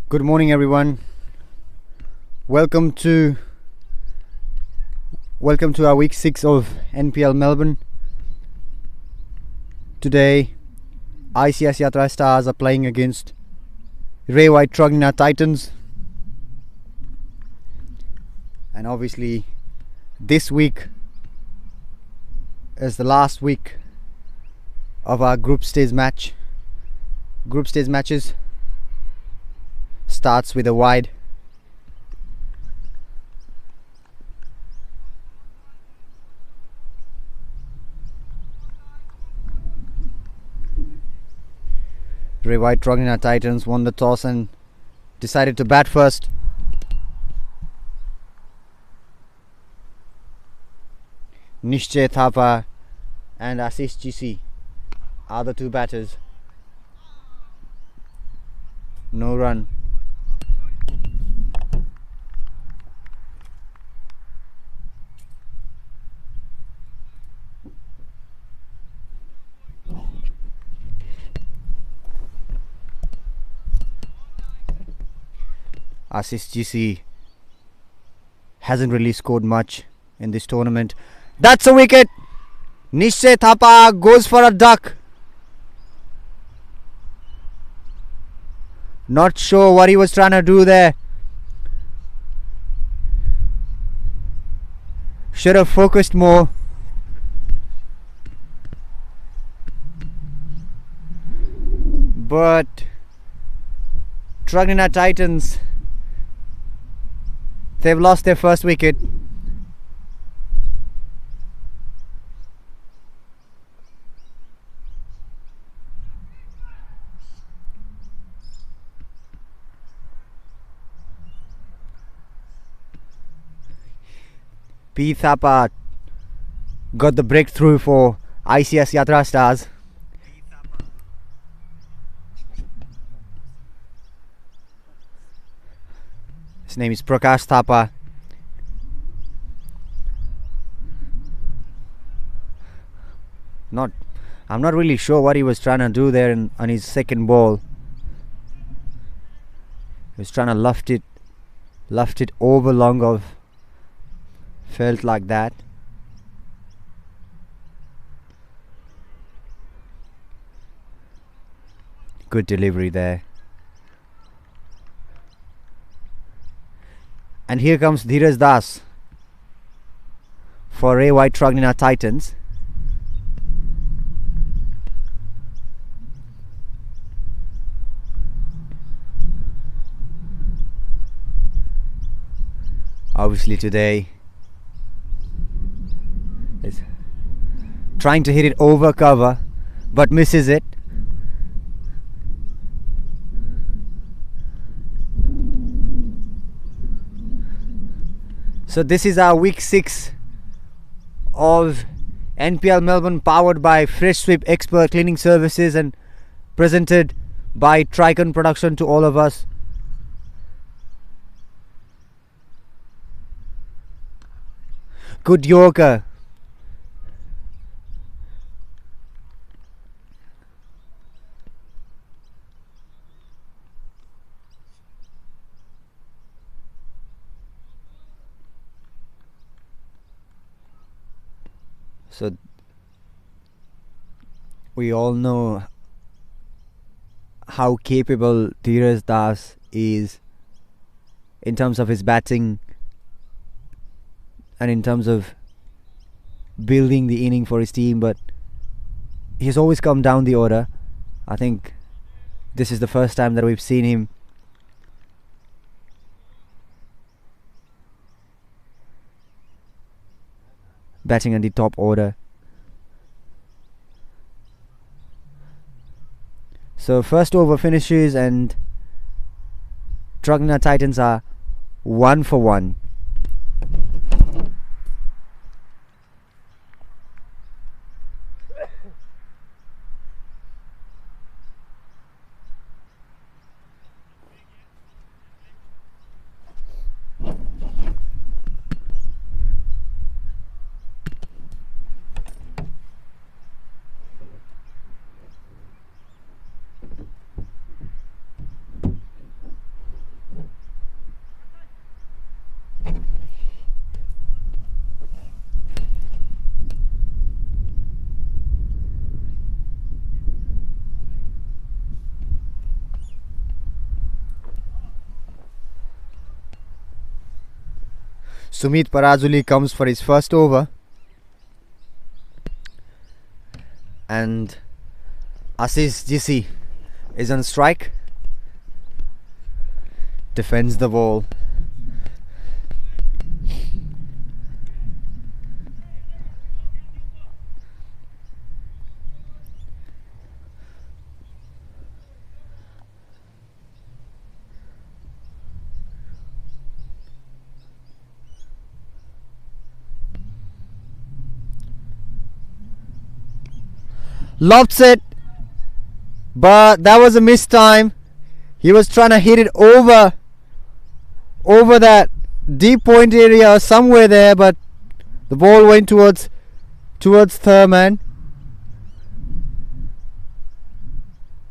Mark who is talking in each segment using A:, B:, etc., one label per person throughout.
A: Good morning, everyone. Welcome to our week 6 of NPL Melbourne. Today, ICS Yatra Stars are playing against Ray White Truganina Titans, and obviously, this week is the last week of our group stage match. Group stage matches starts with a wide. Ray White Truganina Titans won the toss and decided to bat first. Nishchay Thapa and Ashish GC are the two batters. No run. Ashish GC hasn't really scored much in this tournament. That's a wicket. Nishchay Thapa goes for a duck. Not sure what he was trying to do there. Should have focused more. But Truganina Titans, they've lost their first wicket. P. Thapa got the breakthrough for ICS Yatra Stars. His name is Prakash Thapa. I'm not really sure what he was trying to do there on his second ball. He was trying to luft it over long of. Felt like that. Good delivery there. And here comes Dheeraj Das for Ray White Truganina Titans. Obviously today is trying to hit it over cover but misses it. So this is our week 6 of NPL Melbourne, powered by Fresh Sweep Expert Cleaning Services and presented by Tricon Production to all of us. Good Yorker. So we all know how capable Dheeraj Das is in terms of his batting and in terms of building the inning for his team, but he's always come down the order. I think this is the first time that we've seen him batting in the top order. So first over finishes and Truganina Titans are 1 for 1. Sumit Parazuli comes for his first over, and Ashish GC is on strike, defends the ball. Lofts it, but that was a missed time. He was trying to hit it over that deep point area or somewhere there, but the ball went towards Thurman.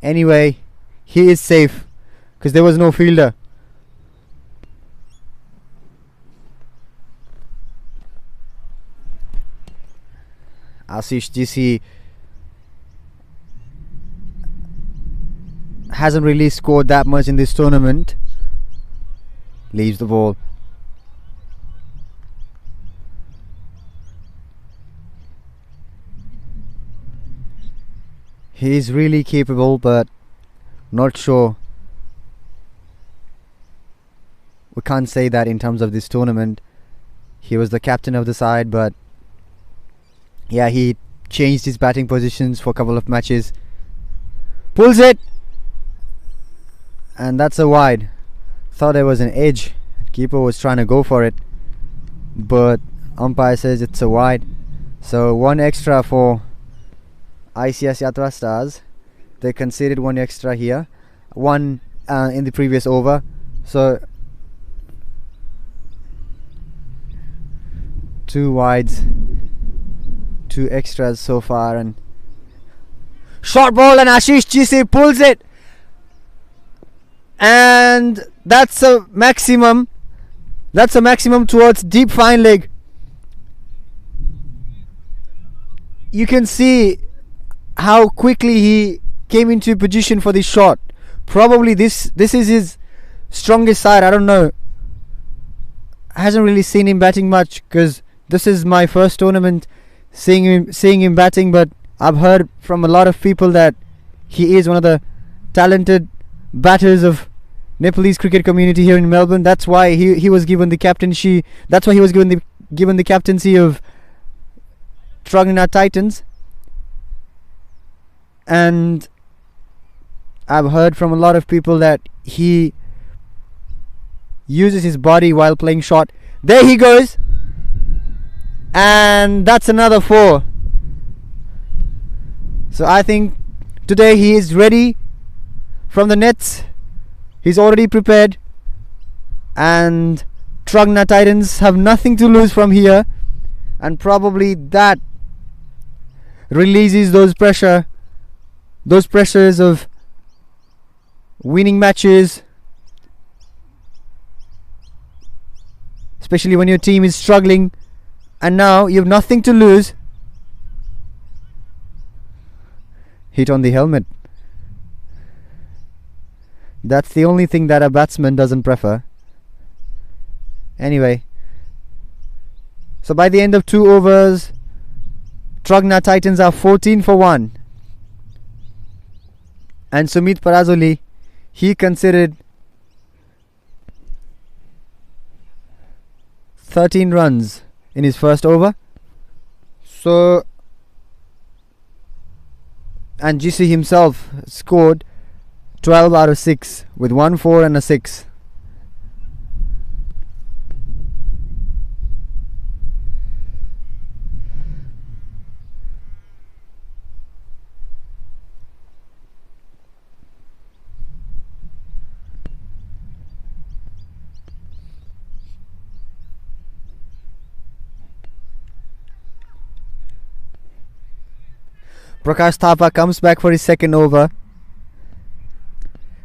A: Anyway, he is safe because there was no fielder. Ashish GC hasn't really scored that much in this tournament. Leaves the ball. He is really capable, but not sure. We can't say that in terms of this tournament. He was the captain of the side, but yeah, he changed his batting positions for a couple of matches. Pulls it, and that's a wide. Thought there was an edge. Keeper was trying to go for it, but umpire says it's a wide. So one extra for ICS Yatra Stars. They conceded one extra here, one in the previous over. So 2 wides, 2 extras so far, and short ball, and Ashish GC pulls it. And that's a maximum. That's a maximum towards deep fine leg. You can see how quickly he came into position for this shot. Probably this is his strongest side. I don't know. I hasn't really seen him batting much because this is my first tournament seeing him batting. But I've heard from a lot of people that he is one of the talented batters of Nepalese cricket community here in Melbourne. That's why he was given the captaincy. That's why he was given the captaincy of Truganina Titans. And I've heard from a lot of people that he uses his body while playing short. There he goes, and that's another 4. So I think today he is ready from the nets. He's already prepared, and Truganina Titans have nothing to lose from here, and probably that releases those pressures of winning matches, especially when your team is struggling, and now you have nothing to lose. Hit on the helmet. That's the only thing that a batsman doesn't prefer. Anyway, so by the end of 2 overs, Truganina Titans are 14 for 1. And Sumit Parazuli, he considered 13 runs in his first over. So, and GC himself scored 12 out of 6 with 1 4 and a 6. Prakash Thapa comes back for his second over,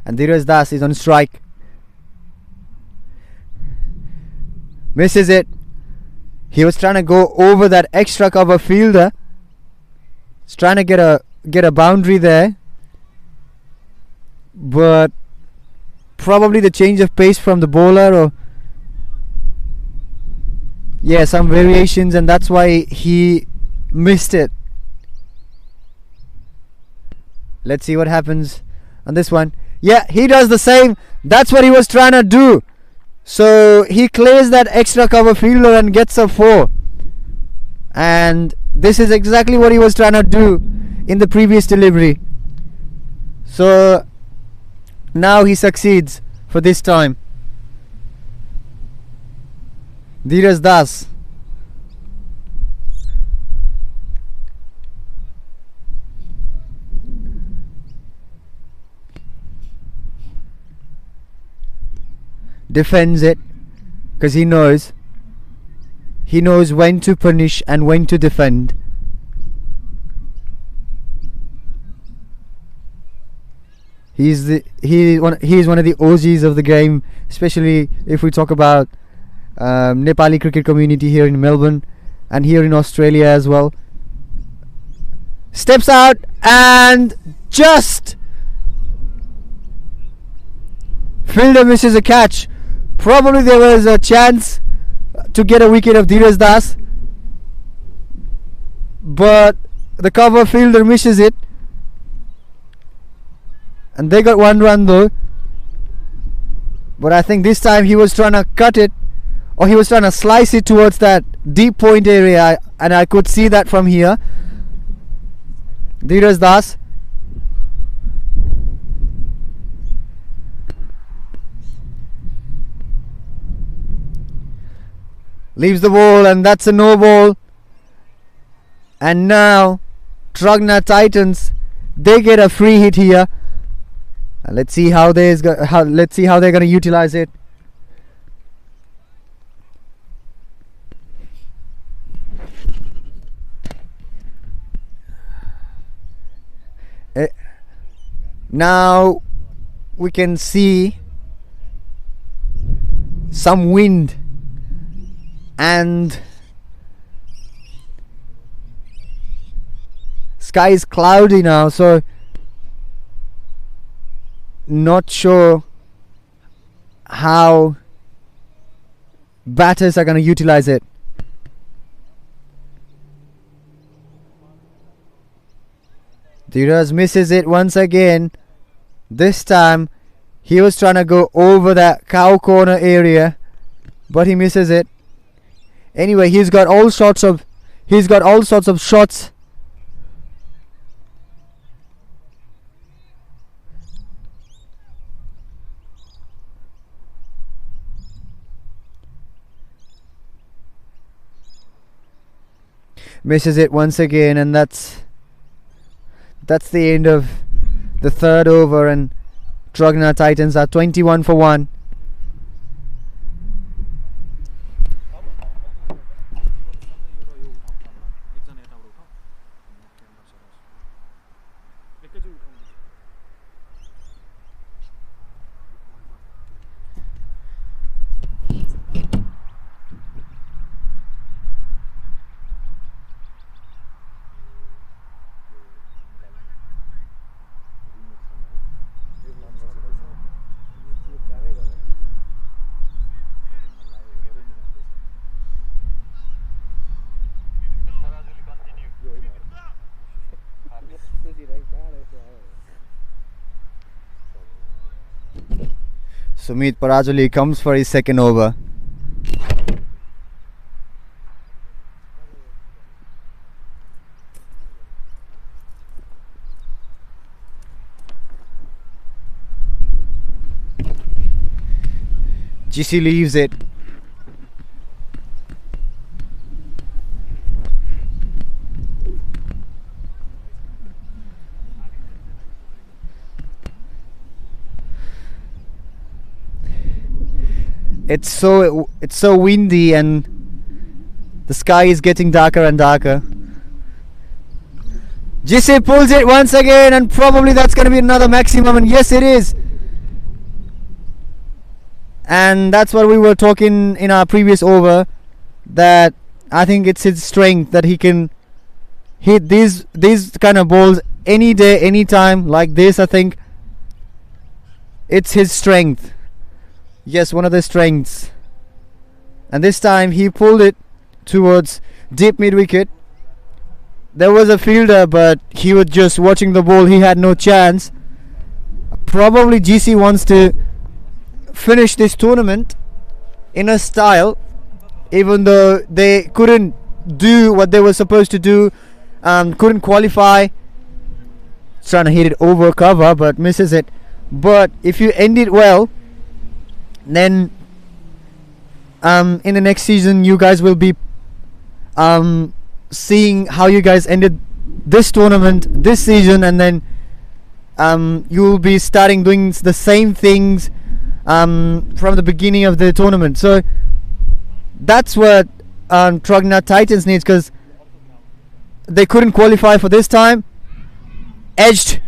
A: and Dheeraj Das is on strike. Misses it. He was trying to go over that extra cover fielder. He's trying to get a boundary there, but probably the change of pace from the bowler, or yeah, some variations, and that's why he missed it. Let's see what happens on this one. Yeah, he does the same. That's what he was trying to do. So he clears that extra cover fielder and gets a 4. And this is exactly what he was trying to do in the previous delivery. So now he succeeds for this time. Dheeraj Das. Defends it because he knows when to punish and when to defend. He is one of the OGs of the game, especially if we talk about Nepali cricket community here in Melbourne and here in Australia as well. Steps out and just fielder misses a catch. Probably there was a chance to get a wicket of Dheeraj Das, but the cover fielder misses it, and they got 1 run though. But I think this time he was trying to cut it, or he was trying to slice it towards that deep point area, and I could see that from here. Dheeraj Das. Leaves the ball, and that's a no ball. And now Truganina Titans, they get a free hit here. And let's see how they're going to utilize it. Now we can see some wind, and sky is cloudy now, so not sure how batters are going to utilize it. Dheeraj misses it once again. This time he was trying to go over that cow corner area, but he misses it. Anyway, he's got all sorts of shots. Misses it once again, and that's the end of the third over, and Truganina Titans are 21 for 1. Sumit Parajuli comes for his second over. GC leaves it. It's so windy, and the sky is getting darker and darker. GC pulls it once again, and probably that's going to be another maximum, and yes it is. And that's what we were talking in our previous over, that I think it's his strength that he can hit these kind of balls any day, any time like this. I think it's his strength. Yes, one of the strengths. And this time he pulled it towards deep mid wicket. There was a fielder, but he was just watching the ball. He had no chance. Probably GC wants to finish this tournament in a style, even though they couldn't do what they were supposed to do, couldn't qualify. Trying to hit it over cover, but misses it. But if you end it well, then in the next season you guys will be seeing how you guys ended this tournament this season, and then you will be starting doing the same things from the beginning of the tournament. So that's what Truganina Titans needs, because they couldn't qualify for this time. Edged,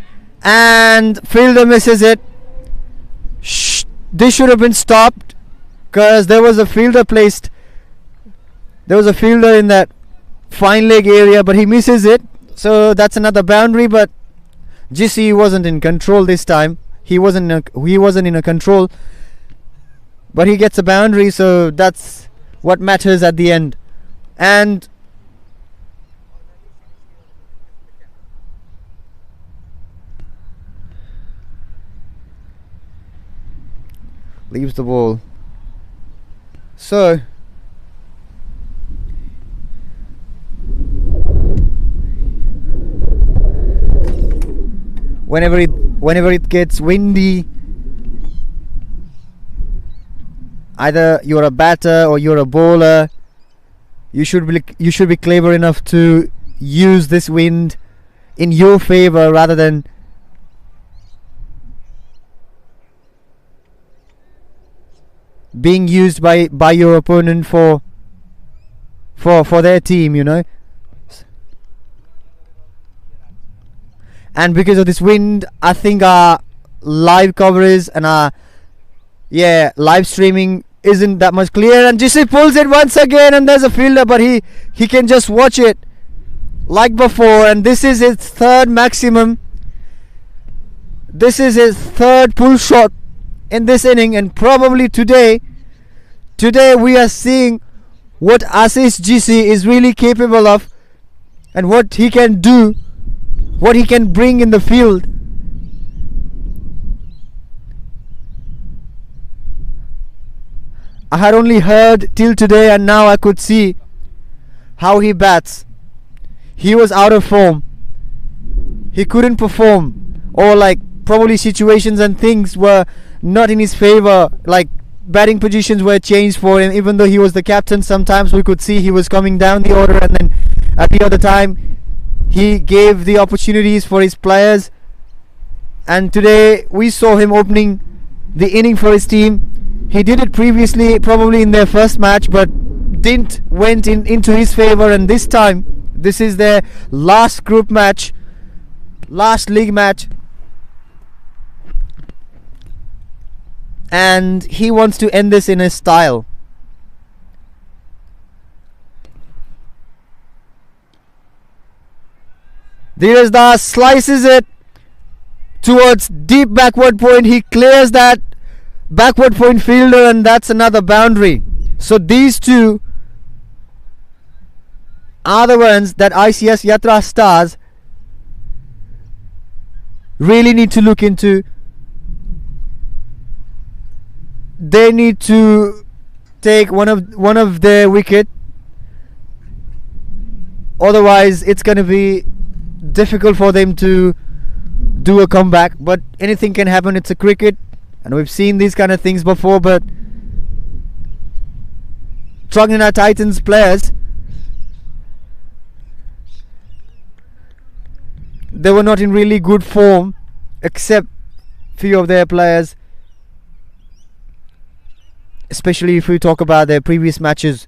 A: and fielder misses it. This should have been stopped, because there was a fielder placed. There was a fielder in that fine leg area, but he misses it. So that's another boundary. But GC wasn't in control this time. He wasn't in a control, but he gets a boundary. So that's what matters at the end. And leaves the ball. So whenever it gets windy, either you're a batter or you're a bowler, you should be clever enough to use this wind in your favor rather than being used by your opponent for their team, you know. And because of this wind, I think our live coverage and our live streaming isn't that much clear. And GC pulls it once again, and there's a fielder, but he can just watch it like before. And this is his third maximum. This is his third pull shot in this inning, and probably today we are seeing what ICS GC is really capable of, and what he can do, what he can bring in the field. I had only heard till today, and now I could see how he bats. He was out of form. He couldn't perform, or like probably situations and things were not in his favor, like batting positions were changed for him. Even though he was the captain, sometimes we could see he was coming down the order, and then at the other time he gave the opportunities for his players. And today we saw him opening the inning for his team. He did it previously, probably in their first match, but went into his favor. And this time, this is their last group match, last league match, and he wants to end this in his style. Dheeraj Das slices it towards deep backward point. He clears that backward point fielder, and that's another boundary. So these two are the ones that ICS Yatra Stars really need to look into. They need to take one of their wicket, otherwise it's going to be difficult for them to do a comeback. But anything can happen. It's a cricket, and we've seen these kind of things before. But Truganina Titans players, they were not in really good form, except few of their players, especially if we talk about their previous matches.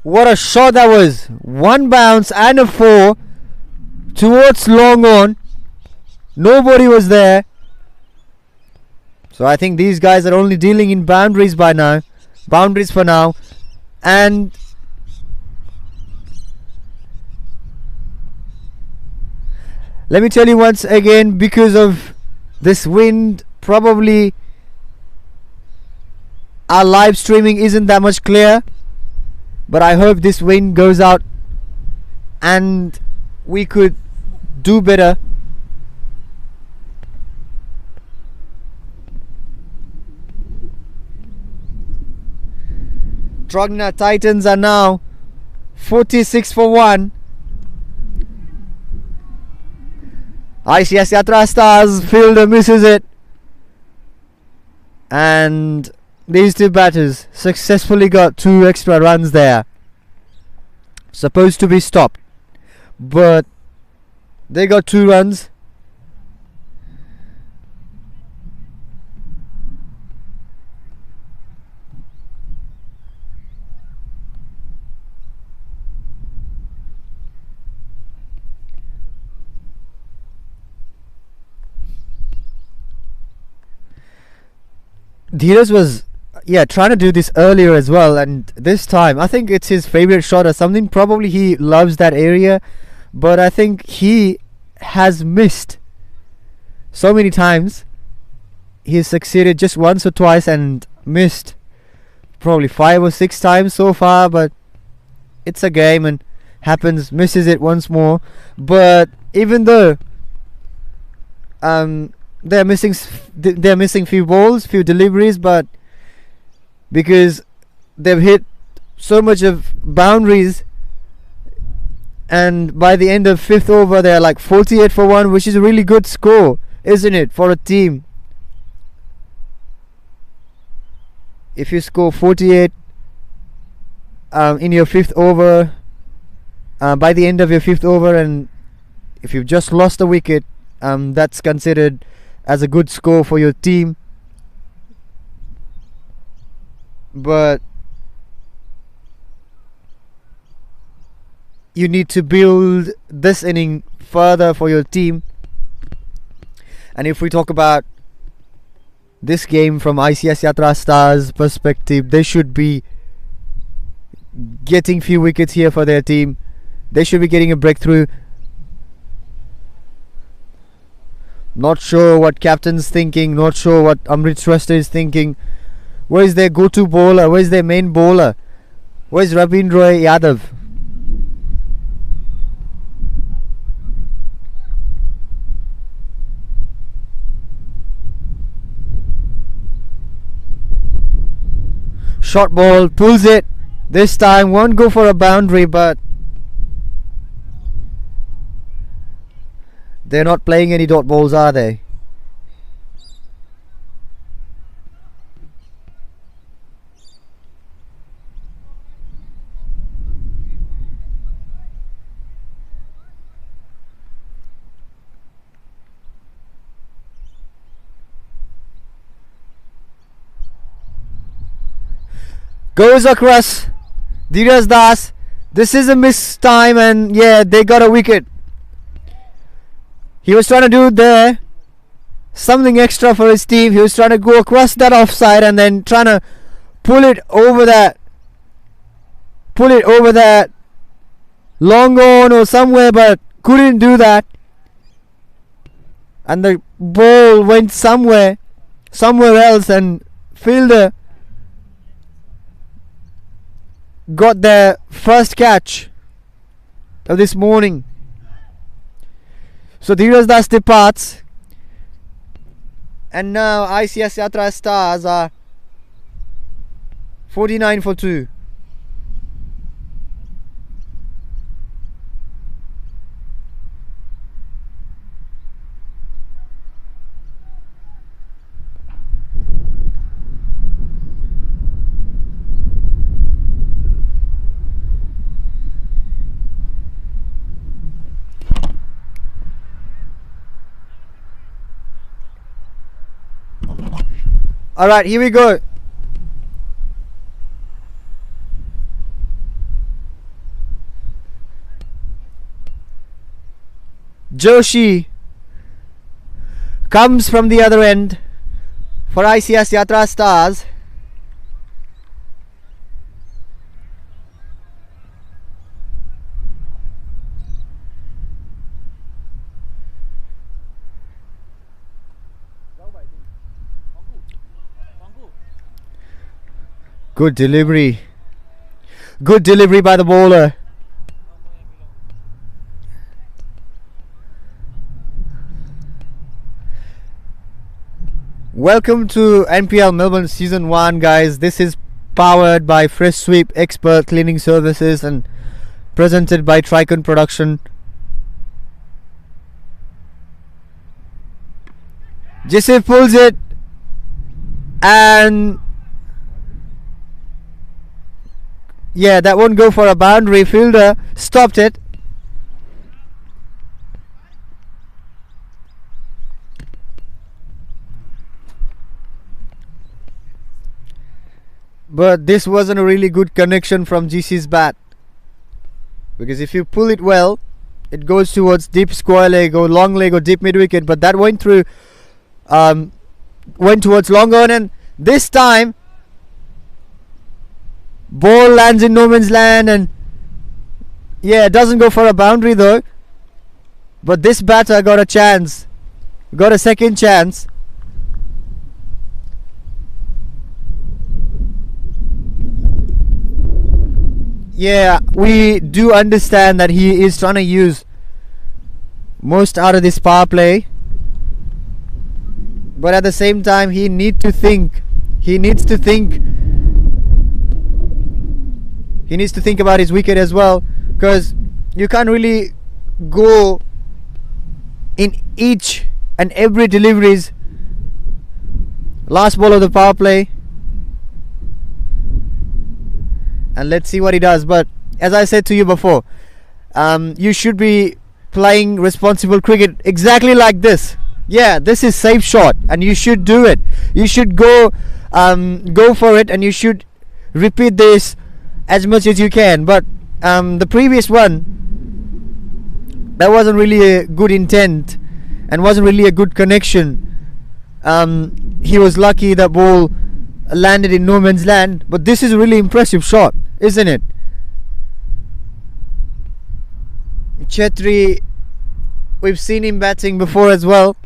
A: What a shot that was. One bounce and a 4 towards long on. Nobody was there. So I think these guys are only dealing in boundaries by now. Boundaries for now. And let me tell you once again, because of this wind, probably our live streaming isn't that much clear. But I hope this wind goes out and we could do better. Truganina Titans are now 46 for 1. ICS Yatra Stars fielder misses it. And these two batters successfully got 2 extra runs there. Supposed to be stopped, but they got 2 runs. Dheeraj was trying to do this earlier as well, and this time I think it's his favorite shot or something. Probably he loves that area, but I think he has missed so many times. He's succeeded just once or twice and missed probably 5 or 6 times so far, but it's a game and happens. Misses it once more, but even though they're missing few balls, few deliveries, but because they've hit so much of boundaries, and by the end of 5th over they're like 48 for 1, which is a really good score, isn't it, for a team? If you score 48 in your 5th over, by the end of your 5th over, and if you've just lost a wicket, that's considered as a good score for your team. But you need to build this inning further for your team. And if we talk about this game from ICS Yatra Stars perspective, they should be getting few wickets here for their team. They should be getting a breakthrough. Not sure what captain's thinking, not sure what Amrit Shrestha is thinking. Where is their go-to bowler? Where is their main bowler? Where is Ravindra Yadav? Short ball, pulls it. This time won't go for a boundary, but they're not playing any dot balls, are they? Goes across. Dheeraj Das. This is a missed time, and they got a wicket. He was trying to do there something extra for his team. He was trying to go across that offside and then trying to pull it over that long on or somewhere, but couldn't do that. And the ball went somewhere else, and fielder got their first catch of this morning. So Dheeraj Das departs, and now ICS Yatra Stars are 49 for 2. Alright, here we go. Joshi comes from the other end, for ICS Yatra Stars. Good delivery. Good delivery by the bowler. Welcome to NPL Melbourne Season 1, guys. This is powered by Fresh Sweep Expert Cleaning Services and presented by Tricon Production. Jesse pulls it, and yeah, that won't go for a boundary. Fielder stopped it. But this wasn't a really good connection from GC's bat, because if you pull it well, it goes towards deep square leg or long leg or deep mid wicket. But that went through, went towards long on, and this time ball lands in no man's land, and yeah, it doesn't go for a boundary though. But this batter got a chance, got a second chance. Yeah, we do understand that he is trying to use most out of this power play, but at the same time he needs to think. He needs to think about his wicket as well, because you can't really go in each and every deliveries. Last ball of the power play, and let's see what he does. But as I said to you before, you should be playing responsible cricket exactly like this. Yeah, this is safe shot, and you should do it. You should go for it, and you should repeat this as much as you can. But the previous one, that wasn't really a good intent and wasn't really a good connection. He was lucky that ball landed in no man's land, but this is a really impressive shot, isn't it? Chetri, we've seen him batting before as well.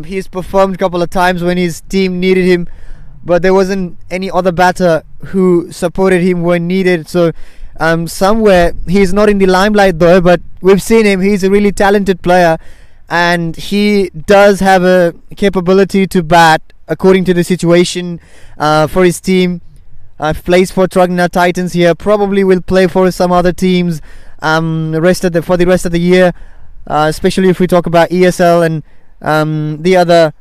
A: He's performed a couple of times when his team needed him, but there wasn't any other batter who supported him when needed. So somewhere he's not in the limelight though, but we've seen him. He's a really talented player, and he does have a capability to bat according to the situation for his team. Plays for Truganina Titans here. Probably will play for some other teams for the rest of the year, especially if we talk about ESL and the other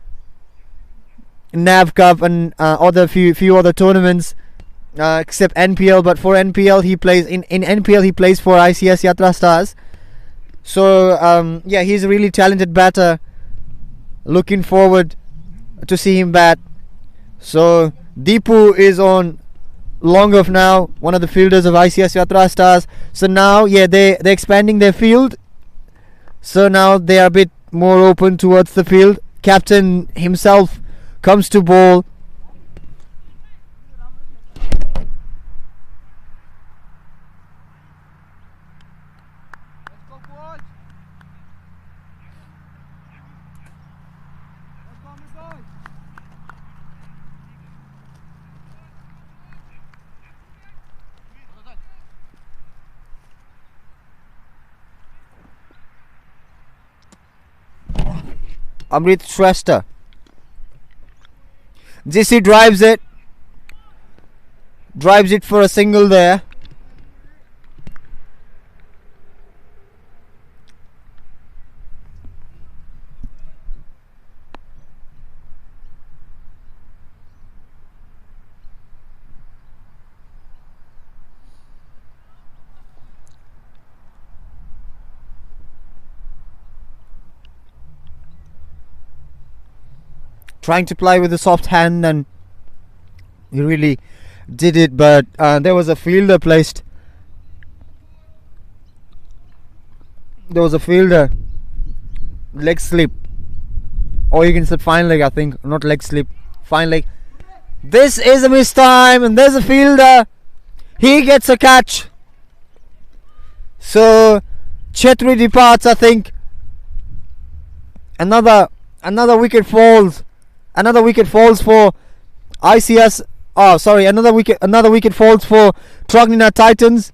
A: NAV Cup and other few other tournaments, except NPL. But for NPL he plays in NPL he plays for ICS Yatra Stars. So yeah, he's a really talented batter. Looking forward to see him bat. So Deepu is on long off now, one of the fielders of ICS Yatra Stars. So now, yeah, they're expanding their field. So now they are a bit more open towards the field. Captain himself comes to bowl. Amrit Shrestha. JC drives it for a single there. Trying to play with a soft hand, and he really did it, but there was a fielder placed. There was a fielder leg slip, or you can say fine leg, I think, not leg slip. finally. This is a miss time, and there's a fielder. He gets a catch. So Chetri departs, I think. Another wicket falls. Another wicket falls for ICS. Oh, sorry, another wicket falls for Truganina Titans.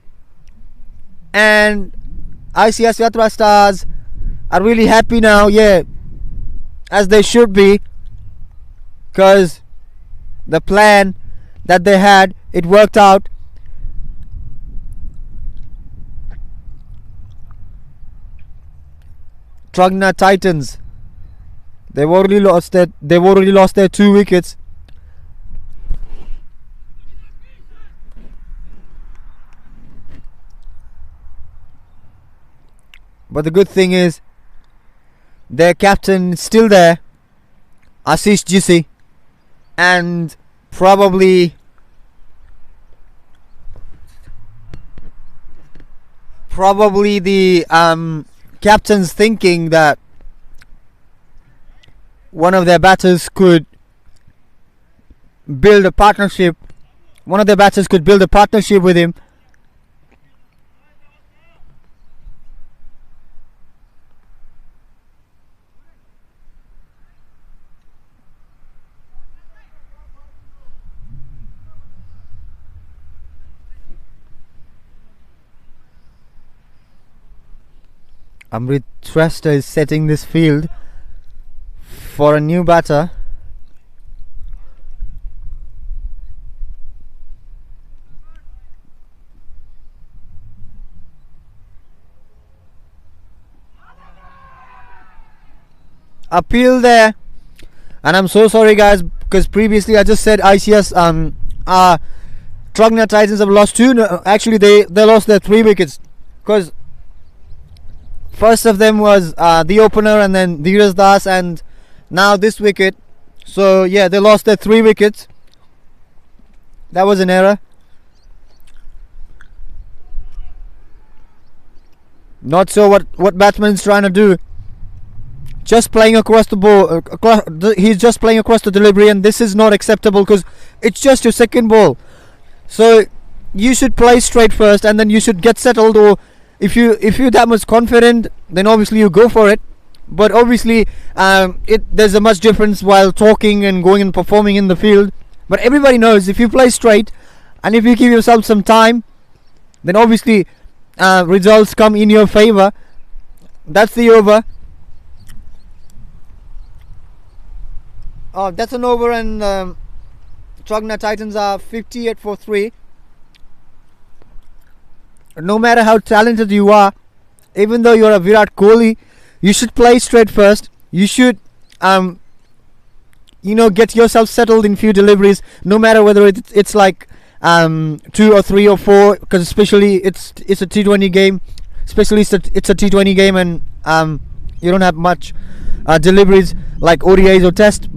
A: And ICS Yatra Stars are really happy now, yeah, as they should be, because the plan that they had, it worked out. Truganina Titans, they've already lost their 2 wickets. But the good thing is their captain is still there, Ashish GC, and probably the captain's thinking that one of their batters could build a partnership. One of their batters could build a partnership with him. Amrit Shrestha is setting this field for a new batter. Appeal there, and I'm so sorry guys, because previously I just said ICS Truganina Titans have lost 2. No, actually they lost their 3 wickets, because first of them was the opener, and then Dheeraj Das, and now this wicket. So yeah, they lost their 3 wickets. That was an error. Not sure what batsman's trying to do. Just playing across the ball. He's just playing across the delivery, and this is not acceptable because it's just your second ball. So you should play straight first, and then you should get settled. Or if you're that much confident, then obviously you go for it. But obviously, there's a much difference while talking and going and performing in the field. But everybody knows if you play straight, and if you give yourself some time, then obviously results come in your favor. That's the over. That's an over, and Truganina Titans are 58 for 3. No matter how talented you are, even though you're a Virat Kohli, you should play straight first. You should, get yourself settled in few deliveries. No matter whether it's like 2 or 3 or 4, because especially it's a T20 game. Especially it's a T20 game, and you don't have much deliveries like ODIs or Test.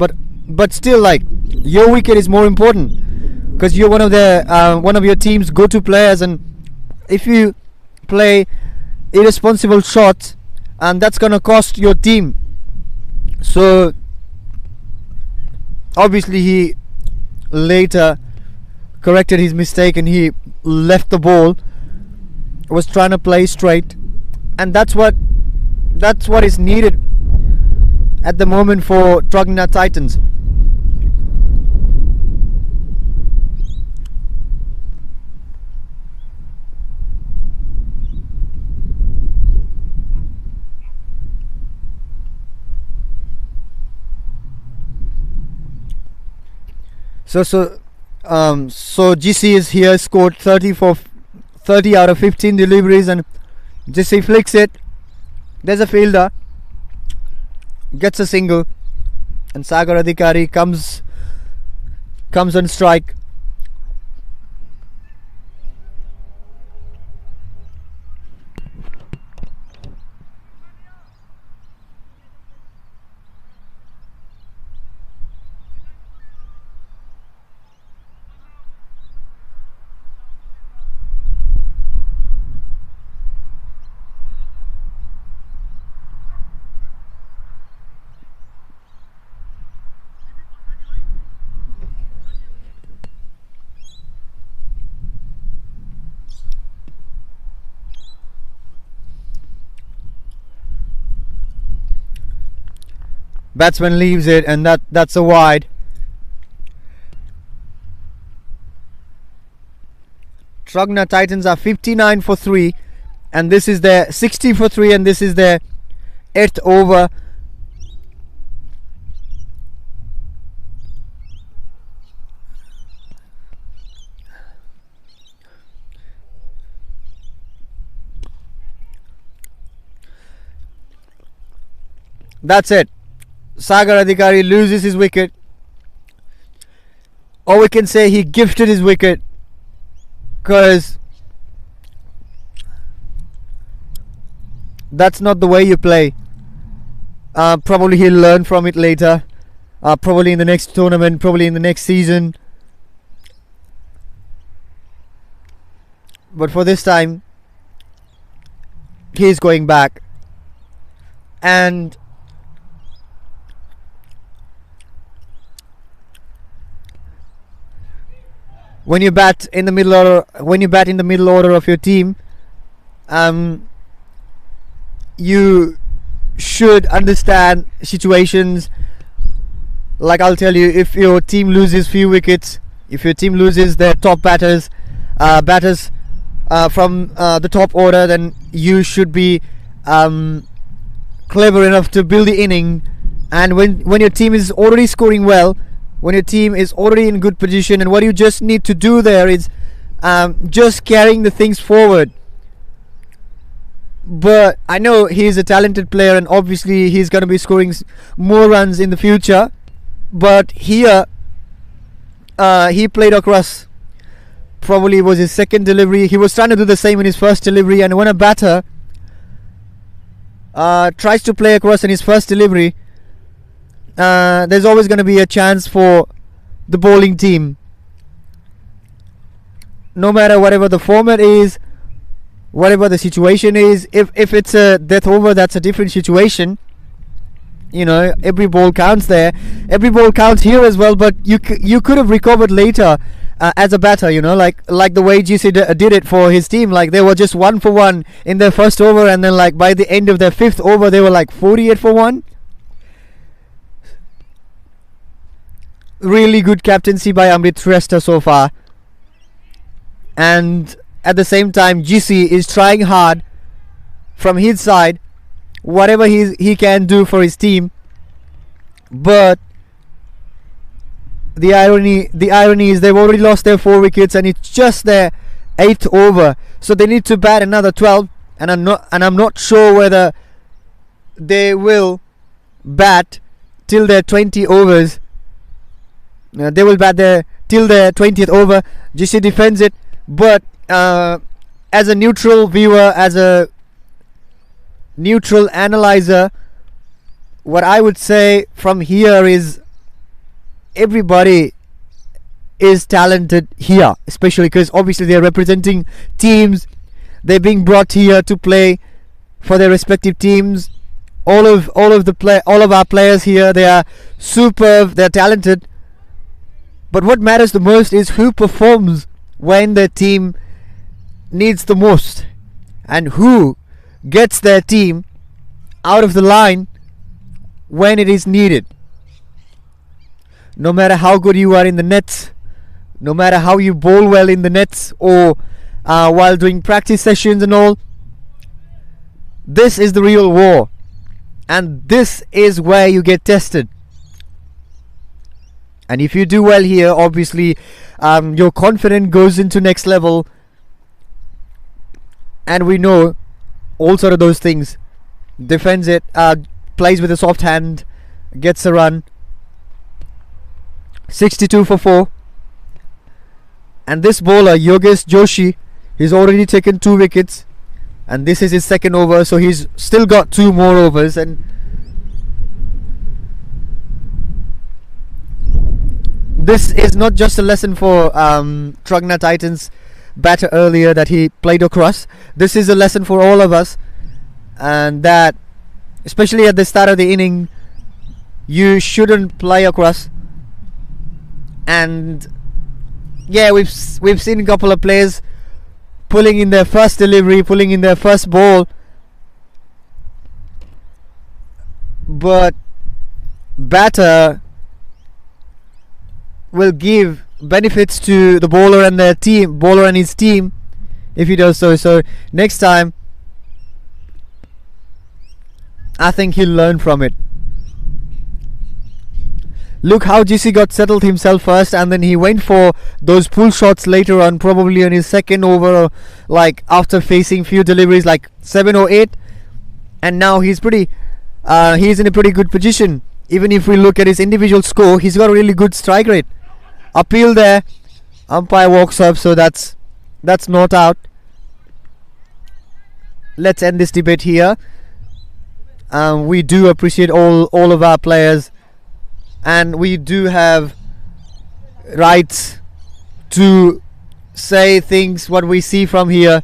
A: But still, like, your wicket is more important because you're one of your team's go-to players, and if you play irresponsible shots, and that's gonna cost your team. So obviously he later corrected his mistake and he left the ball, was trying to play straight, and that's what is needed at the moment for Truganina Titans. So GC is here, scored 30 out of 15 deliveries, and GC flicks it. There's a fielder, gets a single, and Sagar Adhikari comes on strike. Batsman leaves it, and that's a wide. Truganina Titans are 59 for 3, and this is their 60 for 3, and this is their 8th over. That's it. Sagar Adhikari loses his wicket, or we can say he gifted his wicket, because that's not the way you play. Probably he'll learn from it later, probably in the next tournament, probably in the next season, but for this time he's going back. And when you bat in the middle order of your team, you should understand situations. Like I'll tell you, if your team loses few wickets, if your team loses their top batters from the top order, then you should be clever enough to build the inning. And when your team is already scoring well, when your team is already in good position, and what you just need to do there is just carrying the things forward. But I know he's a talented player, and obviously he's going to be scoring more runs in the future. But here he played across. Probably was his second delivery. He was trying to do the same in his first delivery, and when a batter tries to play across in his first delivery, there's always going to be a chance for the bowling team. No matter whatever the format is, whatever the situation is, if it's a death over, that's a different situation. You know, every ball counts there. Every ball counts here as well, but you could have recovered later as a batter, you know, like the way GC did it for his team. Like, they were just 1 for 1 in their first over, and then like by the end of their 5th over they were like 48 for 1. Really good captaincy by Amrit Shrestha so far, and at the same time GC is trying hard from his side, whatever he can do for his team. But the irony is they've already lost their 4 wickets, and it's just their 8th over, so they need to bat another 12, and I'm not sure whether they will bat till their 20 overs. They will bat till their 20th over. GC defends it, but as a neutral viewer, as a neutral analyzer, what I would say from here is everybody is talented here, especially because obviously they're representing teams. They're being brought here to play for their respective teams. All of our players here, they are superb, they're talented. But what matters the most is who performs when their team needs the most, and who gets their team out of the line when it is needed. No matter how good you are in the nets, no matter how you bowl well in the nets, or while doing practice sessions and all, this is the real war, and this is where you get tested. And if you do well here, obviously your confidence goes into next level, and we know all sort of those things. Defends it, plays with a soft hand, gets a run. 62 for 4. And this bowler, Yogesh Joshi, he's already taken 2 wickets, and this is his second over, so he's still got 2 more overs. And this is not just a lesson for Truganina Titans batter earlier that he played across. This is a lesson for all of us, and that especially at the start of the inning, you shouldn't play across. And yeah, we've seen a couple of players pulling in their first delivery, pulling in their first ball, but batter will give benefits to the bowler and their team, bowler and his team, if he does so. So next time, I think he'll learn from it. Look how GC got settled himself first, and then he went for those pull shots later on, probably on his second over, or like after facing few deliveries like 7 or 8, and now he's in a pretty good position. Even if we look at his individual score, he's got a really good strike rate. Appeal there, umpire walks up, so that's not out. Let's end this debate here. We do appreciate all of our players, and we do have rights to say things what we see from here,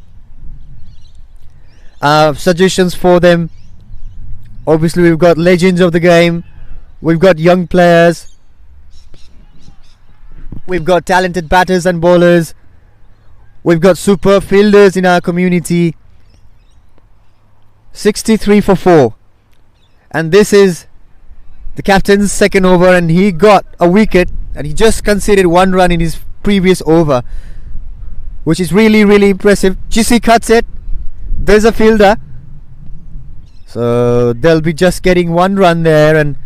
A: suggestions for them. Obviously we've got legends of the game, we've got young players, we've got talented batters and bowlers, we've got super fielders in our community. 63 for 4, and this is the captain's second over, and he got a wicket, and he just conceded 1 run in his previous over, which is really, really impressive. GC cuts it. There's a fielder, so they'll be just getting 1 run there, and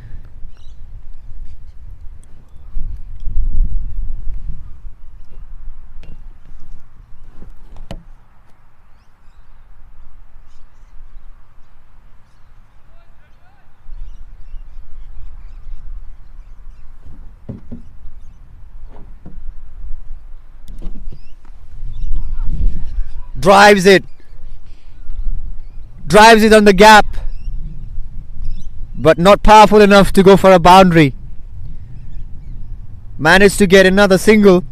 A: drives it on the gap, but not powerful enough to go for a boundary. Managed to get another single.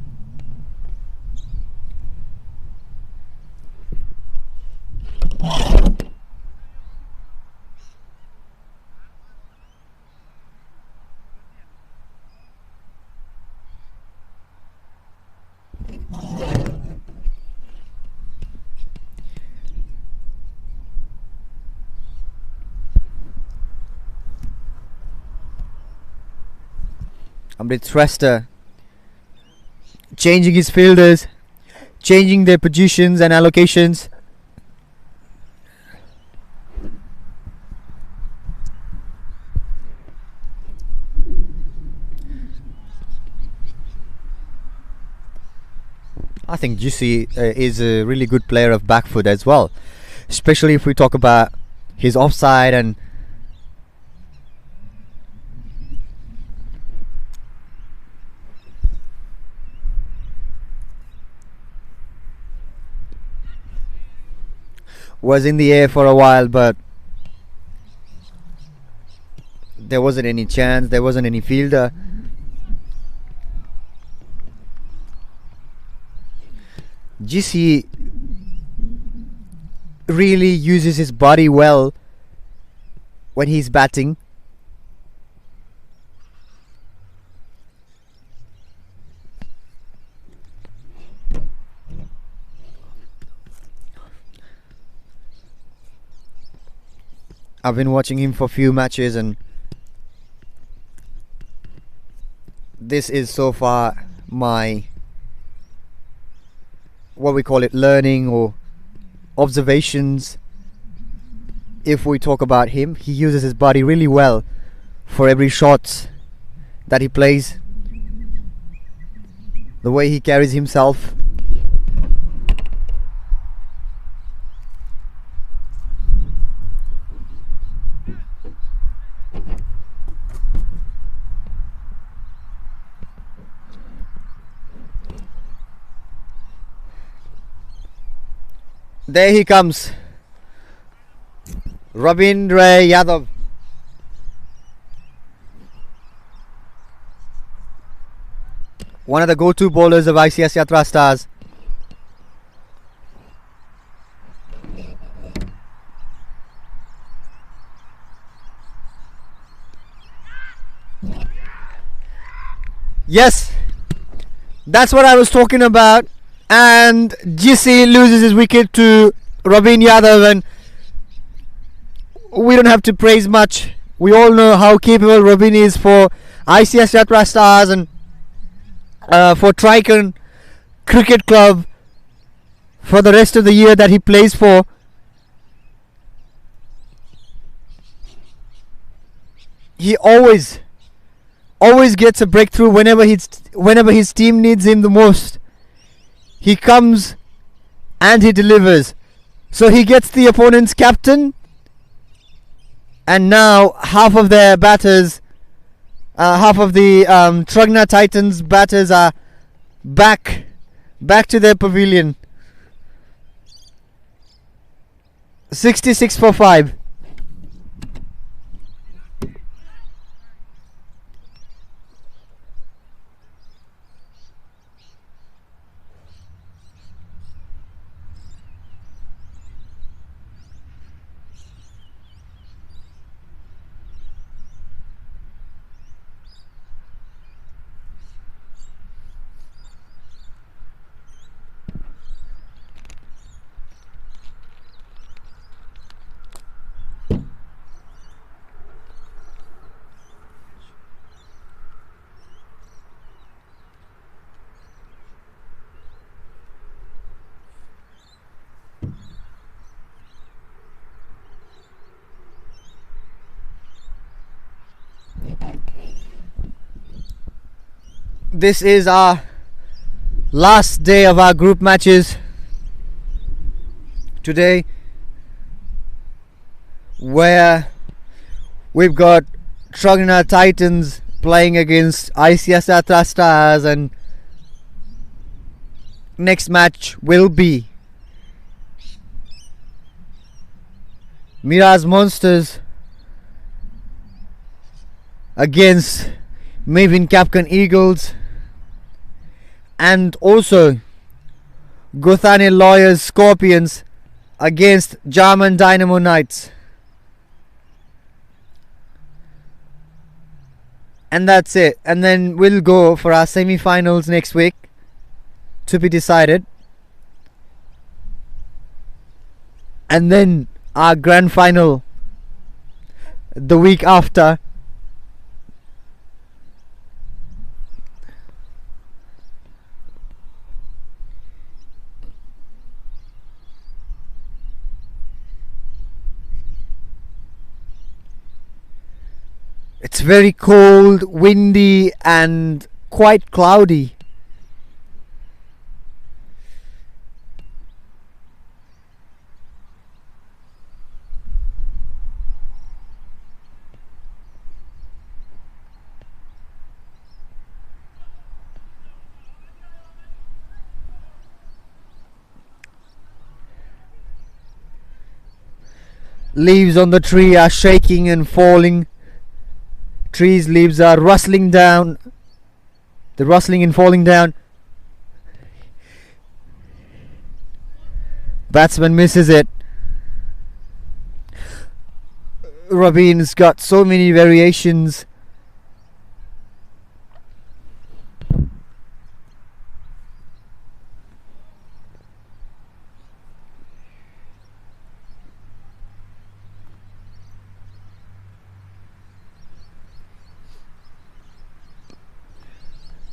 A: Amrit Shrestha changing his fielders, changing their positions and allocations. I think GC is a really good player of back foot as well, especially if we talk about his offside and was in the air for a while, but there wasn't any chance, there wasn't any fielder. GC really uses his body well when he's batting. I've been watching him for a few matches, and this is so far my, what we call it, learning or observations. If we talk about him, he uses his body really well for every shot that he plays, the way he carries himself. There he comes, Ravindra Yadav. One of the go-to bowlers of ICS Yatra Stars. Yes, that's what I was talking about. And GC loses his wicket to Ravindra Yadav, and we don't have to praise much. We all know how capable Robin is for ICS Yatra Stars and for Triton Cricket Club for the rest of the year that he plays for. He always gets a breakthrough whenever his team needs him the most. He comes and he delivers. So he gets the opponent's captain, and now half of their batters, half of the Truganina Titans batters are back to their pavilion. 66 for 5. This is our last day of our group matches today, where we've got Truganina Titans playing against ICS Yatra Stars, and next match will be Mirage Monsters against Maven Capcan Eagles, and also Gothani Lawyers Scorpions against German Dynamo Knights. And that's it. And then we'll go for our semi-finals next week, to be decided. And then our grand final the week after. It's very cold, windy, and quite cloudy. Leaves on the tree are shaking and falling. Trees' leaves are rustling down. They're rustling and falling down. Batsman misses it. Rabin's got so many variations.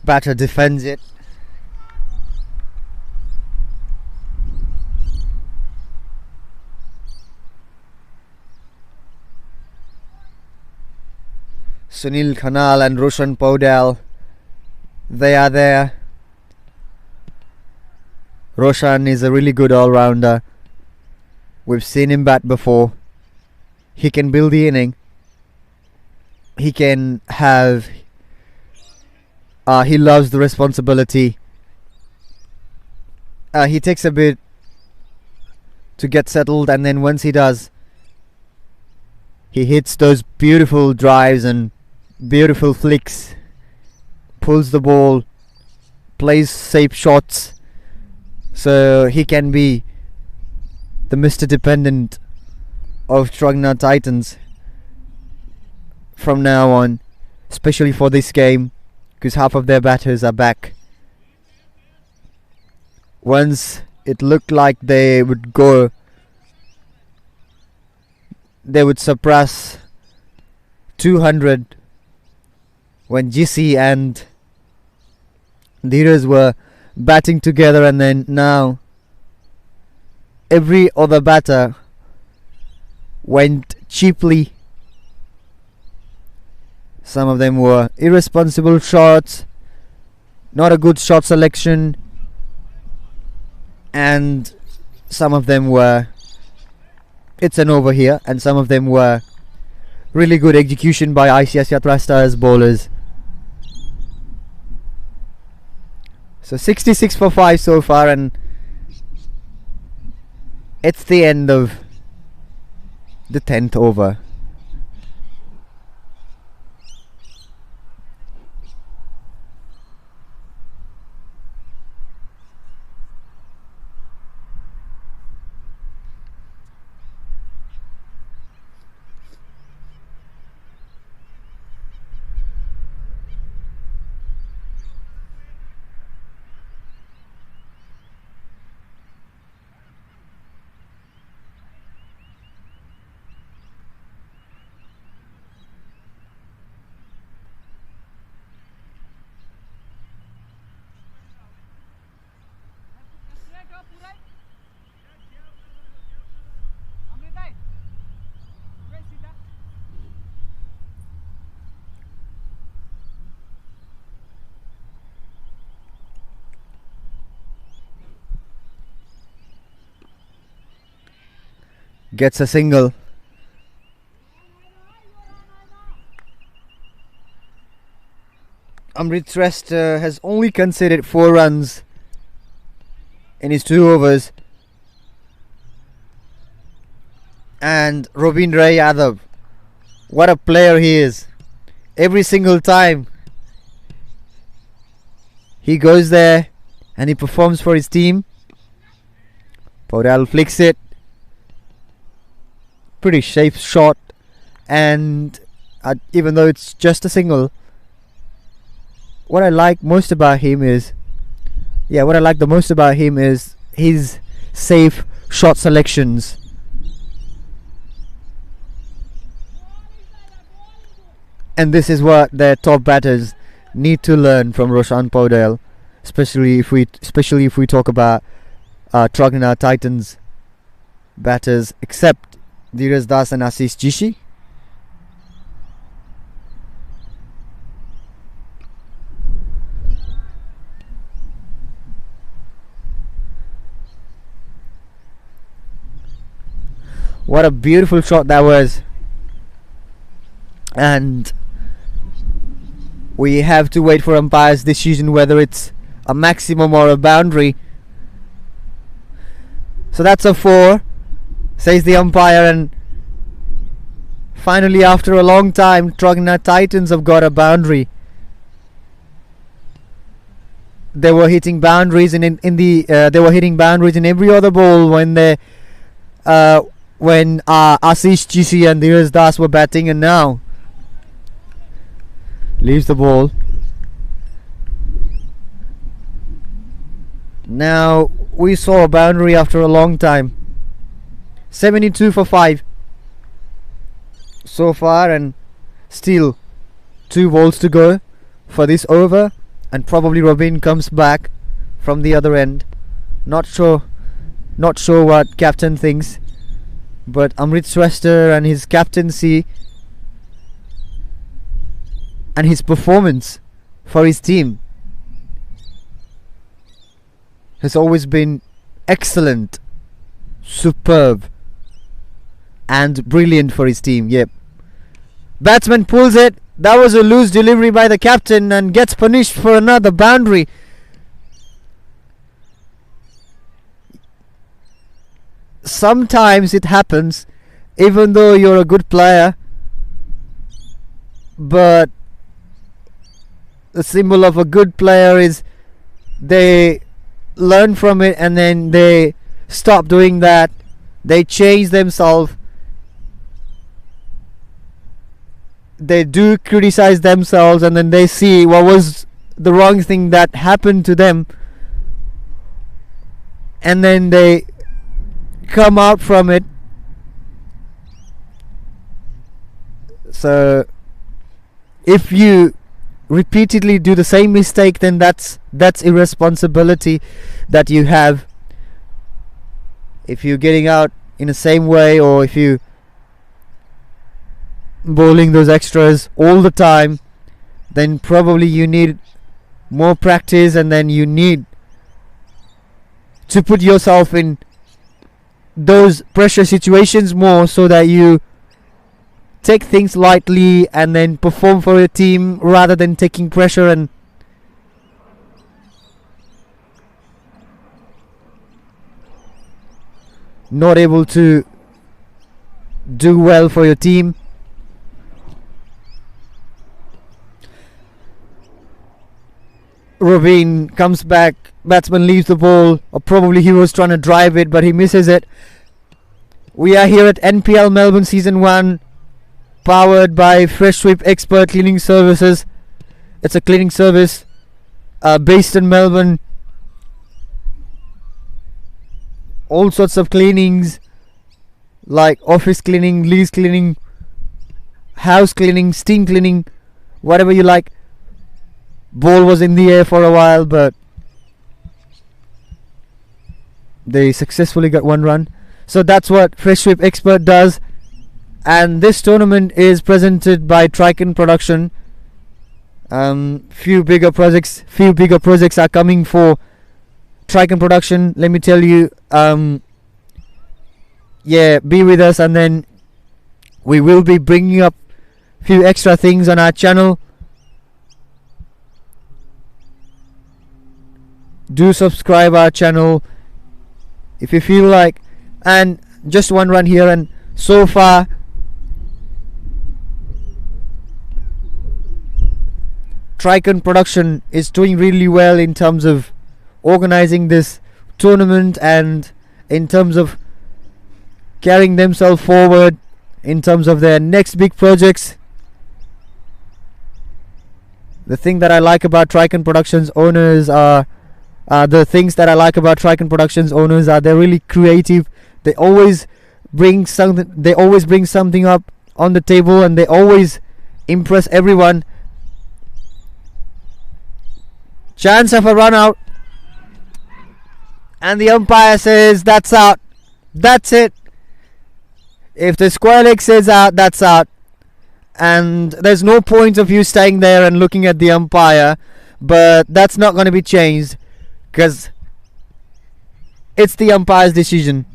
A: Batter defends it. Sunil Khanal and Roshan Paudel, they are there. Roshan is a really good all-rounder. We've seen him bat before. He can build the inning. He can have... he loves the responsibility. He takes a bit to get settled, and then once he does, he hits those beautiful drives and beautiful flicks, pulls the ball, plays safe shots, so he can be the Mr. Dependent of Truganina Titans from now on, especially for this game, because half of their batters are back. Once it looked like they would go, they would suppress 200 when GC and Dheeraj were batting together, and then now every other batter went cheaply. Some of them were irresponsible shots, not a good shot selection, and some of them were it's an over here, and some of them were really good execution by ICS Yatra Stars bowlers. So 66 for 5 so far, and it's the end of the 10th over. Gets a single. Amritsrest has only conceded 4 runs in his 2 overs, and Ravindra Yadav, what a player he is. Every single time he goes there and he performs for his team. Podal flicks it, pretty safe shot, and even though it's just a single, what I like most about him is his safe shot selections. And this is what their top batters need to learn from Roshan Podal, especially if we talk about Truganina Titans batters, except Dheeraj Das and Ashish Jishi. What a beautiful shot that was. And we have to wait for umpire's decision whether it's a maximum or a boundary. So that's a 4, says the umpire, and finally after a long time Truganina Titans have got a boundary. They were hitting boundaries in every other ball when Ashish Jishi and Dheeraj Das were batting, and now leaves the ball. Now we saw a boundary after a long time. 72 for 5 so far, and still 2 balls to go for this over, and probably Robin comes back from the other end. Not sure what captain thinks, but Amritsrest and his captaincy and his performance for his team has always been excellent, superb, and brilliant for his team. Yep. Batsman pulls it. That was a loose delivery by the captain and gets punished for another boundary. Sometimes it happens, even though you're a good player, but the symbol of a good player is they learn from it and then they stop doing that. They change themselves. They do criticize themselves, and then they see what was the wrong thing that happened to them, and then they come out from it. So if you repeatedly do the same mistake, then that's irresponsibility that you have. If you're getting out in the same way, or if you bowling those extras all the time, then probably you need more practice, and then you need to put yourself in those pressure situations more, so that you take things lightly and then perform for your team rather than taking pressure and not able to do well for your team. Ravine comes back, batsman leaves the ball, or probably he was trying to drive it but he misses it. We are here at NPL Melbourne Season 1, powered by Fresh Sweep Expert Cleaning Services. It's a cleaning service based in Melbourne. All sorts of cleanings, like office cleaning, lease cleaning, house cleaning, steam cleaning, whatever you like. Ball was in the air for a while, but they successfully got 1 run. So that's what Fresh Sweep Expert does. And this tournament is presented by Truganina Production. Few bigger projects are coming for Truganina Production. Let me tell you, yeah, be with us, and then we will be bringing up few extra things on our channel. Do subscribe our channel if you feel like. And just 1 run here, and so far Truganina Production is doing really well in terms of organizing this tournament, and in terms of carrying themselves forward in terms of their next big projects. The thing that I like about Truganina Productions owners are they're really creative. They always bring something up on the table, and they always impress everyone. Chance of a run out, and the umpire says that's out. That's it. If the square leg says out, that's out. And there's no point of you staying there and looking at the umpire, but that's not going to be changed, because it's the umpire's decision.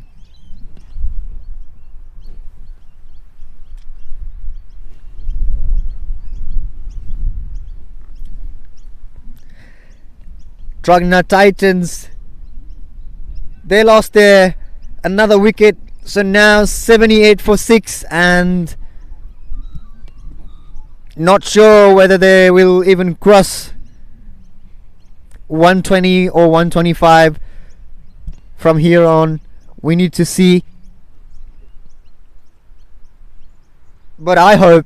A: Truganina Titans, they lost their another wicket, so now 78 for 6, and not sure whether they will even cross 120 or 125 from here on. We need to see, but I hope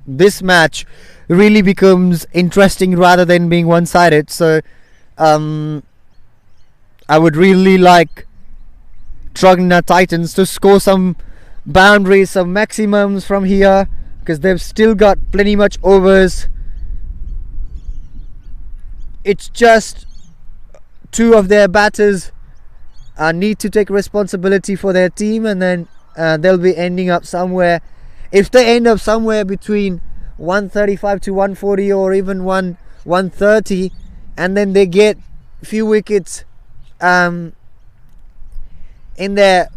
A: this match really becomes interesting rather than being one-sided. So I would really like Truganina Titans to score some boundaries, some maximums from here, because they've still got plenty much overs. It's just 2 of their batters need to take responsibility for their team, and then they'll be ending up somewhere. If they end up somewhere between 135 to 140 or even 130, and then they get a few wickets in their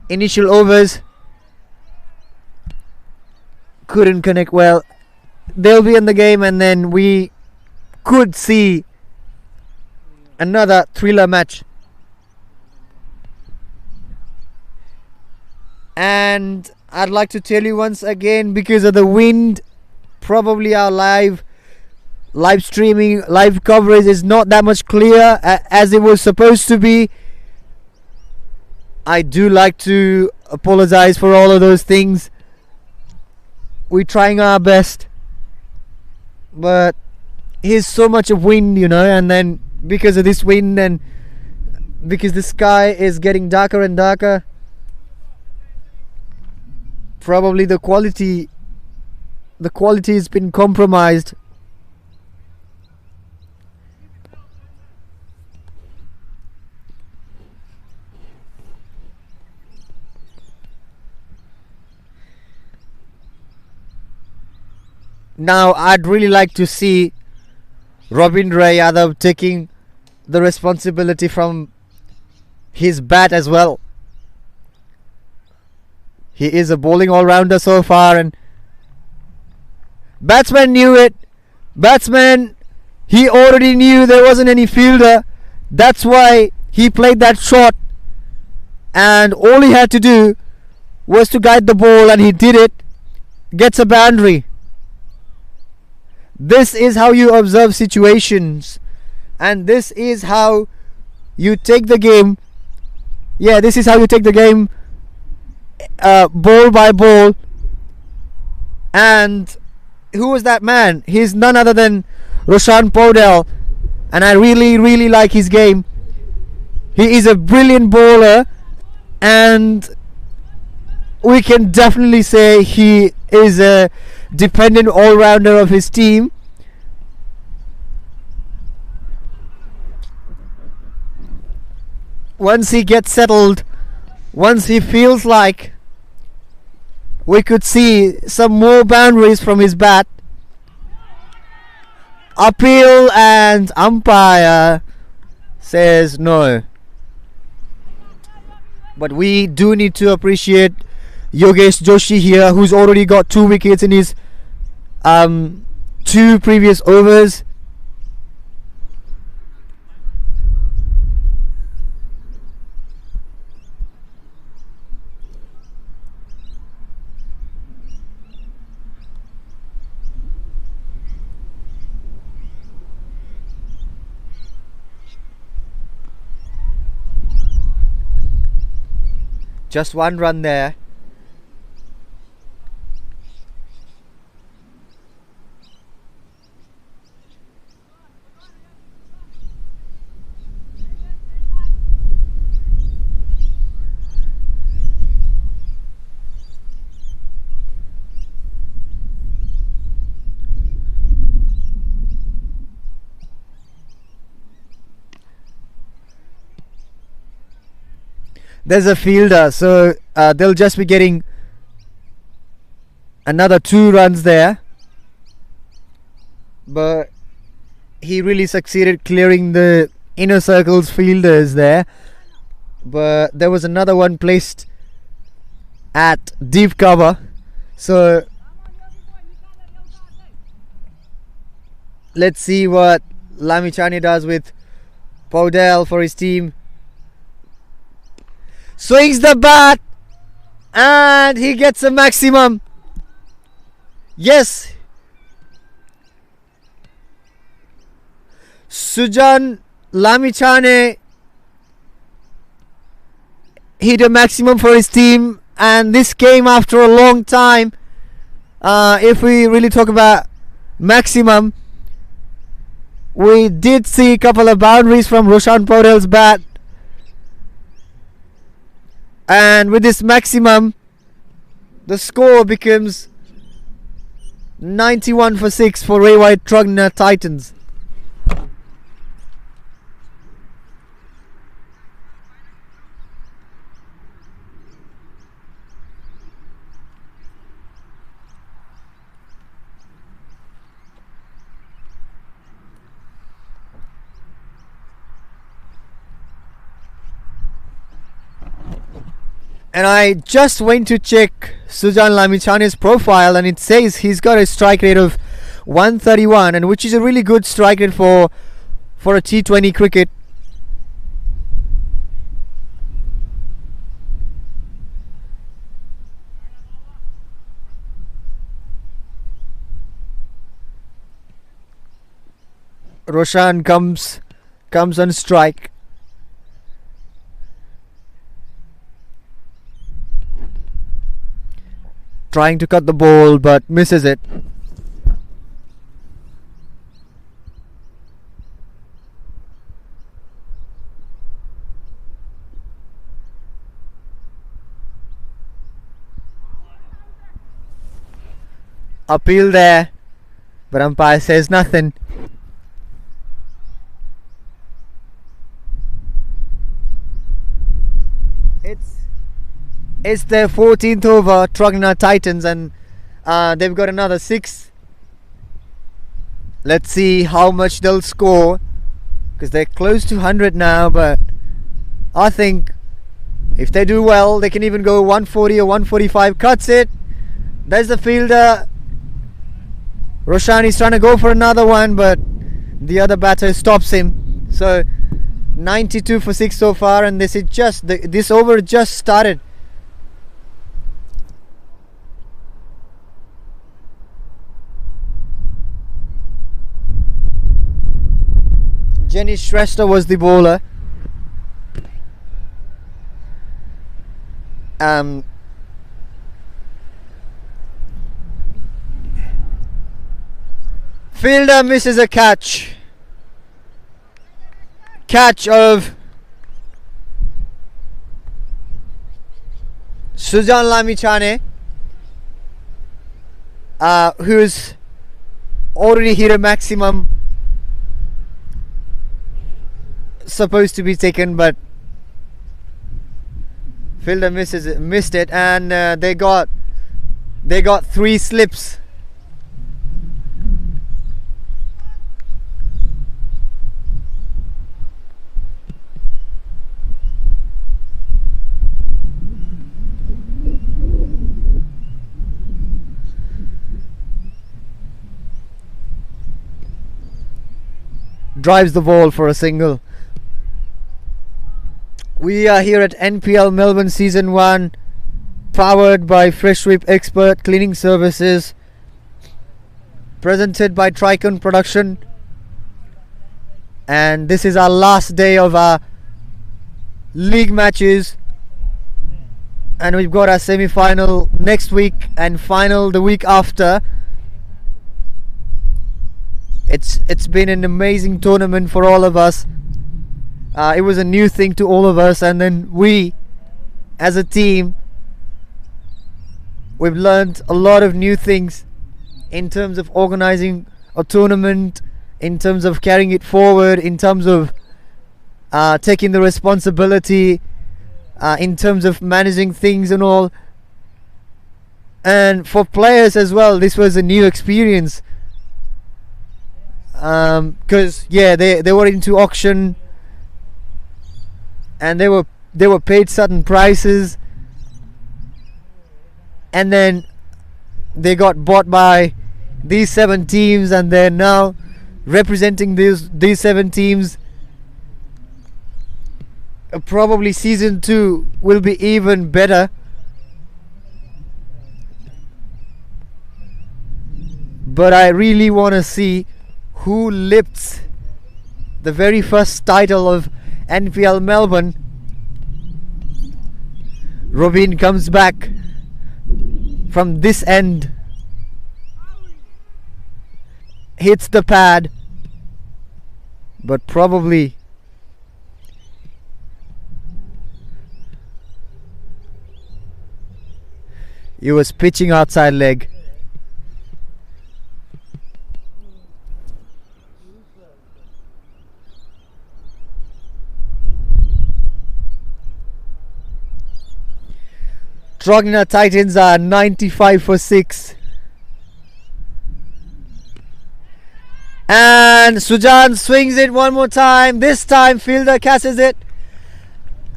A: initial overs, couldn't connect well, they'll be in the game, and then we could see another thriller match. And I'd like to tell you once again, because of the wind, probably our live streaming, live coverage is not that much clear as it was supposed to be. I do like to apologize for all of those things. We're trying our best, but here's so much of wind, you know, and then because of this wind and because the sky is getting darker and darker, probably the the quality has been compromised. Now I'd really like to see Ravindra Yadav taking the responsibility from his bat as well. He is a bowling all-rounder so far, and batsman knew it. Batsman, he already knew there wasn't any fielder. That's why he played that shot, and all he had to do was to guide the ball, and he did it. Gets a boundary. This is how you observe situations, and this is how you take the game. Yeah, this is how you take the game, ball by ball. And who was that man? He's none other than Roshan Podell, and I really like his game. He is a brilliant bowler, and we can definitely say he is a dependent all-rounder of his team. Once he gets settled, once he feels like, we could see some more boundaries from his bat. Appeal, and umpire says no. But we do need to appreciate Yogesh Joshi here, who's already got 2 wickets in his 2 previous overs. Just 1 run there. There's a fielder, so they'll just be getting another 2 runs there. But he really succeeded clearing the inner circle's fielders there. But there was another one placed at deep cover. So let's see what Lamichhane does with Podell for his team. Swings the bat, and he gets a maximum. Yes, Sujan Lamichhane hit a maximum for his team, and this came after a long time. If we really talk about maximum, we did see a couple of boundaries from Roshan Podell's bat. And with this maximum, the score becomes 91 for 6 for Ray White Truganina Titans. And I just went to check Sujan Lamichhane's profile, and it says he's got a strike rate of 131, and which is a really good strike rate for a T20 cricket. Roshan comes on strike. Trying to cut the ball, but misses it. Appeal there, but umpire says nothing. It's their 14th over, Truganina Titans, and they've got another 6. Let's see how much they'll score, because they're close to 100 now, but I think if they do well, they can even go 140 or 145. Cuts it. There's the fielder. Roshani's trying to go for another one, but the other batter stops him. So 92 for 6 so far, and this over just started. Jenny Shrestha was the bowler. Fielder misses a catch. Catch of Sujan Lamichane, who's already hit a maximum supposed to be taken, but fielder missed it, and they got 3 slips. Drives the ball for a single. We are here at NPL Melbourne Season 1, powered by Fresh Sweep Expert Cleaning Services, presented by Tricon Production, and this is our last day of our league matches, and we've got our semi-final next week and final the week after. It's been an amazing tournament for all of us. It was a new thing to all of us, and then we as a team, we've learned a lot of new things in terms of organizing a tournament, in terms of carrying it forward, in terms of taking the responsibility, in terms of managing things and all. And for players as well, this was a new experience, because they were into auction, and they were paid certain prices, and then they got bought by these 7 teams, and they're now representing these 7 teams. Probably season 2 will be even better. But I really want to see who lifts the very first title of NPL Melbourne. Robin comes back from this end, hits the pad, but probably he was pitching outside leg. Truganina Titans are 95 for 6. And Sujan swings it one more time. This time fielder catches it,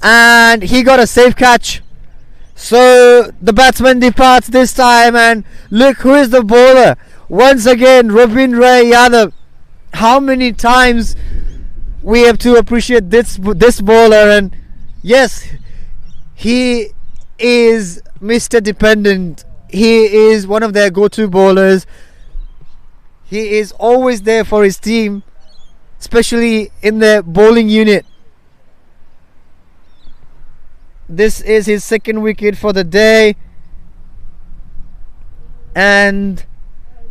A: and he got a safe catch. So the batsman departs this time, and look who is the bowler. Once again, Robin Ray Yadav. How many times we have to appreciate this bowler, and yes, he is Mr. Dependent. He is one of their go-to bowlers. He is always there for his team, especially in the bowling unit. This is his 2nd wicket for the day, and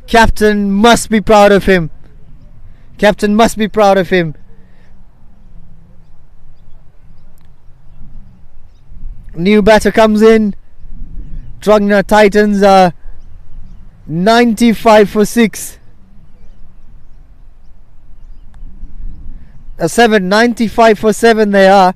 A: captain must be proud of him. Captain must be proud of him. New batter comes in. Truganina Titans are 95 for 6. 7. 95 for 7 they are.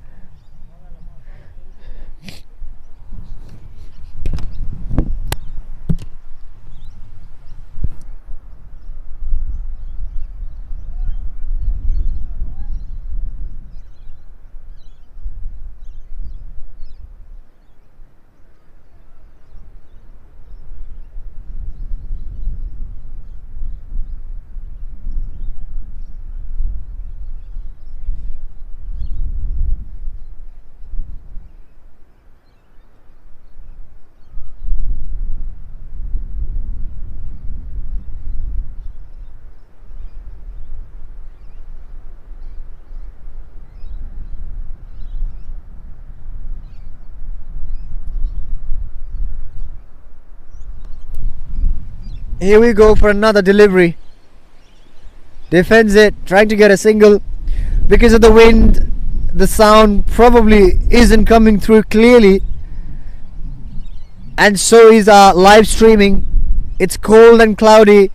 A: Here we go for another delivery. Defends it, trying to get a single. Because of the wind, the sound probably isn't coming through clearly. And so is our live streaming. It's cold and cloudy.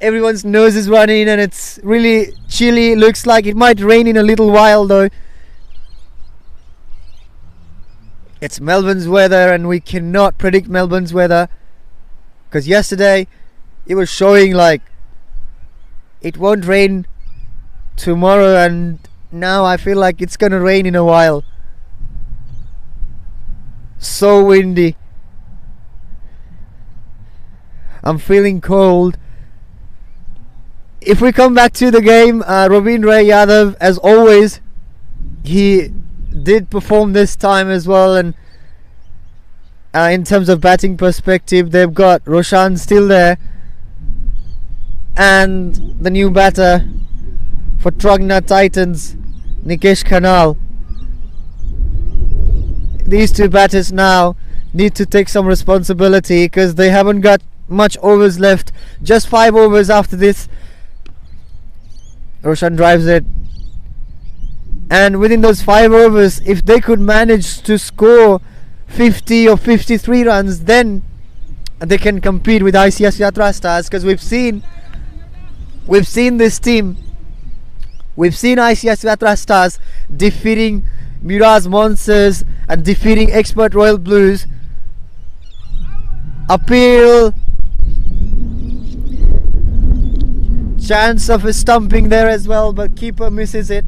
A: Everyone's nose is running and it's really chilly. Looks like it might rain in a little while though. It's Melbourne's weather and we cannot predict Melbourne's weather. Because yesterday it was showing like it won't rain tomorrow, and now I feel like it's gonna rain in a while. So windy. I'm feeling cold. If we come back to the game, Ravindra Yadav, as always, he did perform this time as well, and in terms of batting perspective, they've got Roshan still there, and the new batter for Truganina Titans, Nikesh Khanal. These two batters now need to take some responsibility because they haven't got much overs left. Just 5 overs after this. Roshan drives it, and within those 5 overs, if they could manage to score 50 or 53 runs, then they can compete with ICS Yatra Stars. Because we've seen this team, we've seen ICS Yatra Stars defeating Miraz Monsters and defeating Expert Royal Blues. Appeal, chance of a stumping there as well, but keeper misses it.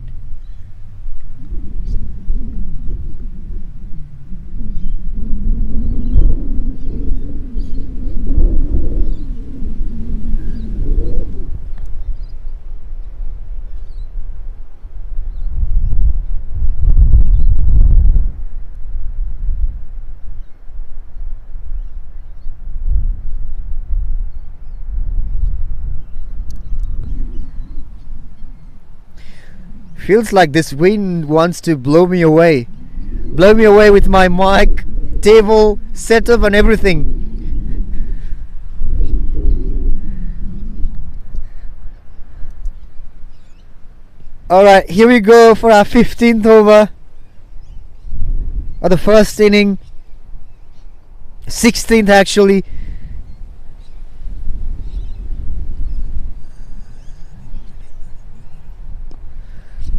A: Feels like this wind wants to blow me away. Blow me away with my mic, table, setup and everything. Alright, here we go for our 15th over of the first inning. 16th actually.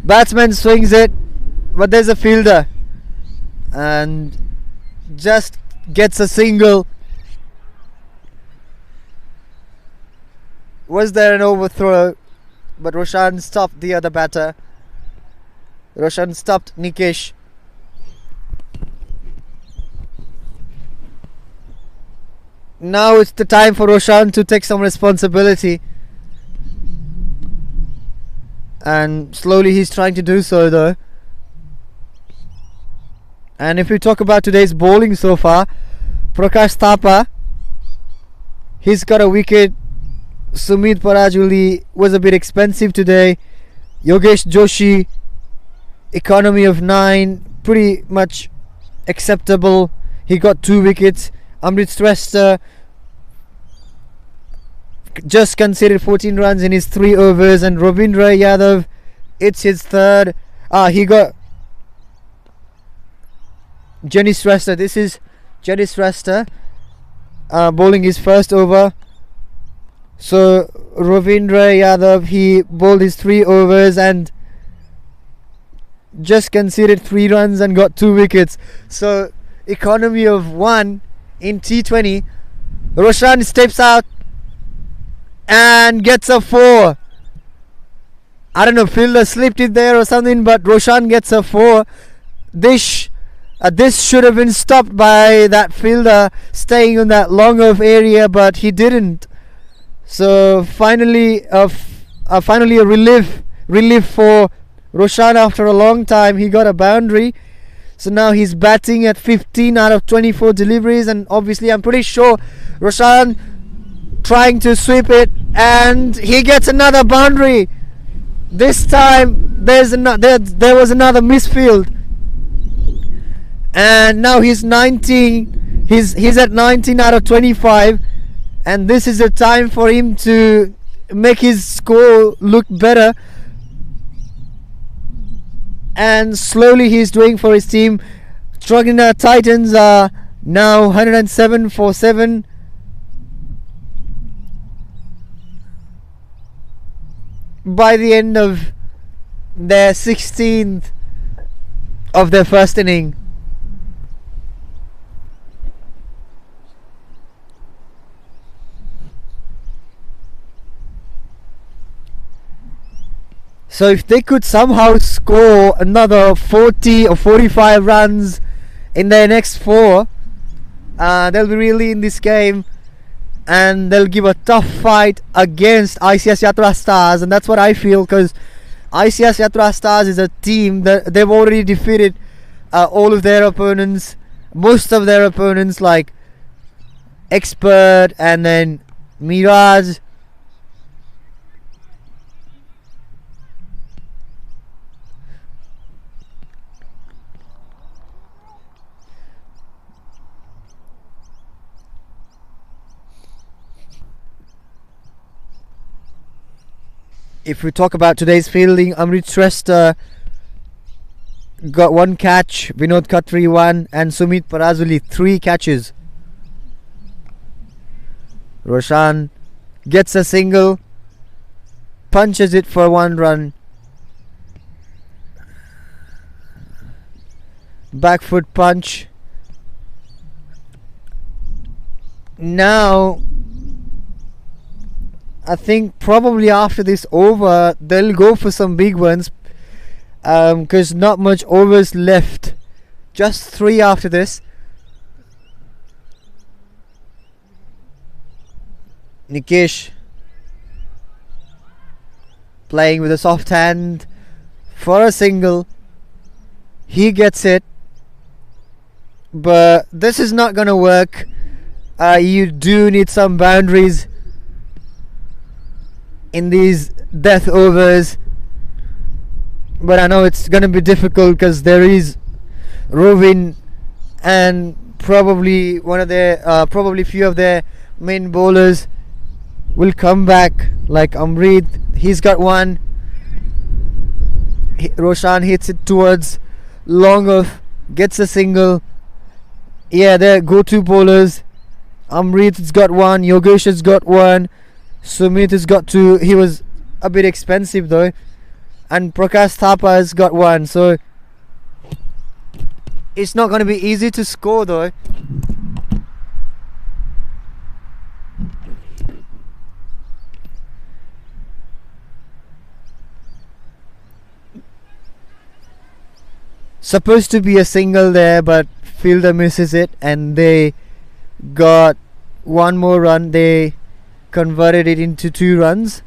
A: Batsman swings it, but there's a fielder and just gets a single. Was there an overthrow? But Roshan stopped the other batter. Roshan stopped Nikesh. Now it's the time for Roshan to take some responsibility. And slowly he's trying to do so though. And if we talk about today's bowling so far, Prakash Thapa, he's got a wicket. Sumit Parajuli was a bit expensive today. Yogesh Joshi, economy of 9, pretty much acceptable. He got 2 wickets. Amrit Shrestha just conceded 14 runs in his 3 overs, and Ravindra Yadav, it's his 3rd. He got Jenny Shrestha. This is Jenny Shrestha. bowling his first over. So Ravindra Yadav, he bowled his 3 overs and just conceded 3 runs and got 2 wickets. So economy of 1 in T20. Roshan steps out and gets a 4. I don't know, fielder slipped it there or something, but Roshan gets a 4. This should have been stopped by that fielder staying on that long off area, but he didn't. So finally a relief for Roshan after a long time. He got a boundary. So now he's batting at 15 out of 24 deliveries, and obviously I'm pretty sure Roshan trying to sweep it, and he gets another boundary. This time there was another misfield, and now he's 19. He's at 19 out of 25, and this is the time for him to make his score look better. And slowly he's doing for his team. Truganina Titans are now 107 for 7. By the end of their 16th of their first inning. So if they could somehow score another 40 or 45 runs in their next 4, they'll be really in this game, and they'll give a tough fight against ICS Yatra Stars. And that's what I feel, because ICS Yatra Stars is a team that they've already defeated all of their opponents, most of their opponents, like Expert and then Miraj. If we talk about today's fielding, Amrit Shrestha got 1 catch, Vinod Khatri 1, and Sumit Parazuli 3 catches. Roshan gets a single, punches it for 1 run. Back foot punch. Now I think probably after this over they'll go for some big ones, because not much overs left, just 3 after this. Nikesh playing with a soft hand for a single. He gets it, but this is not gonna work. You do need some boundaries in these death overs, but I know it's gonna be difficult because there is Rovin and probably probably few of their main bowlers will come back, like Amrit. He's got 1. Roshan hits it towards long off, gets a single. Yeah, they're go-to bowlers. Amrit's got 1, Yogesh has got 1, Sumit has got 2. He was a bit expensive though, and Prakash Thapa has got 1. So it's not going to be easy to score though. Supposed to be a single there, but fielder misses it, and they got 1 more run. They converted it into 2 runs.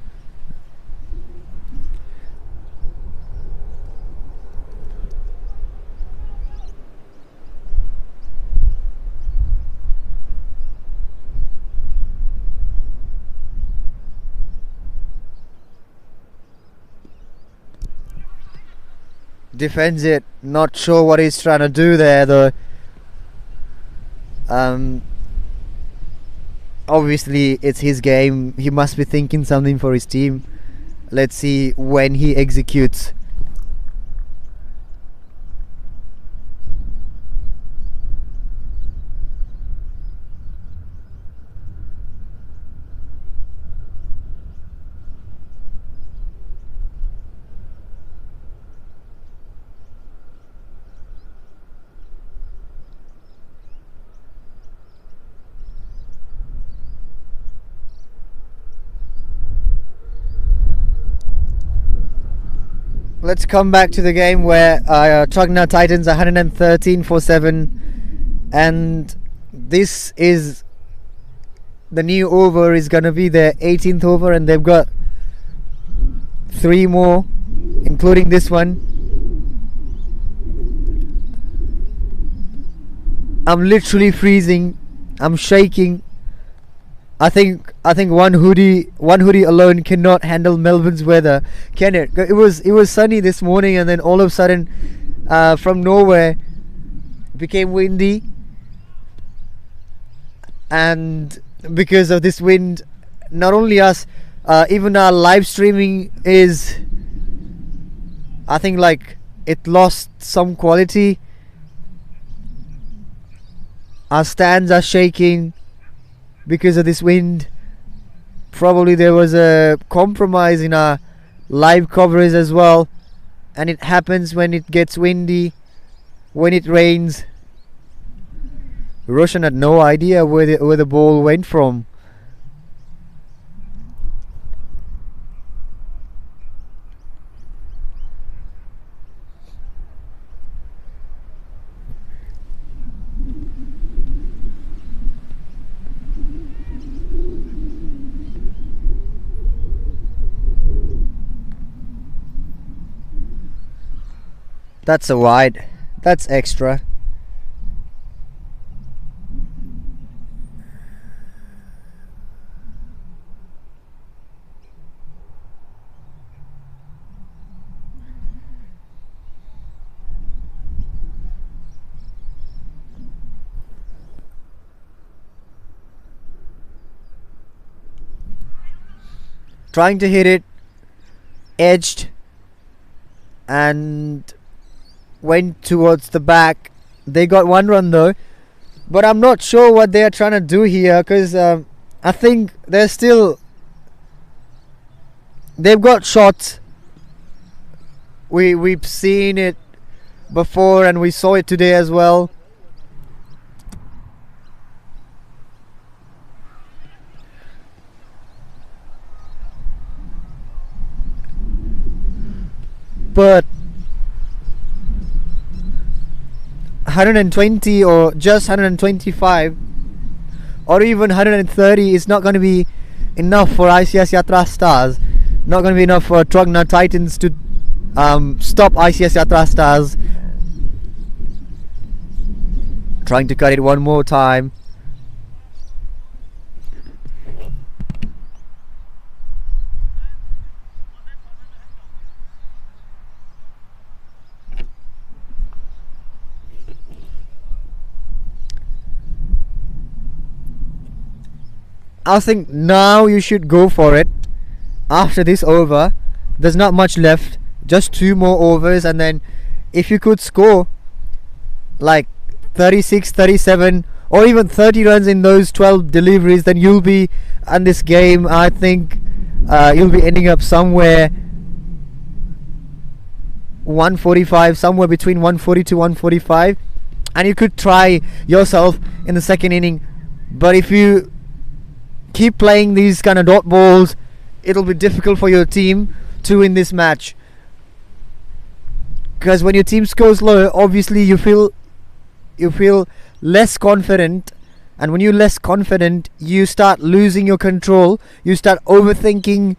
A: Defends it, not sure what he's trying to do there though. Obviously it's his game, he must be thinking something for his team. Let's see when he executes. let's come back to the game where Truganina Titans are 113 for 7, and this is the new over is gonna be their 18th over, and they've got 3 more, including this one. I'm literally freezing. I'm shaking. I think one hoodie alone cannot handle Melbourne's weather, can it? It was sunny this morning, and then all of a sudden, from nowhere, it became windy, and because of this wind, not only us, even our live streaming is, I think, like, it lost some quality. Our stands are shaking because of this wind. Probably there was a compromise in our live coverage as well, and it happens when it gets windy, when it rains. Roshan had no idea where the ball went from. That's a wide. That's extra. Trying to hit it, edged, and went towards the back. They got 1 run though, but I'm not sure what they are trying to do here, because I think they've got shots. We've seen it before, and we saw it today as well. But 120 or just 125 or even 130 is not going to be enough for ICS Yatra Stars. Not going to be enough for Truganina Titans to stop ICS Yatra Stars. Trying to cut it one more time. I think now you should go for it. After this over, there's not much left. Just 2 more overs, and then if you could score like 36, 37 or even 30 runs in those 12 deliveries, then you'll be on this game. I think you'll be ending up somewhere 145, somewhere between 140 to 145, and you could try yourself in the second inning. But if you keep playing these kind of dot balls, it'll be difficult for your team to win this match, because when your team scores low, obviously you feel less confident, and when you're less confident, you start losing your control, you start overthinking,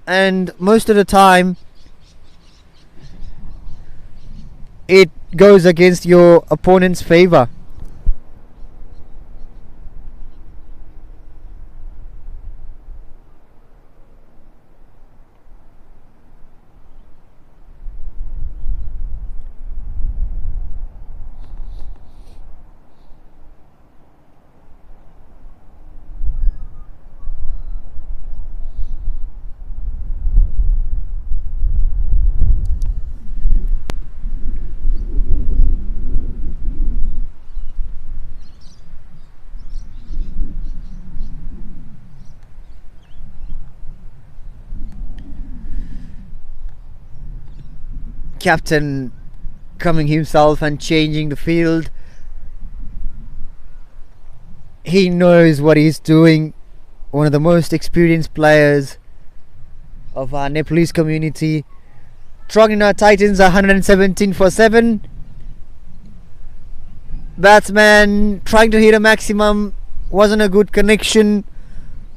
A: and most of the time it goes against your opponent's favor. Captain coming himself and changing the field. He knows what he's doing. One of the most experienced players of our Nepalese community. Truganina Titans are 117 for 7. Batsman trying to hit a maximum, wasn't a good connection,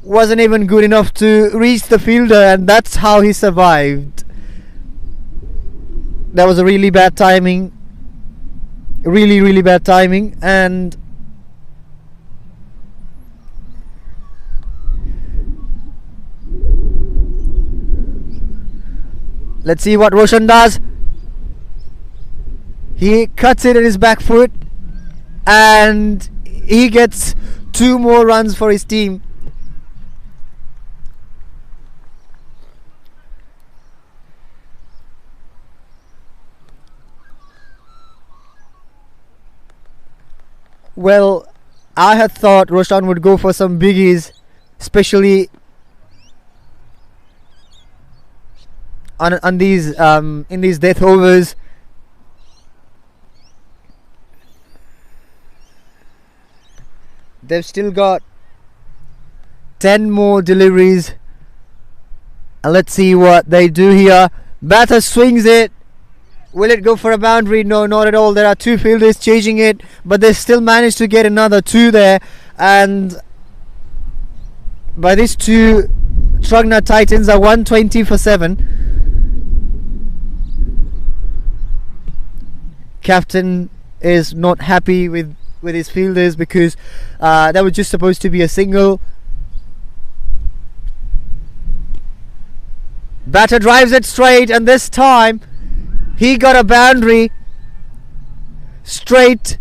A: wasn't even good enough to reach the fielder, and that's how he survived. That was a really bad timing, really bad timing. And let's see what Roshan does. He cuts it in his back foot and he gets 2 more runs for his team. Well, I had thought Roshan would go for some biggies, especially on these in these death overs. They've still got 10 more deliveries, and let's see what they do here. Batter swings it. Will it go for a boundary? No, not at all. There are 2 fielders chasing it, but they still managed to get another 2 there. And by these 2, Truganina Titans are 120 for 7. Captain is not happy with his fielders because that was just supposed to be a single. Batter drives it straight, and this time he got a boundary straight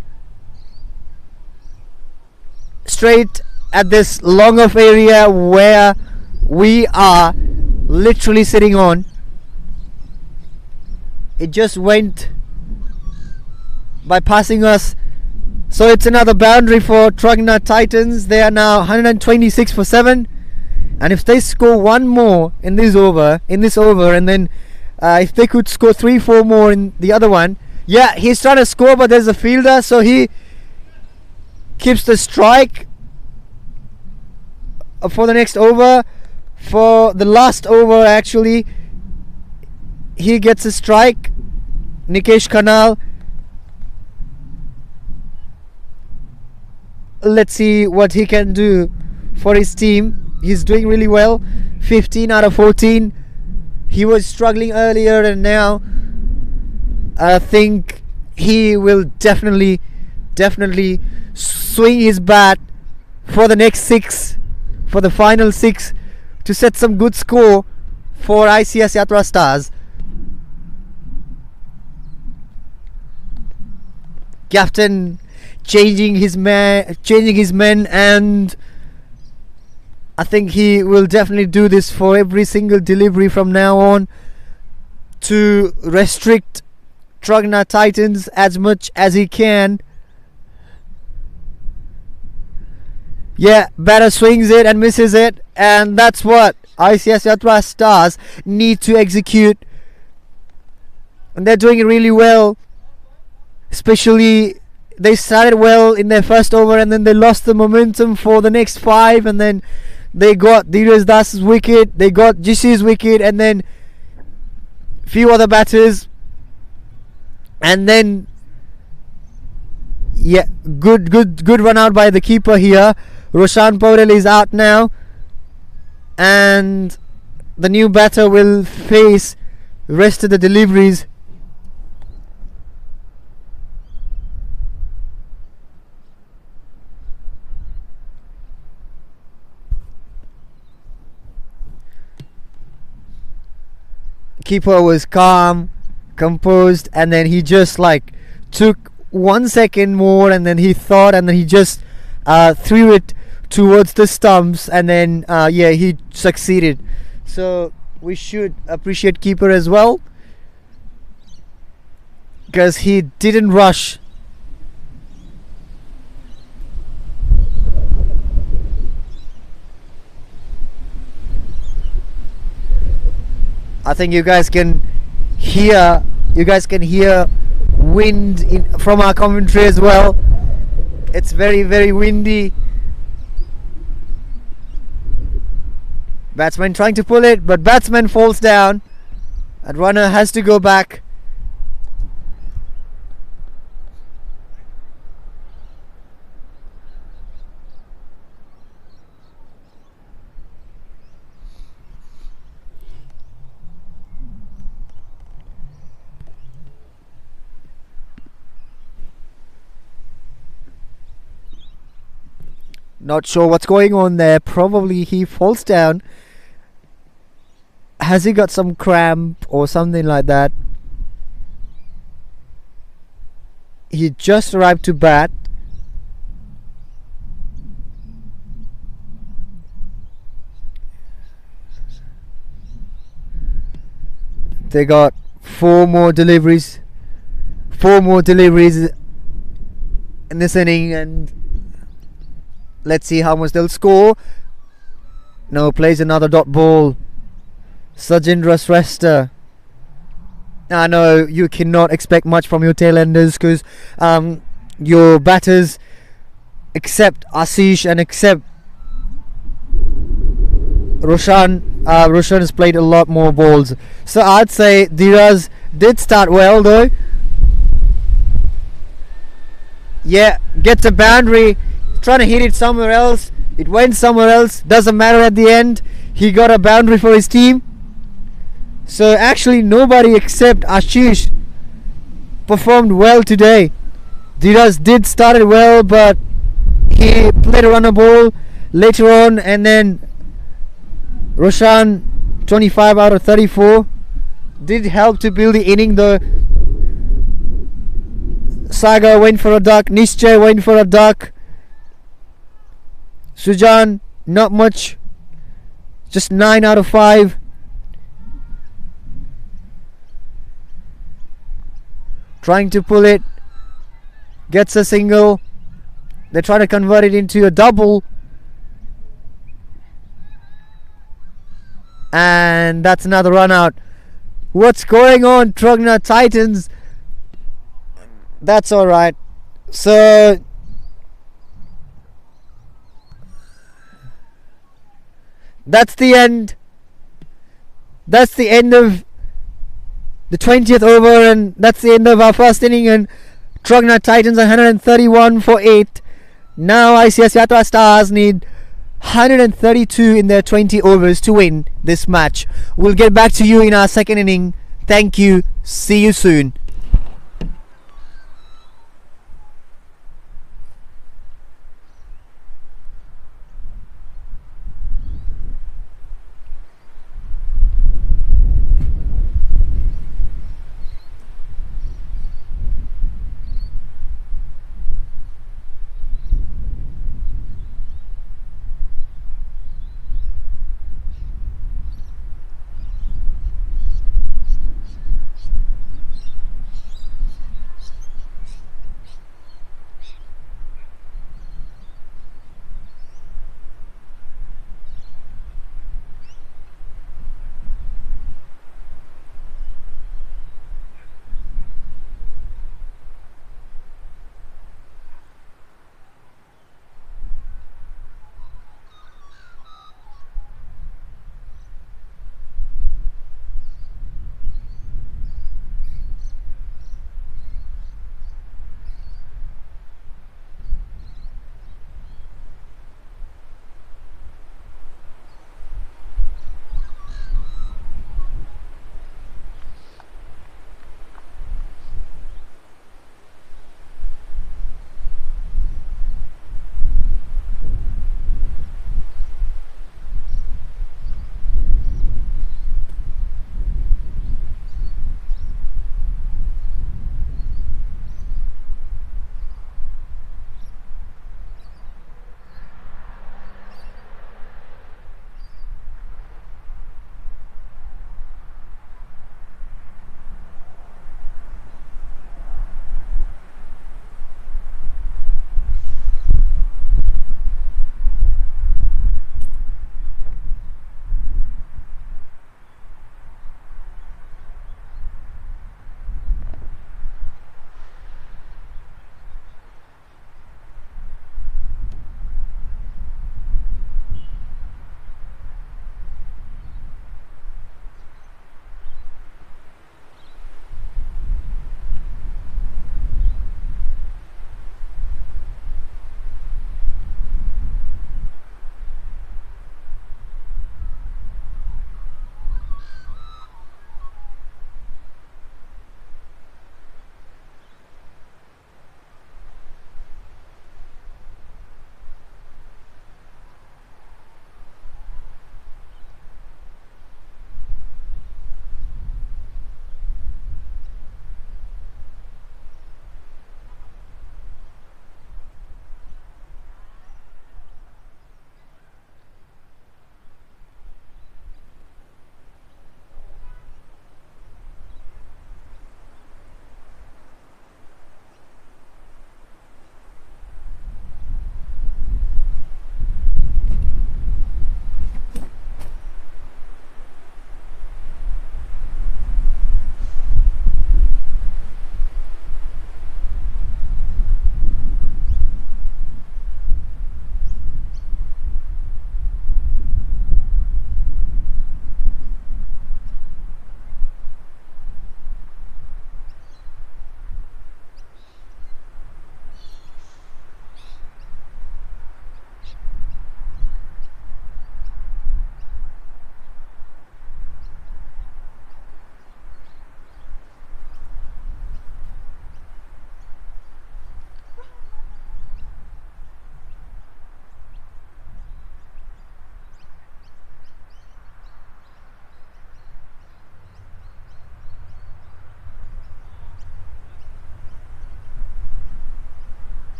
A: at this long off area where we are literally sitting on. It just went by passing us. So it's another boundary for Truganina Titans. They are now 126 for 7. And if they score 1 more in this over, and then if they could score 3-4 more in the other one. Yeah, he's trying to score, but there's a fielder, so he keeps the strike for the next over. For the last over, actually, he gets a strike. Nikesh Khanal. Let's see what he can do for his team. He's doing really well. 15 out of 14. He was struggling earlier, and now I think he will definitely swing his bat for the next 6, for the final 6, to set some good score for ICS Yatra Stars. Captain changing his men, and I think he will definitely do this for every single delivery from now on to restrict Truganina Titans as much as he can. Yeah, batter swings it and misses it, and that's what ICS Yatra Stars need to execute, and they're doing it really well. Especially, they started well in their first over, and then they lost the momentum for the next 5, and then they got Dheeraj Das's wicket, they got Jishi's wicket, and then few other batters, and then yeah, good run out by the keeper here. Roshan Paurel is out now, and the new batter will face rest of the deliveries. Keeper was calm, composed, and then he just took 1 second more, and then he thought, and then he just threw it towards the stumps, and then yeah, he succeeded. So we should appreciate keeper as well, because he didn't rush. I think you guys can hear wind from our commentary as well. It's very windy. Batsman trying to pull it, but batsman falls down, That runner has to go back. Not sure what's going on there. Probably he falls down. Has he got some cramp or something like that? He just arrived to bat. They got 4 more deliveries. 4 more deliveries in this inning, and let's see how much they'll score. No, plays another dot ball. Sajindra Shrestha. I know you cannot expect much from your tailenders because your batters, except Ashish and except Roshan has played a lot more balls. So I'd say Dheeraj did start well though. Yeah, gets a boundary. Trying to hit it somewhere else. It went somewhere else. Doesn't matter at the end. He got a boundary for his team. So actually nobody except Ashish performed well today. Dheeraj did start it well, but he played a runner ball later on, and then Roshan 25 out of 34 did help to build the inning though. Saga went for a duck. Nischay went for a duck. Sujan, not much. Just 9 out of 5. Trying to pull it. Gets a single. They try to convert it into a double. And that's another run out. What's going on, Truganina Titans? That's alright. So that's the end. That's the end of the 20th over, and that's the end of our first inning. And Truganina Titans 131 for 8. Now ICS Yatra Stars need 132 in their 20 overs to win this match. We'll get back to you in our second inning. Thank you. See you soon.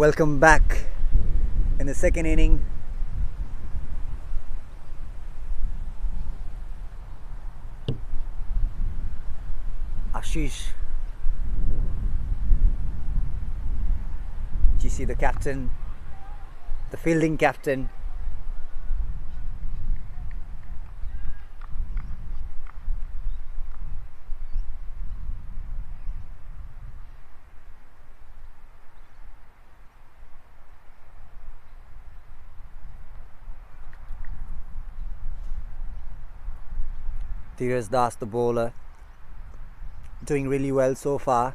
A: Welcome back in the second inning. Ashish, GC the captain, the fielding captain. Dheeraj Das, the bowler, doing really well so far.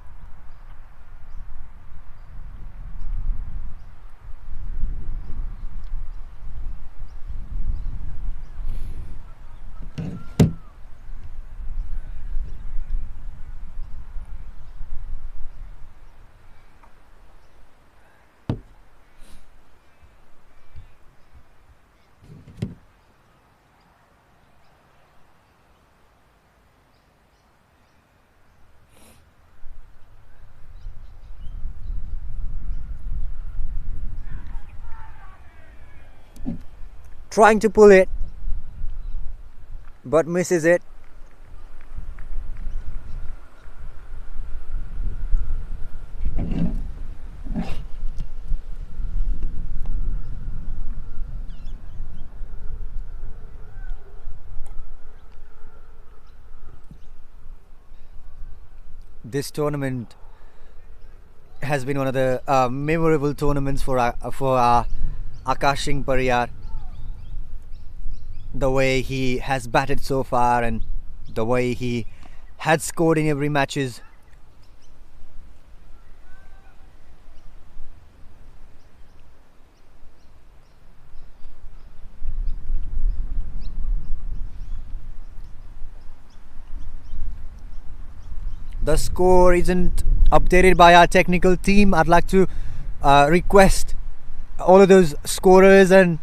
A: Trying to pull it, but misses it. This tournament has been one of the memorable tournaments for Akash Singh Pariyar. The way he has batted so far and the way he had scored in every matches. The score isn't updated by our technical team. I'd like to request all of those scorers and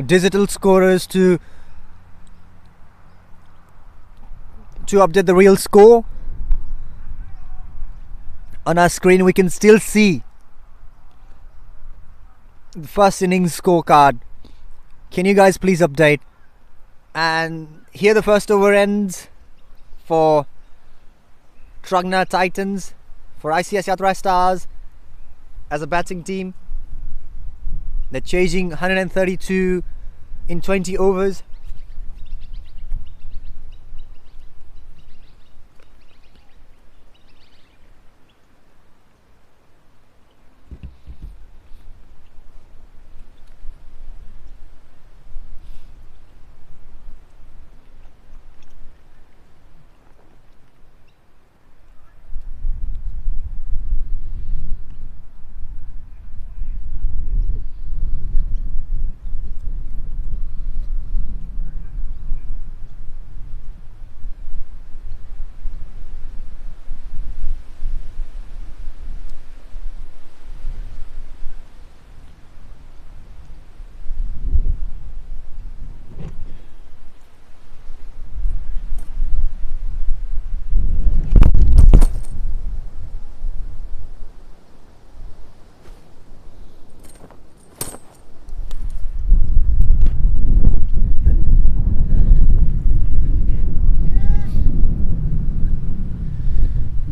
A: digital scorers to update the real score. On our screen we can still see the first innings scorecard. Can you guys please update? And here the first over ends for Truganina Titans, for ICS Yatra Stars as a batting team. They're chasing 132 in 20 overs.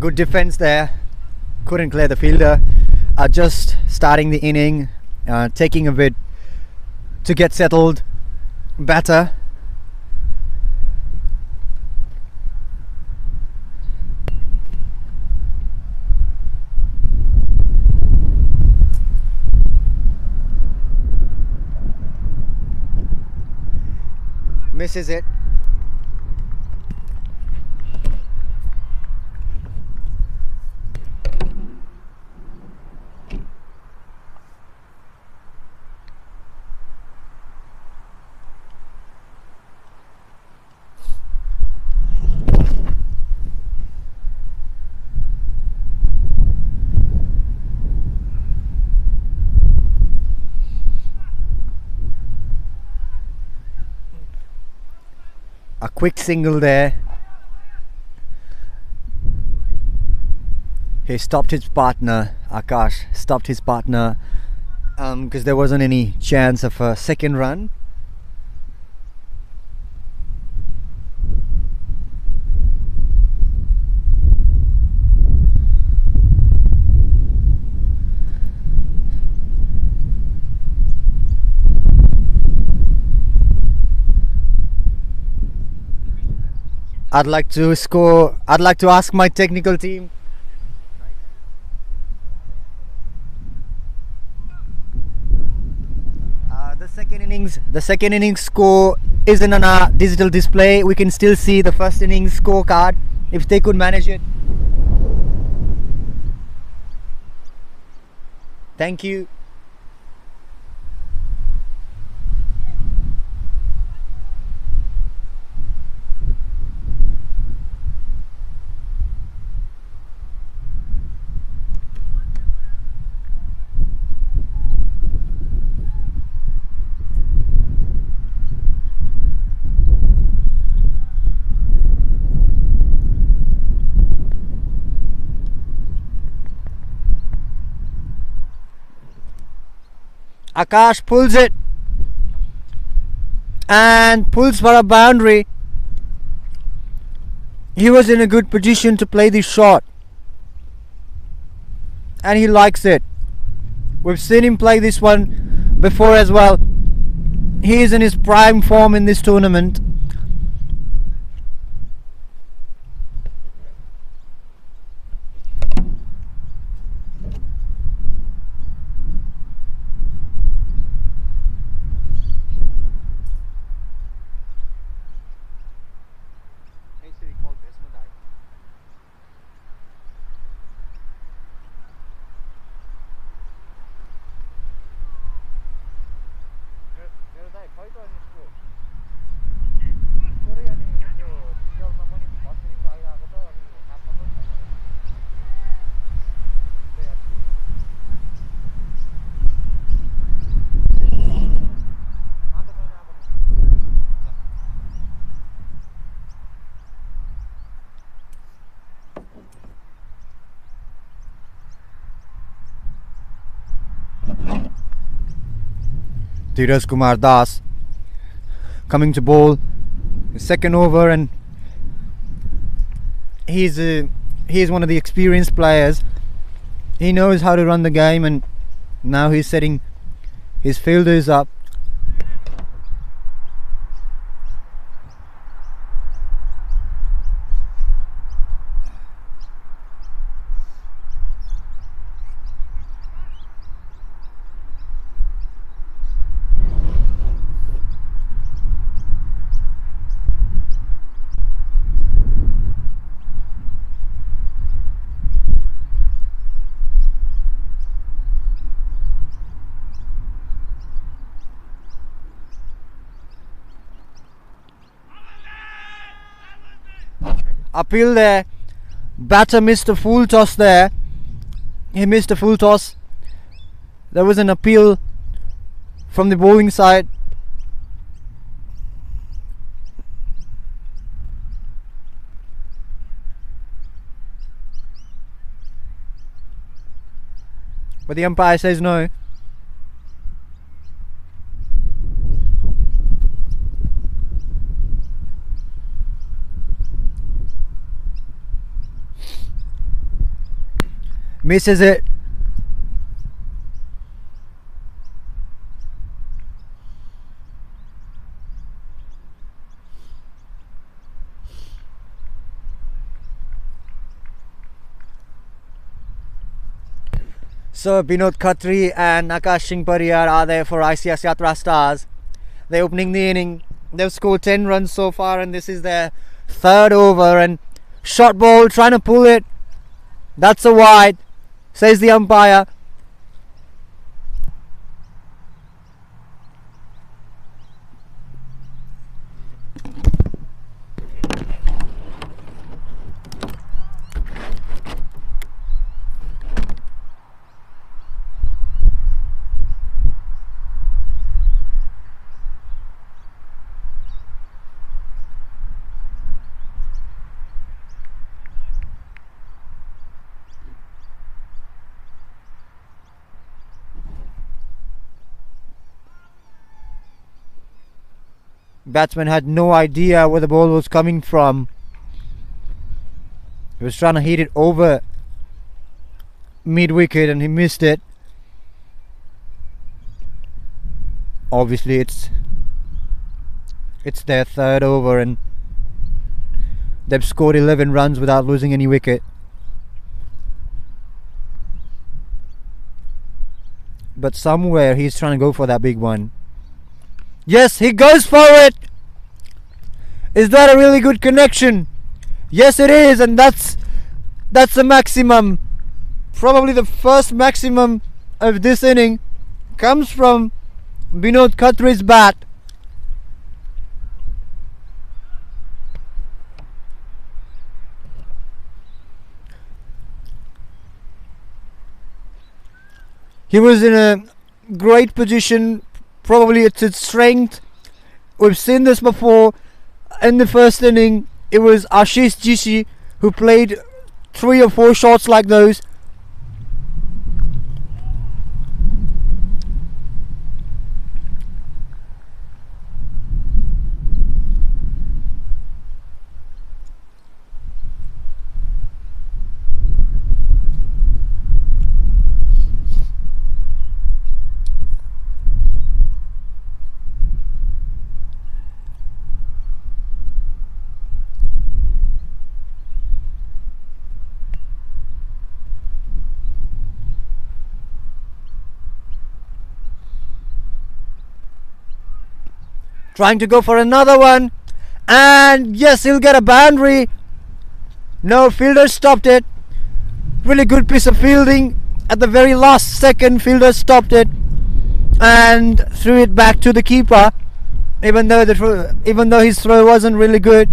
A: Good defense there, couldn't clear the fielder. Just starting the inning, taking a bit to get settled better. Misses it. A quick single there. He stopped his partner, Akash stopped his partner because there wasn't any chance of a second run. I'd like to ask my technical team. The second innings score isn't on our digital display. We can still see the first innings scorecard if they could manage it. Thank you. Akash pulls it and pulls for a boundary. He was in a good position to play this shot and he likes it. We've seen him play this one before as well. He is in his prime form in this tournament. Dheeraj Kumar Das coming to bowl his second over, and he's one of the experienced players. He knows how to run the game, and now he's setting his fielders up. Appeal there. Batter missed a full toss there. He missed a full toss. There was an appeal from the bowling side. But the umpire says no. Misses it. So Binod Khatri and Akash Singh Pariyar are there for ICS Yatra Stars. They're opening the inning. They've scored 10 runs so far, and this is their third over. And short ball, trying to pull it. That's a wide, says the umpire. Batsman had no idea where the ball was coming from. He was trying to hit it over mid-wicket and he missed it. Obviously it's their third over and they've scored 11 runs without losing any wicket. But somewhere he's trying to go for that big one. Yes, he goes for it! Is that a really good connection? Yes, it is, and that's the maximum. Probably the first maximum of this inning comes from Binod Khatri's bat. He was in a great position. Probably it's his strength. We've seen this before. In the first inning, it was Ashish Jishi who played 3 or 4 shots like those. Trying to go for another one, and yes, he'll get a boundary. No, fielder stopped it. Really good piece of fielding. At the very last second, fielder stopped it and threw it back to the keeper. Even though his throw wasn't really good,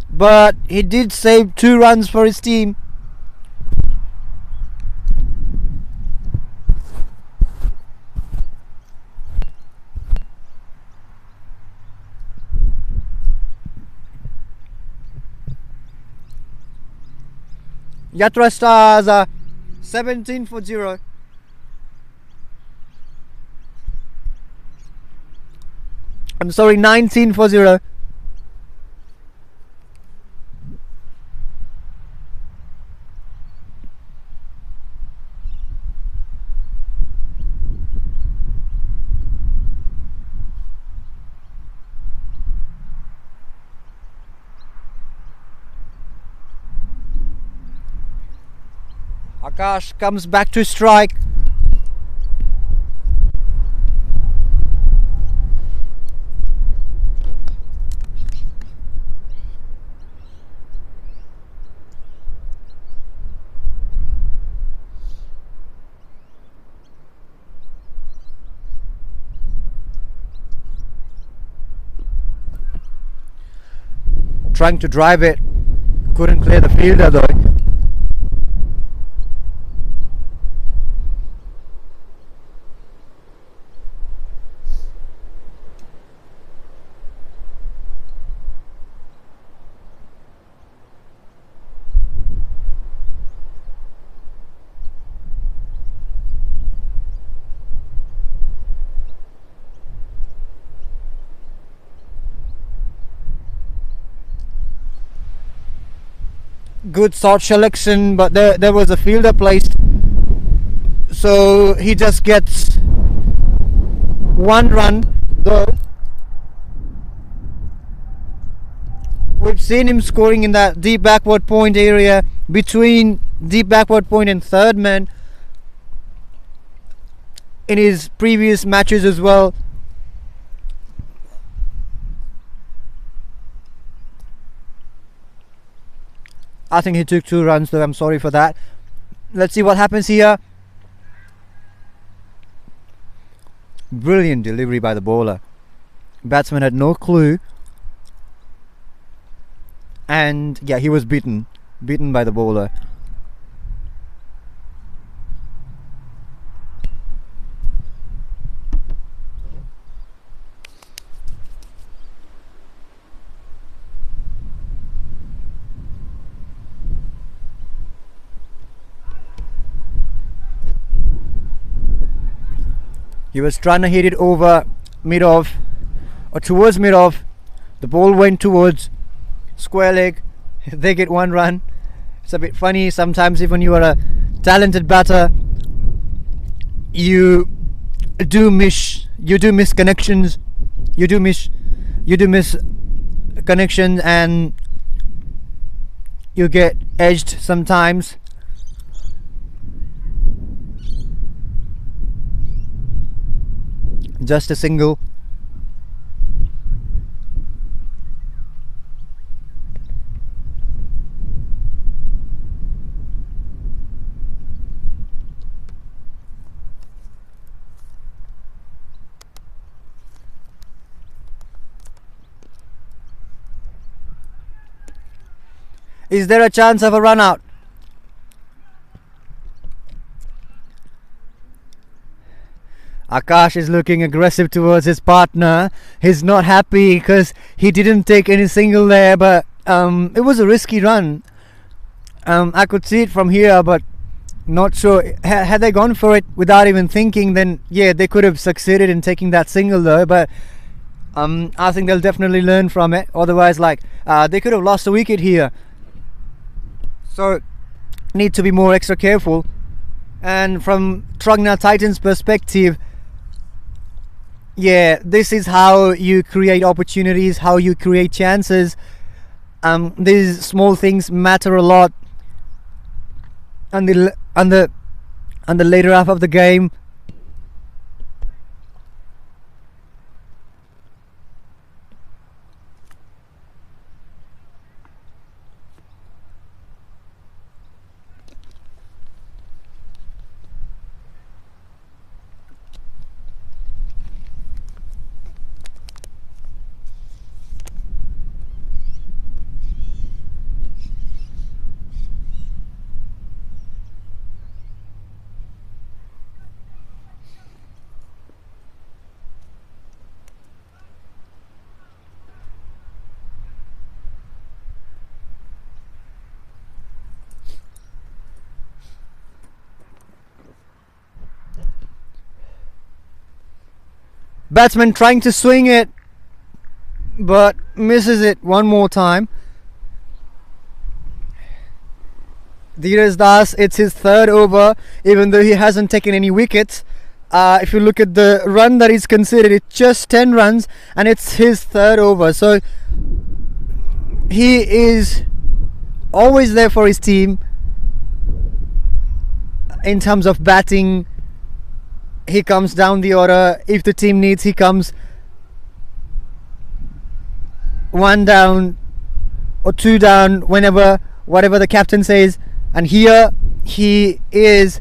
A: but he did save 2 runs for his team. Yatra Stars are 17 for 0. I'm sorry, 19 for 0. Akash comes back to strike. Trying to drive it, couldn't clear the fielder though. Good shot selection, but there was a fielder placed, so he just gets 1 run though. We've seen him scoring in that deep backward point area between deep backward point and third man in his previous matches as well. I think he took 2 runs though, I'm sorry for that. Let's see what happens here. Brilliant delivery by the bowler. Batsman had no clue. And yeah, he was beaten by the bowler. He was trying to hit it over mid-off. or towards mid-off. The ball went towards square leg. They get 1 run. It's a bit funny sometimes. Even you are a talented batter, you do miss connections. You do miss connections, and you get edged sometimes. Just a single. Is there a chance of a run out? Akash is looking aggressive towards his partner. He's not happy because he didn't take any single there, but it was a risky run. I could see it from here, but not sure. Had they gone for it without even thinking, then yeah, they could have succeeded in taking that single though, but I think they'll definitely learn from it. Otherwise, they could have lost a wicket here. So need to be more extra careful. And from Truganina Titans perspective, yeah, this is how you create opportunities, how you create chances. These small things matter a lot on the later half of the game. Batsman trying to swing it, but misses it one more time. Dheeraj Das, it's his 3rd over, even though he hasn't taken any wickets. If you look at the run that he's considered, it's just 10 runs, and it's his 3rd over. So he is always there for his team in terms of batting. He comes down the order. If the team needs, he comes 1 down or 2 down, whatever the captain says. And here he is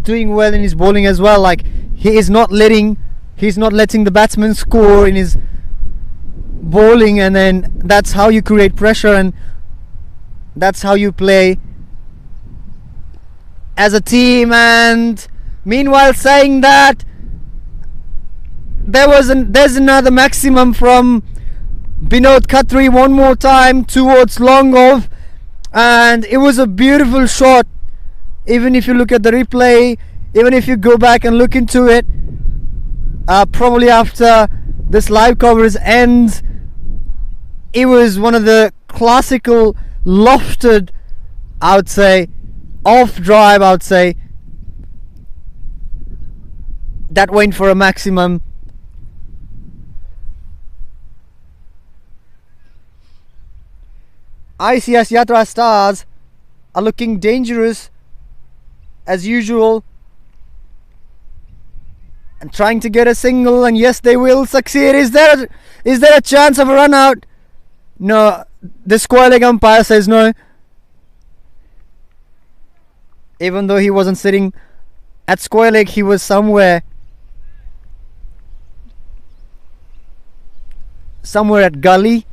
A: doing well in his bowling as well. He's not letting the batsman score in his bowling, and then that's how you create pressure, and that's how you play as a team. And meanwhile, saying that, there's another maximum from Binod Khatri one more time towards long off, and it was a beautiful shot. Even if you look at the replay, even if you go back and look into it, probably after this live coverage ends, it was one of the classical lofted, I would say, off drive, I would say, that went for a maximum. ICS Yatra stars are looking dangerous as usual and trying to get a single, and yes, they will succeed. Is there a chance of a run out? No, the square leg umpire says no, even though he wasn't sitting at square leg, he was somewhere at gully.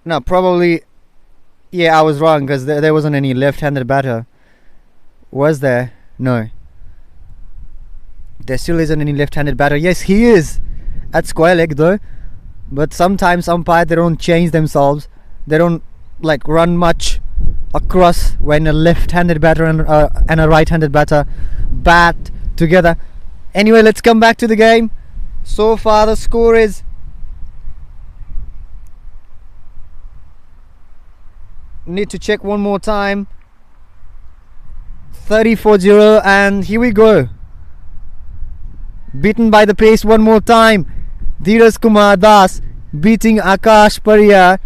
A: No, probably, yeah, I was wrong, because there wasn't any left-handed batter. Was there? No. There still isn't any left-handed batter. Yes, he is at square leg though. But sometimes umpires, they don't change themselves. They don't run much across when a left-handed batter and a right-handed batter bat together. Anyway, let's come back to the game. So far the score is need to check one more time. 30-0, and here we go. Beaten by the pace one more time. Dheeraj Kumar Das beating Akash Pariyar.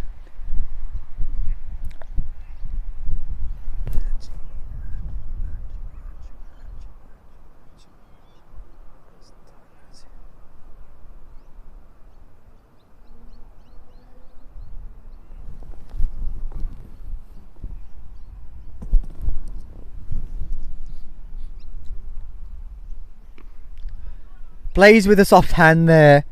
A: Plays with a soft hand there.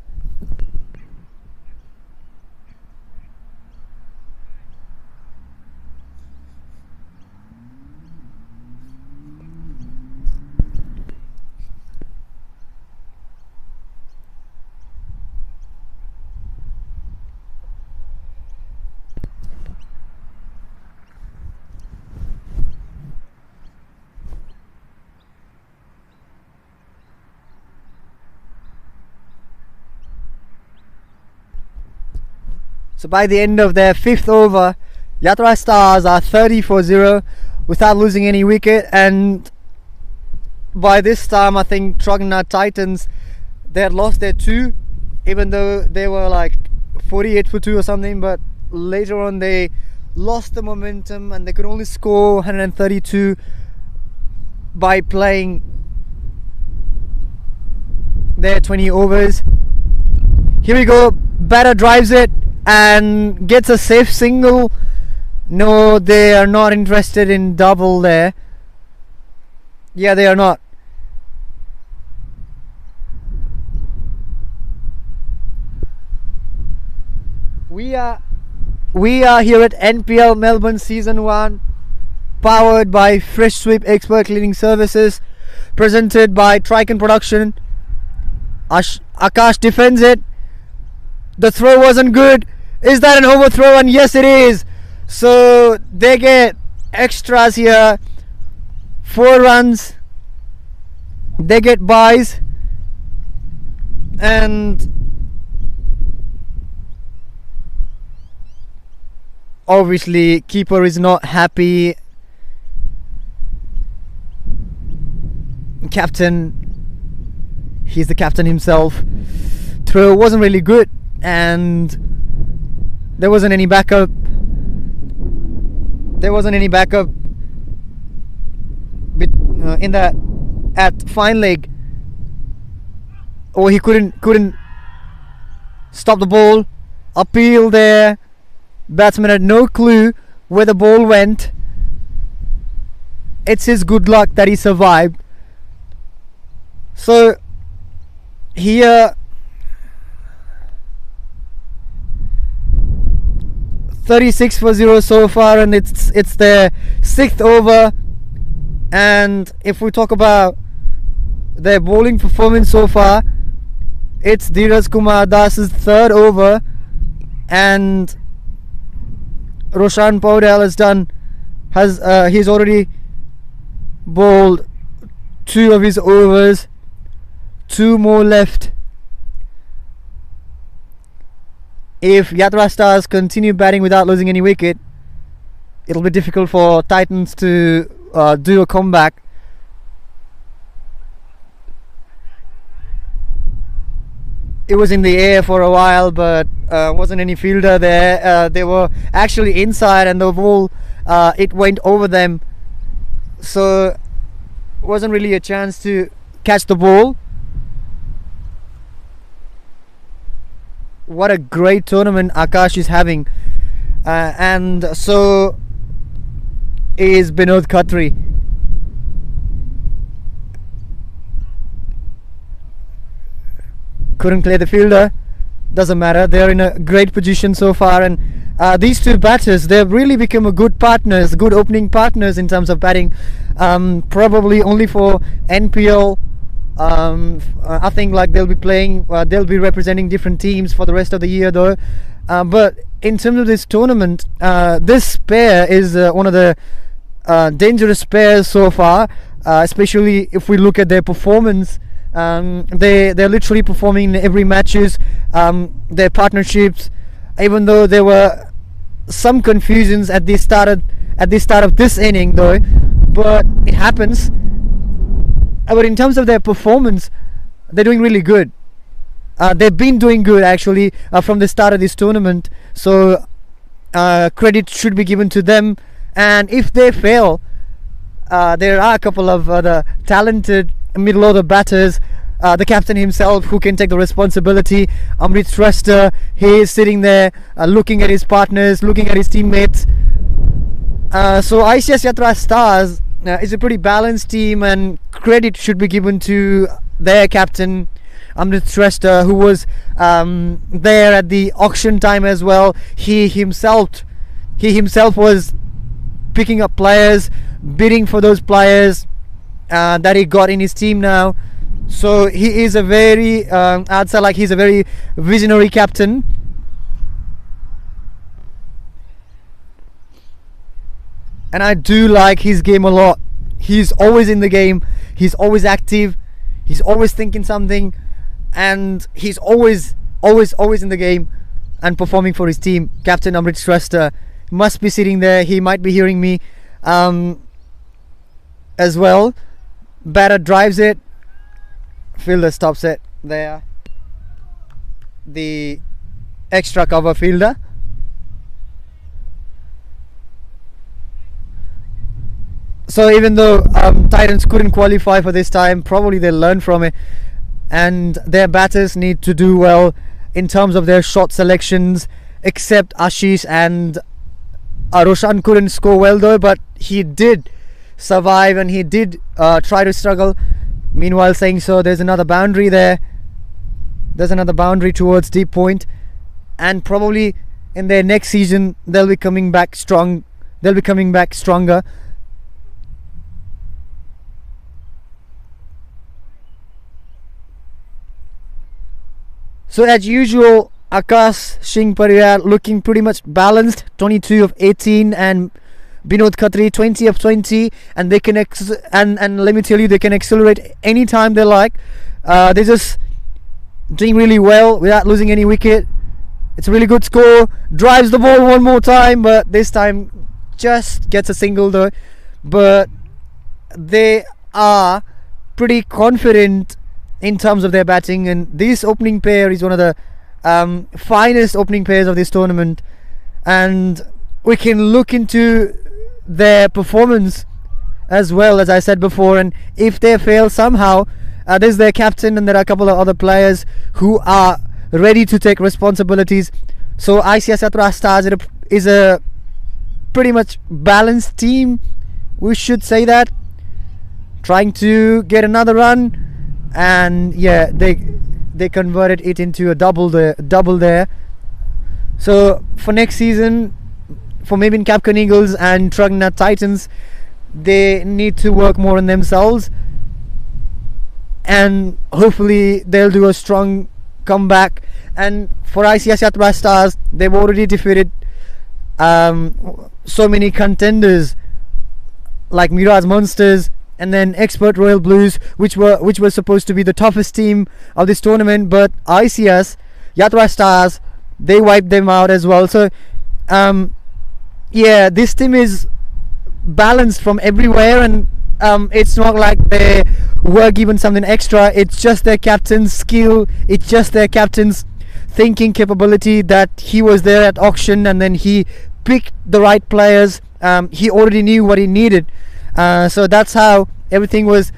A: So by the end of their 5th over, Yatra Stars are 30-0 without losing any wicket, and by this time I think Truganina Titans, they had lost their 2, even though they were like 48 for 2 or something, but later on they lost the momentum and they could only score 132 by playing their 20 overs. Here we go, batter drives it and gets a safe single. No, they are not interested in double there. Yeah, they are not. We are here at NPL Melbourne Season 1, powered by Fresh Sweep Expert Cleaning Services, presented by Trican Production. Akash defends it. The throw wasn't good. Is that an overthrow? And yes, it is. So they get extras here. 4 runs. They get buys. And obviously keeper is not happy. Captain, he's the captain himself. Throw wasn't really good, and there wasn't any backup. In that at fine leg, or he couldn't stop the ball. Appeal there. Batsman had no clue where the ball went. It's his good luck that he survived. So here 36-0 so far, and it's their 6th over. And if we talk about their bowling performance so far, it's Dheeraj Kumar Das's 3rd over, and Roshan Paudel he's already bowled 2 of his overs. 2 more left. If Yatra Stars continue batting without losing any wicket, it'll be difficult for Titans to do a comeback. It was in the air for a while, but wasn't any fielder there. They were actually inside, and the ball it went over them, so wasn't really a chance to catch the ball. What a great tournament Akash is having, and so is Binod Khatri. Couldn't clear the fielder. Doesn't matter, they're in a great position so far, and these 2 batters, they've really become a good opening partners in terms of batting. Probably only for NPL. I think like they'll be representing different teams for the rest of the year though. But in terms of this tournament, this pair is one of the dangerous pairs so far, especially if we look at their performance. They're literally performing in every matches, their partnerships, even though there were some confusions at the start of this inning though, but it happens. But in terms of their performance, they're doing really good. They've been doing good actually from the start of this tournament, so credit should be given to them. And if they fail, there are a couple of other talented middle order batters, the captain himself who can take the responsibility. Amrit Shrestha, he is sitting there looking at his partners, looking at his teammates. So ICS Yatra Stars is a pretty balanced team, and credit should be given to their captain Amrit Shrestha, who was there at the auction time as well. He himself was picking up players, bidding for those players that he got in his team now. So he is a very I'd say like he's a very visionary captain. And I do like his game a lot. He's always in the game, he's always active, he's always thinking something, and he's always in the game and performing for his team. Captain Amrit Shrestha must be sitting there, he might be hearing me as well. Batter drives it, fielder stops it there, the extra cover fielder. So even though Titans couldn't qualify for this time, probably they'll learn from it, and their batters need to do well in terms of their shot selections, except Ashish and Roshan couldn't score well though, but he did survive and he did try to struggle. Meanwhile, saying so, there's another boundary there. There's another boundary towards deep point, and probably in their next season they'll be coming back strong. They'll be coming back stronger. So as usual, Akash Singh Pariwar looking pretty much balanced, 22 of 18, and Binod Khatri 20 of 20, and they can and let me tell you, they can accelerate anytime they like. They're just doing really well without losing any wicket. It's a really good score. Drives the ball one more time, but this time just gets a single though. But they are pretty confident in terms of their batting, and this opening pair is one of the finest opening pairs of this tournament, and we can look into their performance as well, as I said before. And if they fail somehow, there's their captain and there are a couple of other players who are ready to take responsibilities. So ICS Yatra Stars is a pretty much balanced team, we should say that, trying to get another run. And yeah, they converted it into a double there. So for next season, for maybe in Capcom Eagles and Truganina Titans, they need to work more on themselves, and hopefully they'll do a strong comeback. And for ICS Yatra Stars, they've already defeated so many contenders like Mirage Monsters and then Expert Royal Blues, which were supposed to be the toughest team of this tournament, but ICS Yatra Stars, they wiped them out as well. So yeah, this team is balanced from everywhere, and it's not like they were given something extra. It's just their captain's skill, it's just their captain's thinking capability, that he was there at auction and then he picked the right players. He already knew what he needed. So that's how everything was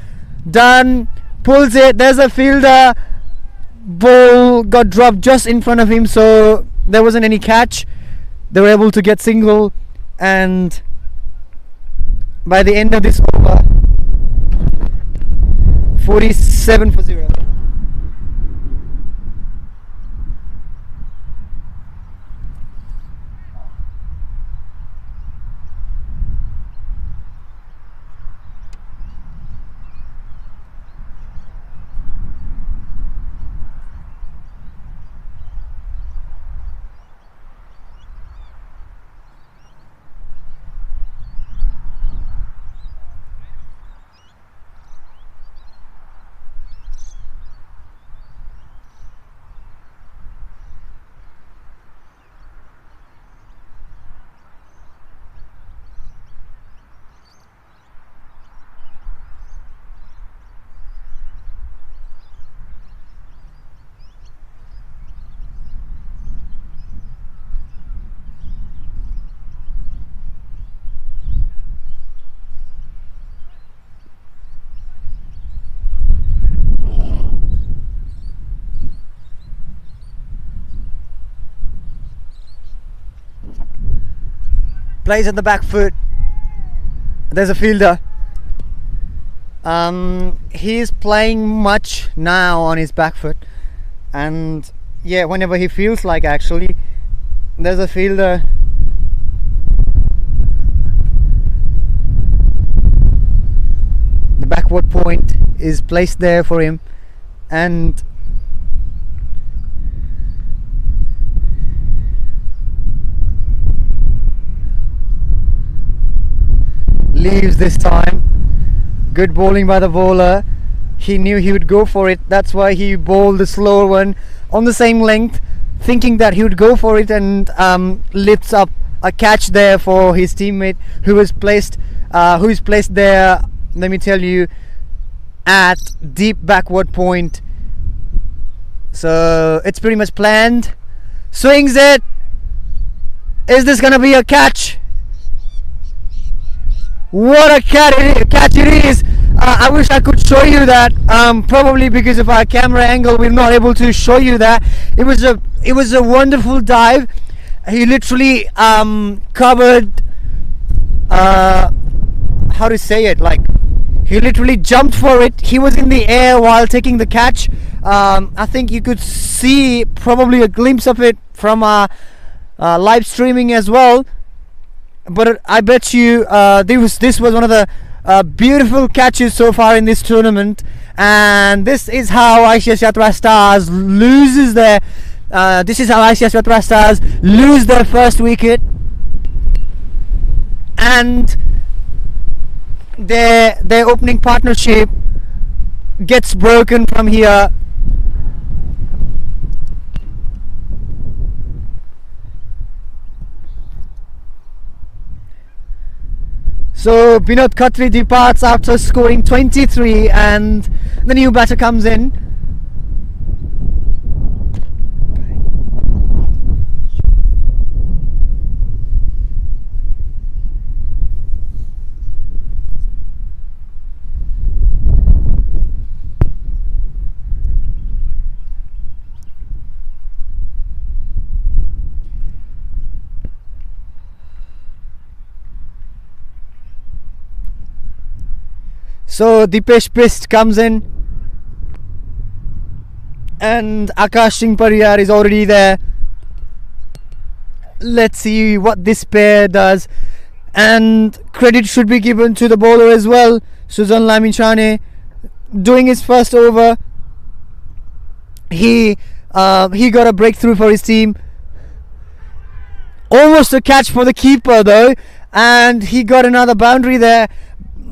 A: done. Pulls it, there's a fielder, ball got dropped just in front of him, so there wasn't any catch. They were able to get single, and by the end of this over, 47 for 0. plays at the back foot. There's a fielder. He's playing much now on his back foot, and yeah, whenever he feels like, actually, there's a fielder. The backward point is placed there for him, and leaves this time. Good bowling by the bowler. He knew he would go for it. That's why he bowled the slower one on the same length, thinking that he would go for it, and lifts up a catch there for his teammate who is placed there, let me tell you, at deep backward point. So it's pretty much planned. Swings it. Is this gonna be a catch? What a catch it is! I wish I could show you that. Probably because of our camera angle, we're not able to show you that. It was a wonderful dive. He literally covered. How to say it? Like, he literally jumped for it. He was in the air while taking the catch. I think you could see probably a glimpse of it from our live streaming as well. But I bet you this was one of the beautiful catches so far in this tournament, and this is how ICS Yatra Stars loses their lose their first wicket, and their opening partnership gets broken from here. So Binod Khatri departs after scoring 23, and the new batter comes in. So Dipesh Pist comes in, and Akash Singh Pariyar is already there. Let's see what this pair does, and credit should be given to the bowler as well. Suzan Lamichane doing his first over. He got a breakthrough for his team. Almost a catch for the keeper though, and he got another boundary there.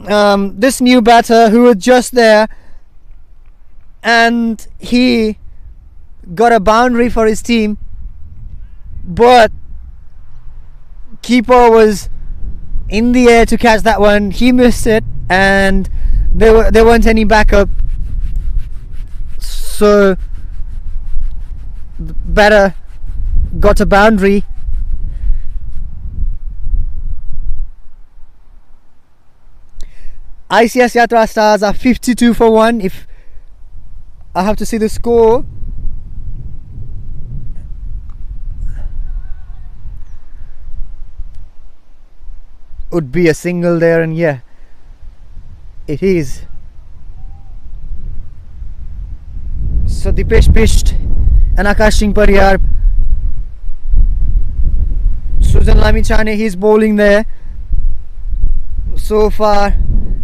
A: This new batter who was just there, and he got a boundary for his team, but keeper was in the air to catch that one. He missed it, and there weren't any backup, so the batter got a boundary. ICS Yatra Stars are 52 for 1. If I have to see the score, would be a single there, and yeah, it is. So Dipesh Pist and Akash Singh Pariyar. Suzan Lamichane, he's bowling there. So far,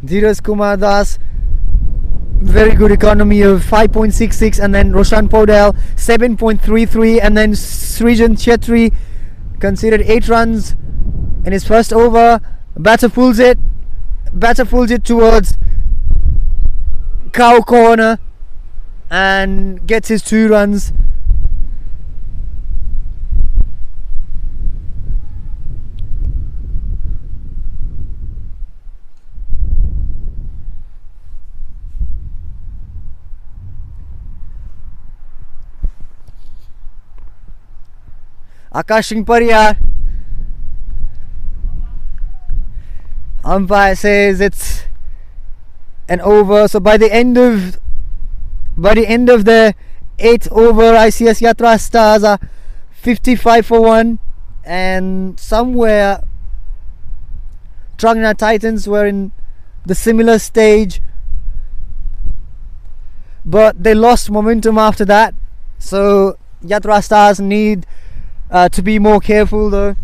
A: Dheeraj Kumar Das, very good economy of 5.66, and then Roshan Podel 7.33, and then Srijan Chetri conceded 8 runs in his first over. Batter pulls it towards cow corner and gets his 2 runs. Akash Singh Pariyar, umpire says it's an over. So by the end of the 8th over, ICS Yatra Stars are 55 for 1, and somewhere Truganina Titans were in the similar stage, but they lost momentum after that. So Yatra Stars need to be more careful though.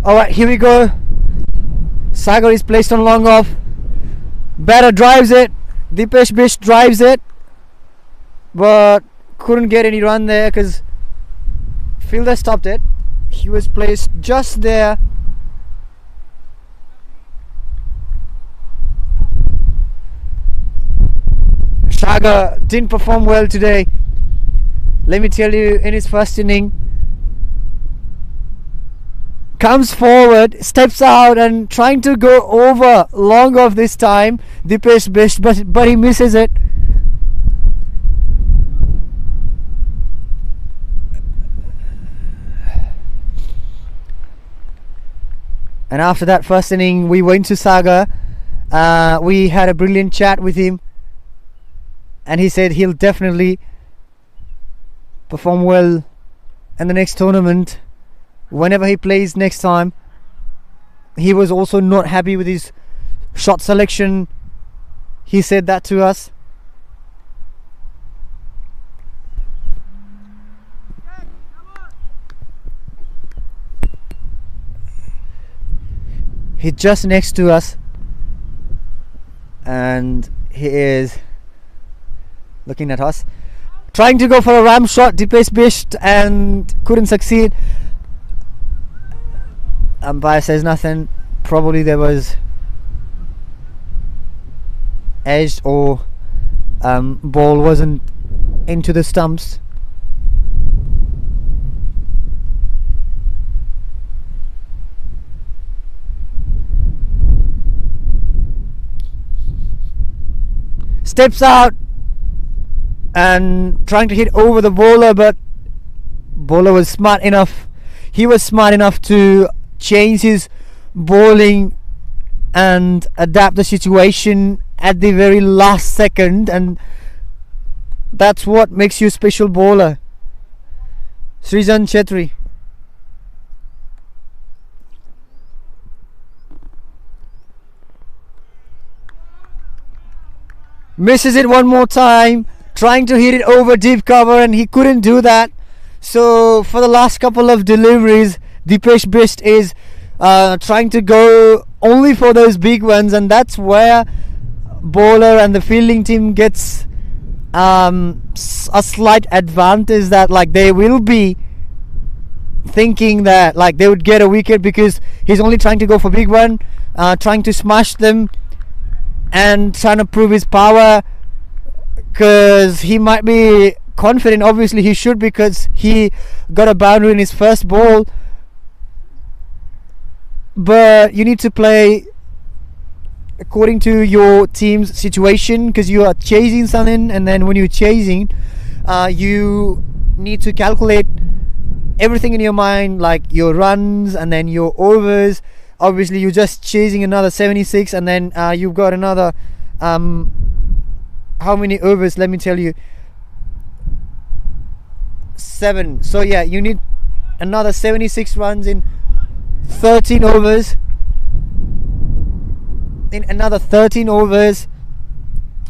A: Alright, here we go. Sagar is placed on long off. Batter drives it. Dipesh Bish drives it. But couldn't get any run there because fielder stopped it. He was placed just there. Sagar didn't perform well today. Let me tell you, in his first inning, comes forward, steps out and trying to go over long off this time, Dipesh Bish, but he misses it. And after that first inning, we went to Sagar. We had a brilliant chat with him, and he said he'll definitely perform well in the next tournament. Whenever he plays next time. He was also not happy with his shot selection. He said that to us. He's just next to us, and he is looking at us, trying to go for a ram shot, Dipesh Bish, and couldn't succeed. Umpire says nothing. Probably there was edged or ball wasn't into the stumps. Steps out and trying to hit over the bowler, but bowler was smart enough. He was smart enough to change his bowling and adapt the situation at the very last second, and that's what makes you a special bowler. Srijan Chetri. Misses it one more time, trying to hit it over deep cover, and he couldn't do that. So for the last couple of deliveries, Dipesh Bish is trying to go only for those big ones, and that's where bowler and the fielding team gets a slight advantage, that like they will be thinking that like they would get a wicket because he's only trying to go for big one, trying to smash them and trying to prove his power, because he might be confident. Obviously he should, because he got a boundary in his first ball. But you need to play according to your team's situation, because you are chasing something, and then when you're chasing, you need to calculate everything in your mind, like your runs and then your overs. Obviously you're just chasing another 76, and then you've got another how many overs? Let me tell you, 7. So yeah, you need another 76 runs in 13 overs. In another 13 overs,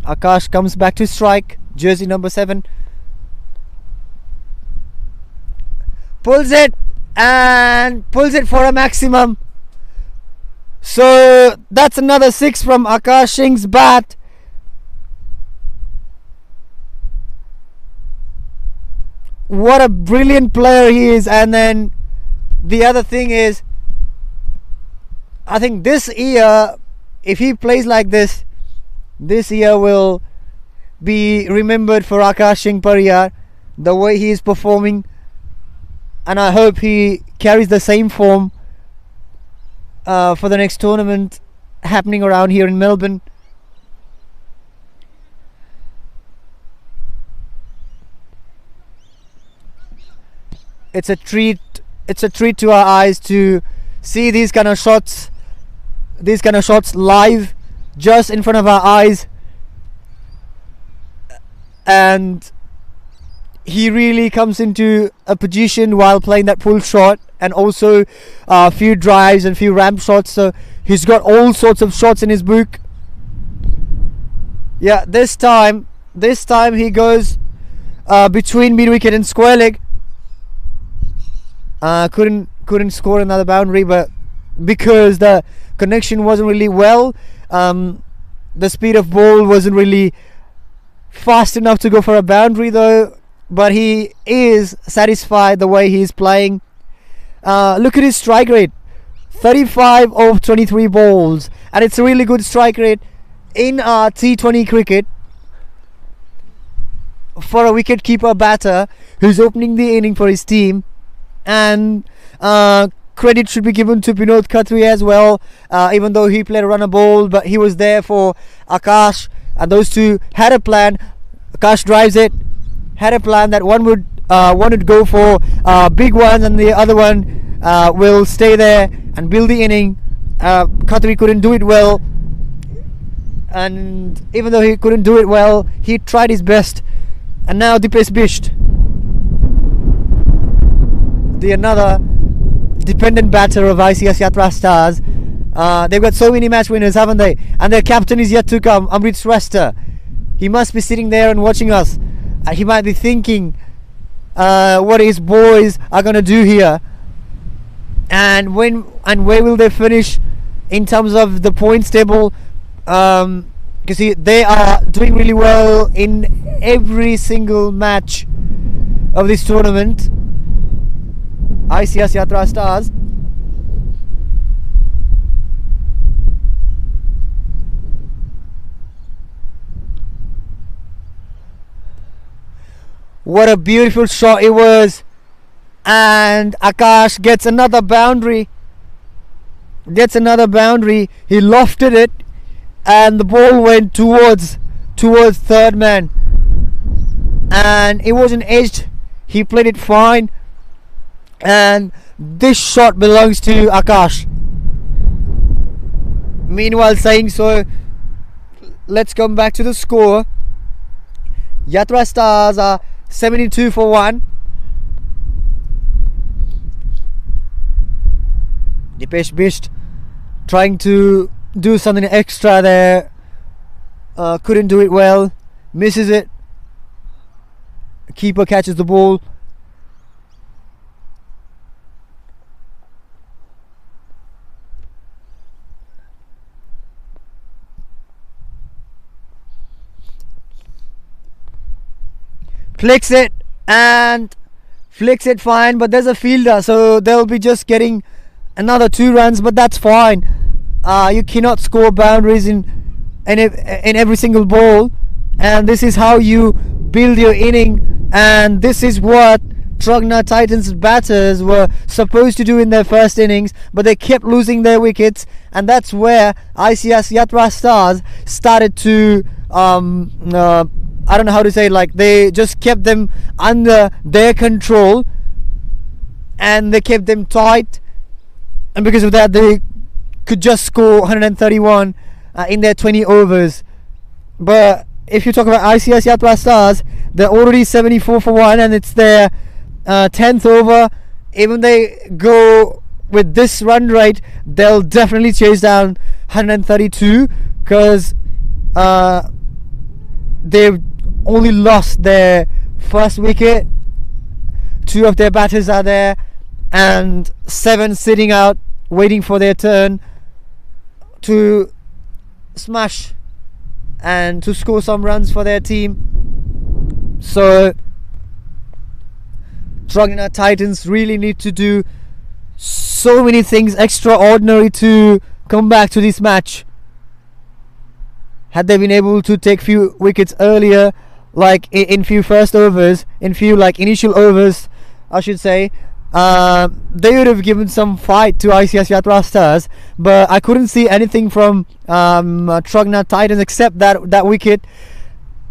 A: Akash comes back to strike, jersey number 7, pulls it and pulls it for a maximum. So that's another 6 from Akash Singh's bat. What a brilliant player he is. And then the other thing is, I think this year, if he plays like this year will be remembered for Akash Singh Pariyar, the way he is performing, and I hope he carries the same form for the next tournament happening around here in Melbourne. It's a treat. It's a treat to our eyes to see these kind of shots live, just in front of our eyes. And he really comes into a position while playing that pull shot, and also a few drives and few ramp shots. So he's got all sorts of shots in his book. Yeah, this time he goes between mid wicket and square leg. Couldn't score another boundary, but because the connection wasn't really well, the speed of ball wasn't really fast enough to go for a boundary though. But he is satisfied the way he's playing. Look at his strike rate, 35 of 23 balls, and it's a really good strike rate in T20 cricket for a wicket-keeper batter who's opening the inning for his team. And credit should be given to Binod Khatri as well, even though he played a runner ball, but he was there for Akash, and those two had a plan. Akash drives it, had a plan that one would go for big ones, and the other one will stay there and build the inning. Khatri couldn't do it well, and even though he couldn't do it well, he tried his best. And now Dipesh Bisht, another dependent batter of ICS Yatra Stars. They've got so many match winners, haven't they? And their captain is yet to come, Amrit Shrestha. He must be sitting there and watching us. He might be thinking what his boys are going to do here, and when and where will they finish in terms of the points table. Because they are doing really well in every single match of this tournament. ICS Yatra Stars. What a beautiful shot it was. And Akash gets another boundary. He lofted it, and the ball went towards third man. And it wasn't edged. He played it fine. And this shot belongs to Akash. Meanwhile, saying so, let's come back to the score. Yatra Stars are 72 for 1. Dipesh Bisht trying to do something extra there. Couldn't do it well. Misses it. Keeper catches the ball. Flicks it fine, but there's a fielder, so they'll be just getting another 2 runs, but that's fine. You cannot score boundaries in every single ball, and this is how you build your inning, and this is what Truganina Titans batters were supposed to do in their first innings, but they kept losing their wickets, and that's where ICS Yatra Stars started to I don't know how to say it, like they just kept them under their control and they kept them tight, and because of that they could just score 131 in their 20 overs. But if you talk about ICS Yatra Stars, they're already 74 for 1, and it's their 10th over. Even they go with this run rate, they'll definitely chase down 132, because they've only lost their first wicket. 2 of their batters are there, and 7 sitting out waiting for their turn to smash and to score some runs for their team. So Truganina Titans really need to do so many things extraordinary to come back to this match. Had they been able to take few wickets earlier, like in few first overs, in few like initial overs I should say, they would have given some fight to ICS Yatra Stars, but I couldn't see anything from Truganina Titans except that wicket.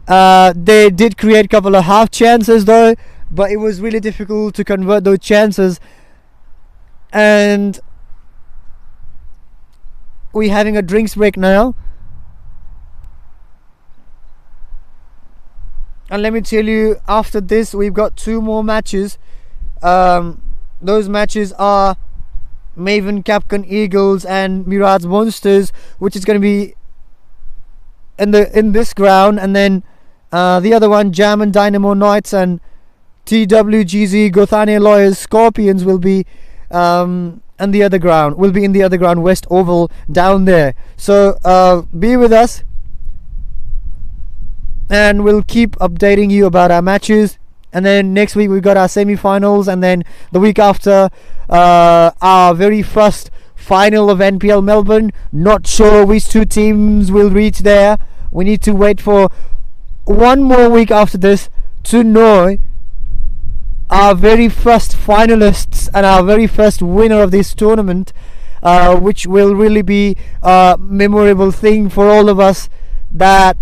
A: They did create a couple of half chances though, but it was really difficult to convert those chances. And we're having a drinks break now. And let me tell you, after this we've got 2 more matches. Those matches are Maven Capcom Eagles and Mirage Monsters, which is going to be in this ground, and then the other one, Jam and Dynamo Knights and TWGZ Gothania Lawyers Scorpions will be and the other ground will be in the other ground, West Oval down there. So be with us, and we'll keep updating you about our matches. And then next week we've got our semi-finals, and then the week after our very first final of NPL Melbourne. Not sure which 2 teams will reach there. We need to wait for 1 more week after this to know our very first finalists and our very first winner of this tournament, which will really be a memorable thing for all of us. That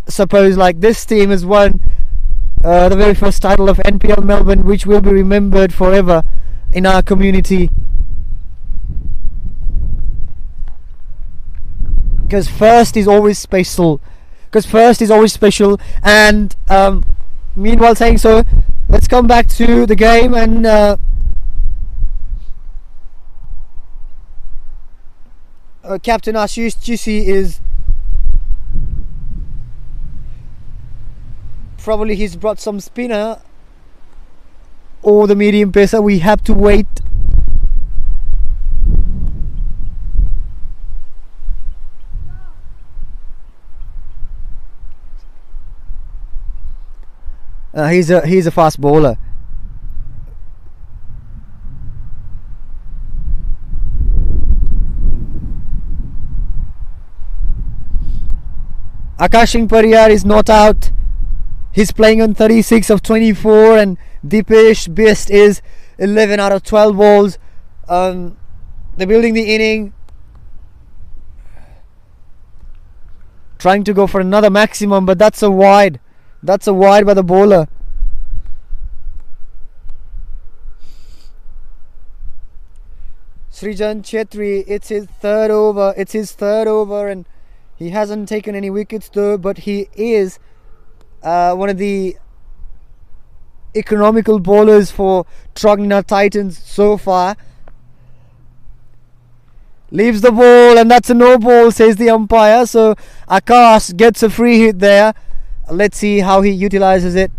A: suppose like this team has won the very first title of NPL Melbourne, which will be remembered forever in our community. Because first is always special. And meanwhile saying so, let's come back to the game. And Captain Ashish GC is probably, he's brought some spinner or the medium pacer. We have to wait. He's a fast bowler. Akashing Pariyar is not out. He's playing on 36 of 24, and Dipesh Best is 11 out of 12 balls. They're building the inning, trying to go for another maximum, but that's a wide. That's a wide by the bowler. Srijan Chetri, it's his third over, and he hasn't taken any wickets though, but he is one of the economical bowlers for Truganina Titans so far. Leaves the ball, and that's a no ball, says the umpire. So Akash gets a free hit there. Let's see how he utilizes it.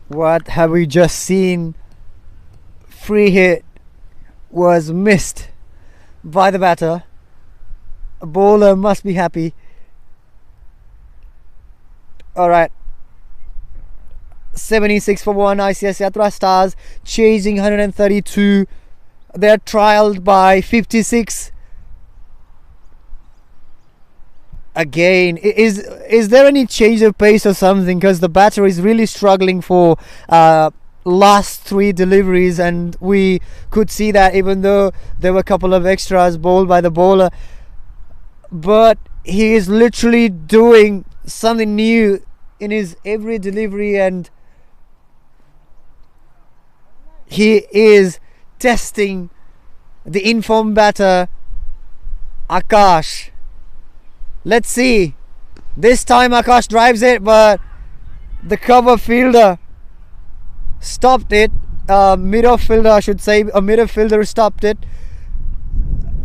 A: What have we just seen? Free hit was missed by the batter. A bowler must be happy. Alright, 76 for 1. ICS Yatra Stars chasing 132. They're trialed by 56. Again, is there any change of pace or something? Because the batter is really struggling for last 3 deliveries, and we could see that even though there were a couple of extras bowled by the bowler. But he is literally doing something new in his every delivery, and he is testing the informed batter Akash. Let's see. This time Akash drives it, but the cover fielder stopped it. Middle fielder, I should say. A middle fielder stopped it.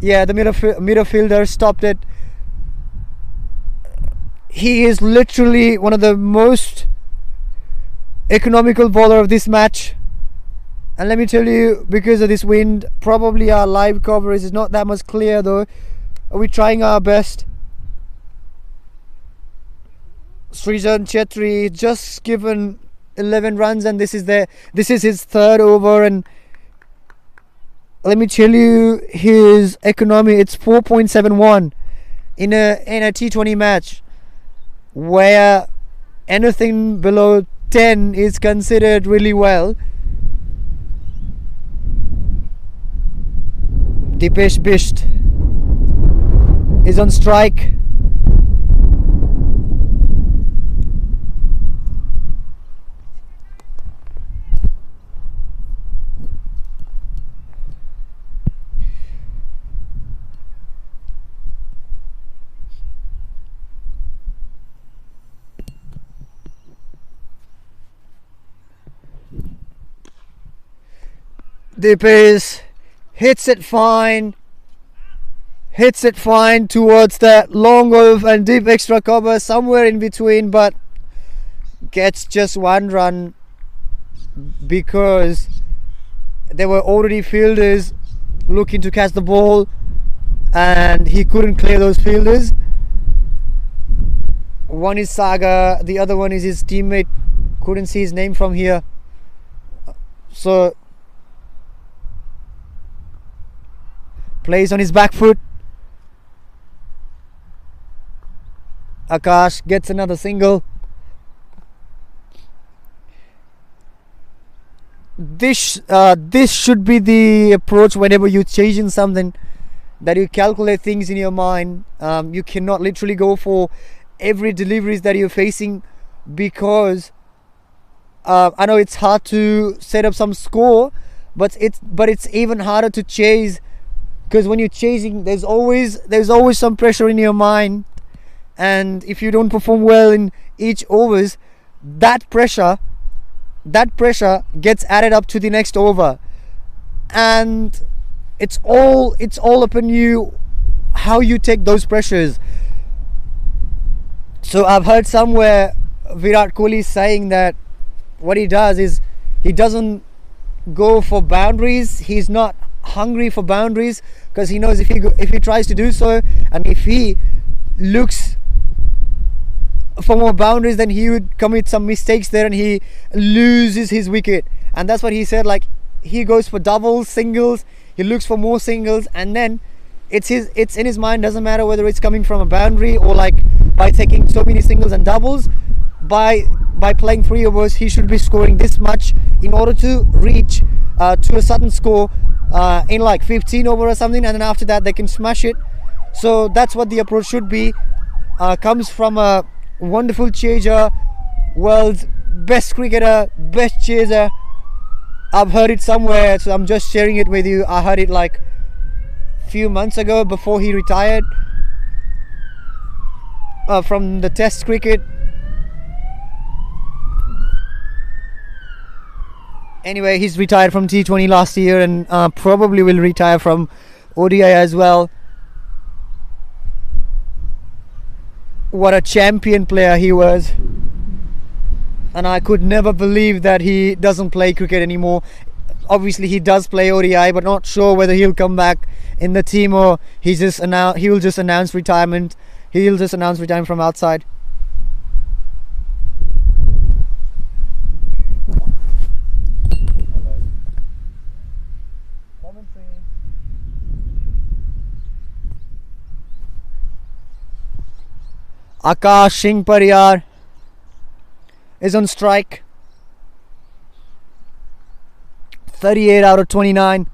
A: Yeah, the middle fielder stopped it. He is literally one of the most economical bowler of this match. And let me tell you, because of this wind, probably our live coverage is not that much clear though. We're trying our best. Srijan Chetri just given 11 runs, and this is his third over, and let me tell you his economy. It's 4.71 in a T20 match, where anything below 10 is considered really well. Dipesh Bisht is on strike. Dipesh hits it fine towards that long off and deep extra cover, somewhere in between, but gets just one run because there were already fielders looking to catch the ball and he couldn't clear those fielders. One is Saga, the other one is his teammate, couldn't see his name from here. So plays on his back foot. Akash gets another single. This should be the approach whenever you're chasing something, that you calculate things in your mind. You cannot literally go for every deliveries that you're facing, because I know it's hard to set up some score, but it's even harder to chase, because when you're chasing, there's always some pressure in your mind, and if you don't perform well in each overs, that pressure gets added up to the next over, and it's all upon you how you take those pressures. So I've heard somewhere Virat Kohli saying that what he does is he doesn't go for boundaries. He's not hungry for boundaries, because he knows if he tries to do so, and if he looks for more boundaries, then he would commit some mistakes there and he loses his wicket. And that's what he said, like he goes for doubles, singles, he looks for more singles, and then it's in his mind, doesn't matter whether it's coming from a boundary or like by taking so many singles and doubles. By playing 3 overs, he should be scoring this much in order to reach to a certain score in like 15 over or something, and then after that they can smash it. So that's what the approach should be. Comes from a wonderful chaser, world's best cricketer, best chaser. I've heard it somewhere, so I'm just sharing it with you. I heard it like a few months ago before he retired from the Test cricket. Anyway, he's retired from T20 last year, and probably will retire from ODI as well. What a champion player he was, and I could never believe that he doesn't play cricket anymore. Obviously he does play ODI, but not sure whether he'll come back in the team or he will just announce retirement. He'll just announce retirement from outside. Akash Singh Pariyar is on strike. 38 out of 29.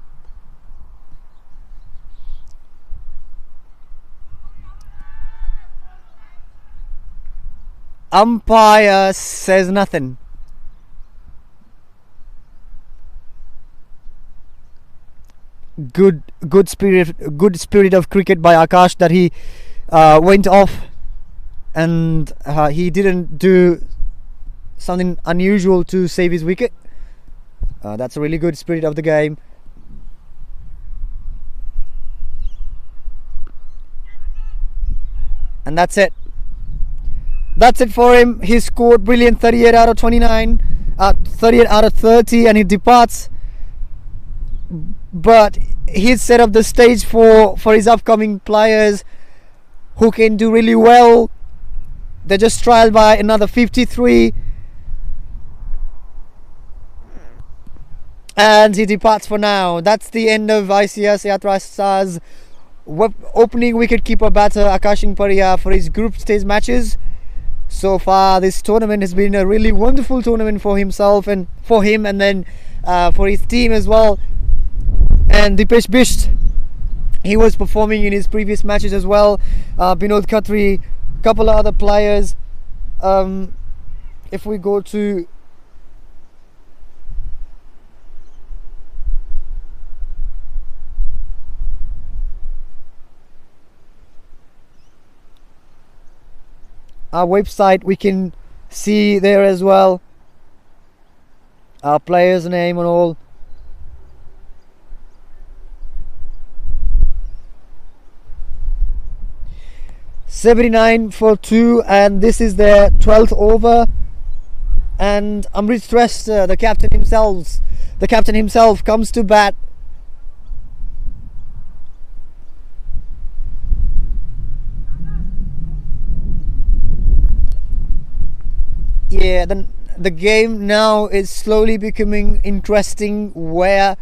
A: Umpire says nothing. Good spirit of cricket by Akash, that he went off and he didn't do something unusual to save his wicket. That's a really good spirit of the game. And that's it. That's it for him. He scored brilliant, 38 out of 29, 38 out of 30, and he departs. But he's set up the stage for his upcoming players who can do really well They just trailed by another 53. And he departs for now. That's the end of ICS Yatra Stars opening wicketkeeper batter Akashing Pariya for his group stage matches. So far this tournament has been a really wonderful tournament for himself and for him, and then for his team as well. And Dipesh Bisht, he was performing in his previous matches as well. Binod Khatri, couple of other players. If we go to our website, we can see there as well our players' name and all. $79 for 2, and this is their 12th over. And Amrit Shrestha, the captain himself comes to bat. Yeah, the game now is slowly becoming interesting, where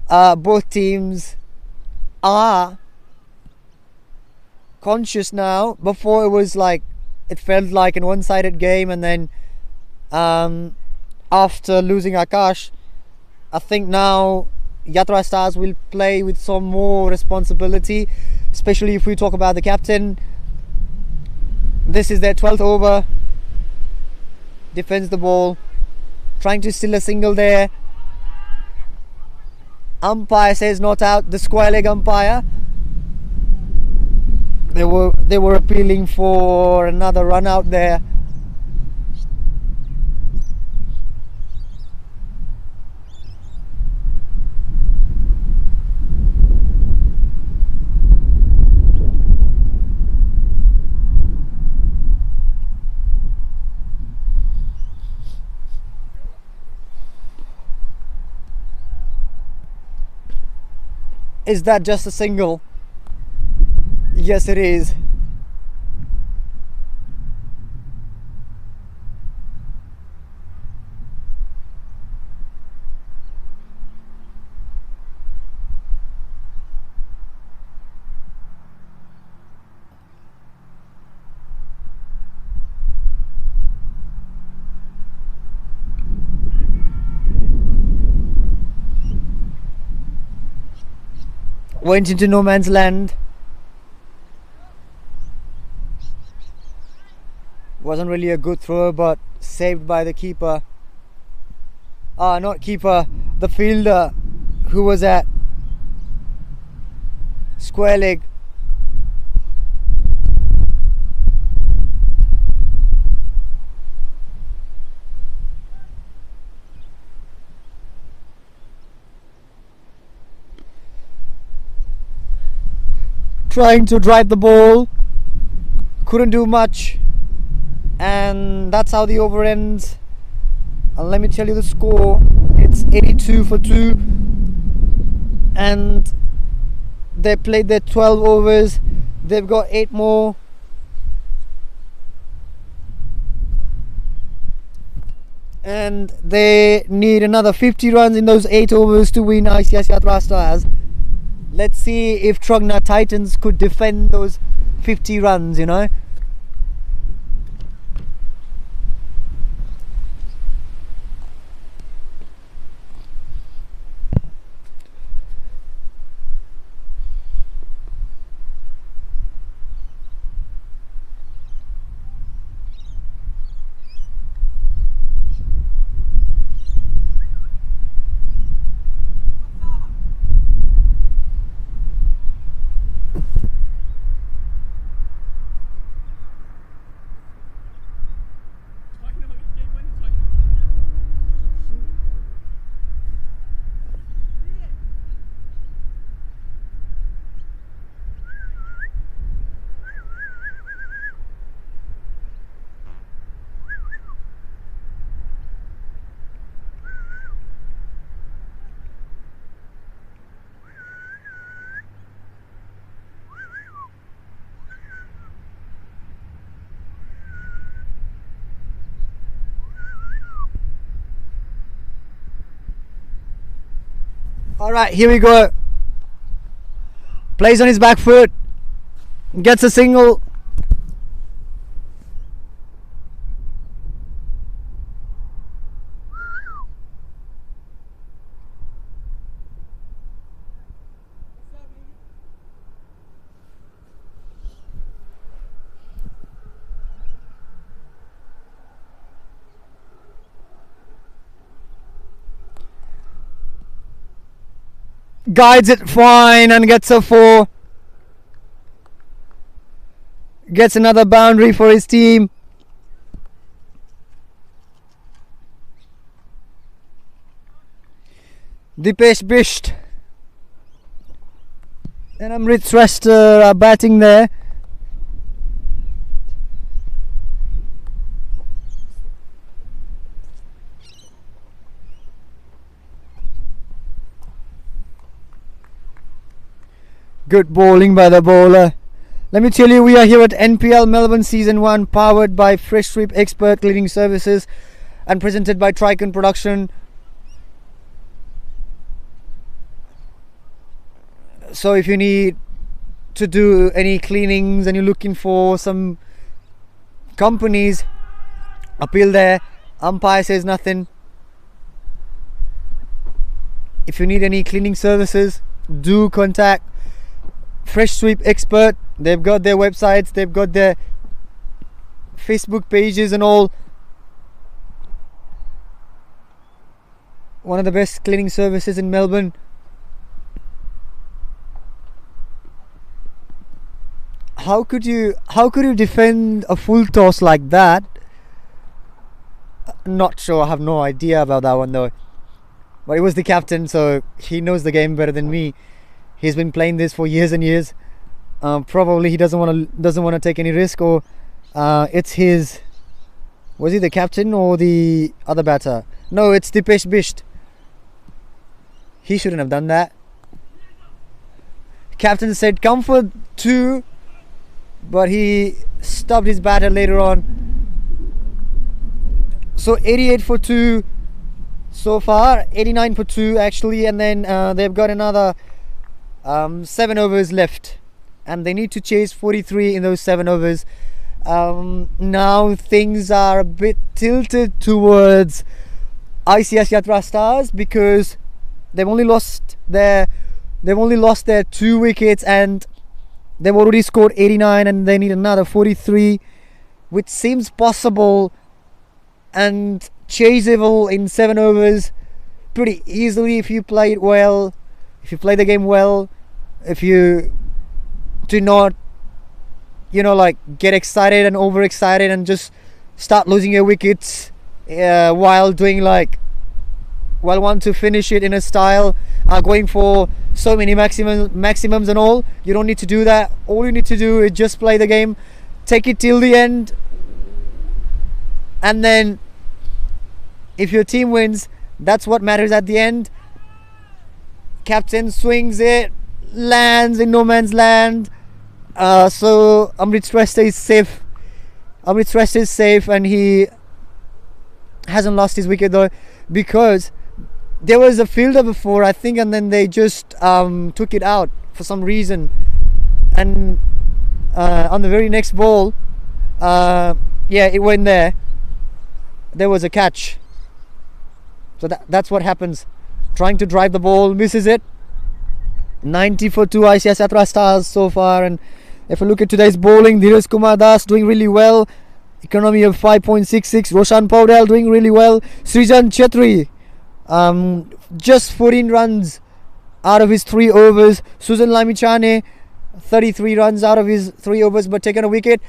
A: both teams are conscious now. Before it was like, it felt like a one-sided game, and then after losing Akash, I think now Yatra Stars will play with some more responsibility, especially if we talk about the captain. This is their 12th over. Defends the ball, trying to steal a single there. Umpire says not out. The square leg umpire. They were appealing for another run out there. Is that just a single? Yes, it is. Went into no man's land. Wasn't really a good throw, but saved by the keeper. Not keeper, the fielder who was at square leg. Trying to drive the ball, couldn't do much, and that's how the over ends. And let me tell you the score, it's 82 for 2, and they played their 12 overs. They've got 8 more, and they need another 50 runs in those 8 overs to win ICS Yatra Stars. Let's see if Truganina Titans could defend those 50 runs, you know. Alright, here we go. Plays on his back foot. Gets a single. Guides it fine and gets a 4. Gets another boundary for his team. Dipesh Bisht and Amrit Shrestha are batting there. Good bowling by the bowler. Let me tell you, we are here at NPL Melbourne Season 1, powered by Fresh Sweep Expert Cleaning Services and presented by Tricon Production. So if you need to do any cleanings and you're looking for some companies, appeal there. Umpire says nothing. If you need any cleaning services, do contact Fresh Sweep Expert. They've got their websites, they've got their Facebook pages and all. One of the best cleaning services in Melbourne. How could you defend a full toss like that? Not sure, I have no idea about that one though. But he was the captain, so he knows the game better than me. He's been playing this for years and years. Probably he doesn't want to take any risk, or it's his. Was he the captain or the other batter? No, it's Dipesh Bisht. He shouldn't have done that. Captain said come for 2, but he stopped his batter later on. So 88 for 2 so far, 89 for 2 actually, and then they've got another 7 overs left, and they need to chase 43 in those 7 overs. Now things are a bit tilted towards ICS Yatra Stars because they've only lost their 2 wickets and they've already scored 89 and they need another 43, which seems possible and chaseable in 7 overs pretty easily if you play it well, if you play the game well, if you do not get excited and overexcited and just start losing your wickets while want to finish it in a style going for so many maximums and all. You don't need to do that. All you need to do is just play the game, take it till the end, and then if your team wins, that's what matters at the end. Captain swings it, lands in no man's land. So Amrit Shrestha is safe. Amrit Shrestha is safe, and he hasn't lost his wicket though, because there was a fielder before, I think, and then they just took it out for some reason. And on the very next ball, it went there. There was a catch. So that's what happens. Trying to drive the ball, misses it. 90 for 2 ICS Yatra Stars so far. And if you look at today's bowling, Dheeraj Kumar Das doing really well. Economy of 5.66. Roshan Paudel doing really well. Srijan Chetri, just 14 runs out of his 3 overs. Susan Lamichane, 33 runs out of his 3 overs, but taken a wicket.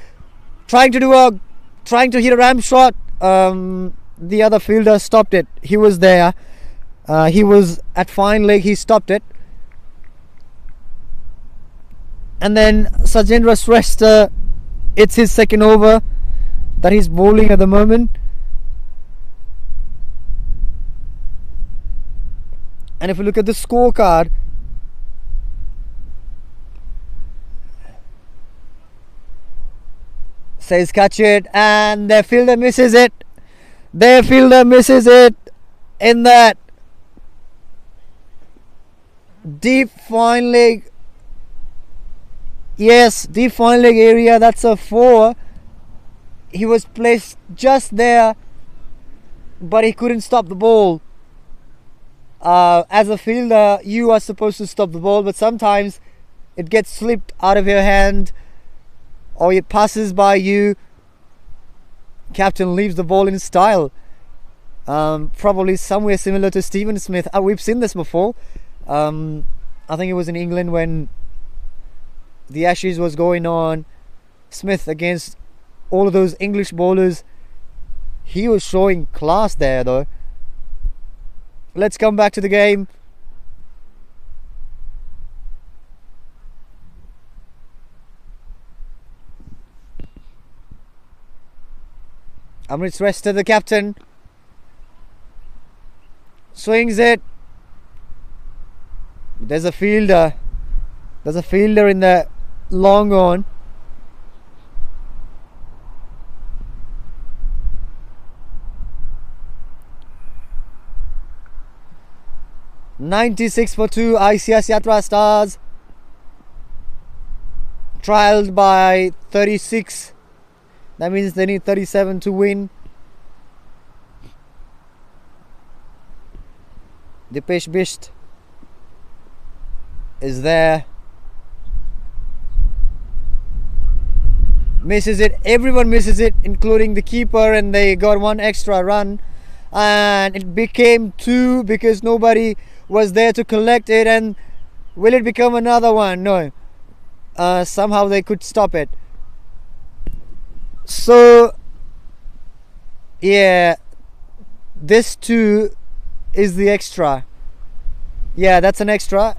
A: Trying to hit a ram shot. The other fielder stopped it. He was there. He was at fine leg. He stopped it. And then Sajendra Shrestha, it's his second over that he's bowling at the moment. And if you look at the scorecard, says catch it, and their fielder misses it. Their fielder misses it in that. Deep fine leg. Yes, deep fine leg area. That's a 4. He was placed just there, but he couldn't stop the ball. As a fielder, you are supposed to stop the ball, but sometimes it gets slipped out of your hand or it passes by you. Captain leaves the ball in style. Probably somewhere similar to Stephen Smith. We've seen this before. I think it was in England when the Ashes was going on. Smith against all of those English bowlers. He was showing class there though. Let's come back to the game. Amrit Shrestha, the captain, swings it. There's a fielder. There's a fielder in the long on. (96 for 2). ICS Yatra Stars trialled by 36. That means they need 37 to win. Dipesh Bisht is there. Misses it. Everyone misses it, including the keeper, and they got one extra run. And it became 2 because nobody was there to collect it. And will it become another one? No. Somehow they could stop it. So, yeah, this 2 is the extra. Yeah, that's an extra.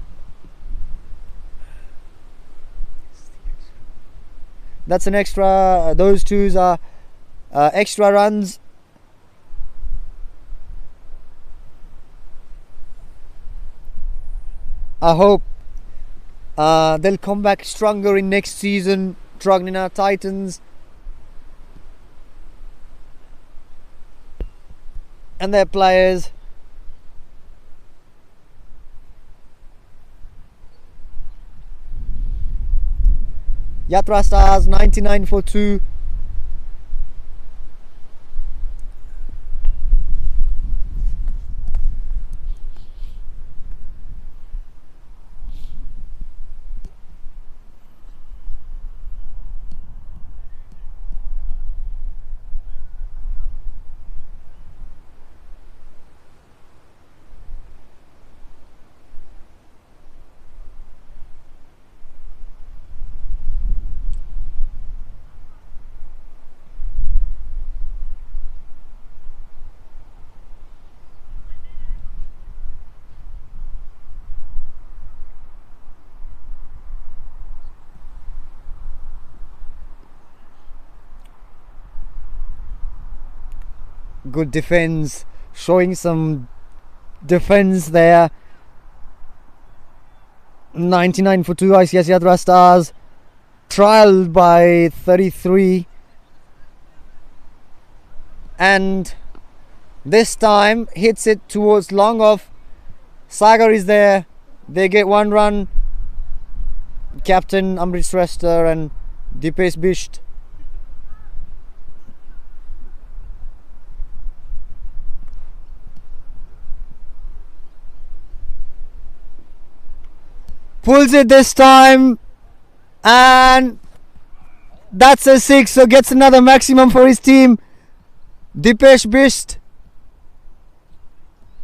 A: That's an extra. Those 2s are extra runs. I hope they'll come back stronger in next season. Truganina Titans and their players. Yatra Stars 99 for 2. Good defense, showing some defense there. 99 for 2. ICS Yatra Stars trialed by 33, and this time hits it towards long off. Sagar is there. They get 1 run. Captain Amrit Shrestha and Dipesh Bisht. Pulls it this time, and that's a 6, so gets another maximum for his team. Dipesh Bisht,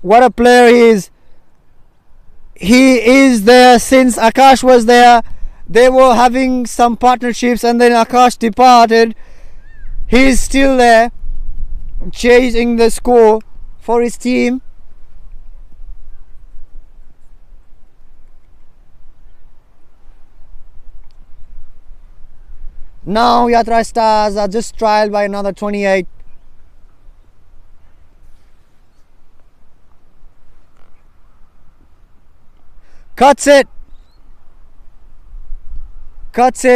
A: what a player he is. He is there since Akash was there. They were having some partnerships and then Akash departed. He is still there, chasing the score for his team. Now Yatra Stars are just trialed by another 28. Cuts it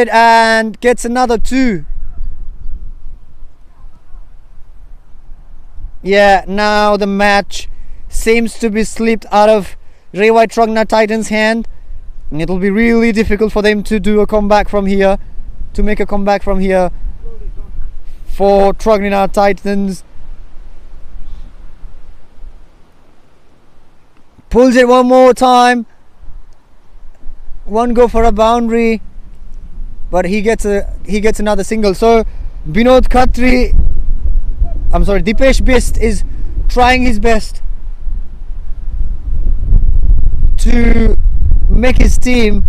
A: and gets another 2. Yeah, now the match seems to be slipped out of White Truganina Titans' hand, and it'll be really difficult for them to do a comeback from here, to make a comeback from here for Truganina Titans. Pulls it one more time. One go for a boundary, but he gets another single. So Dipesh Bist is trying his best to make his team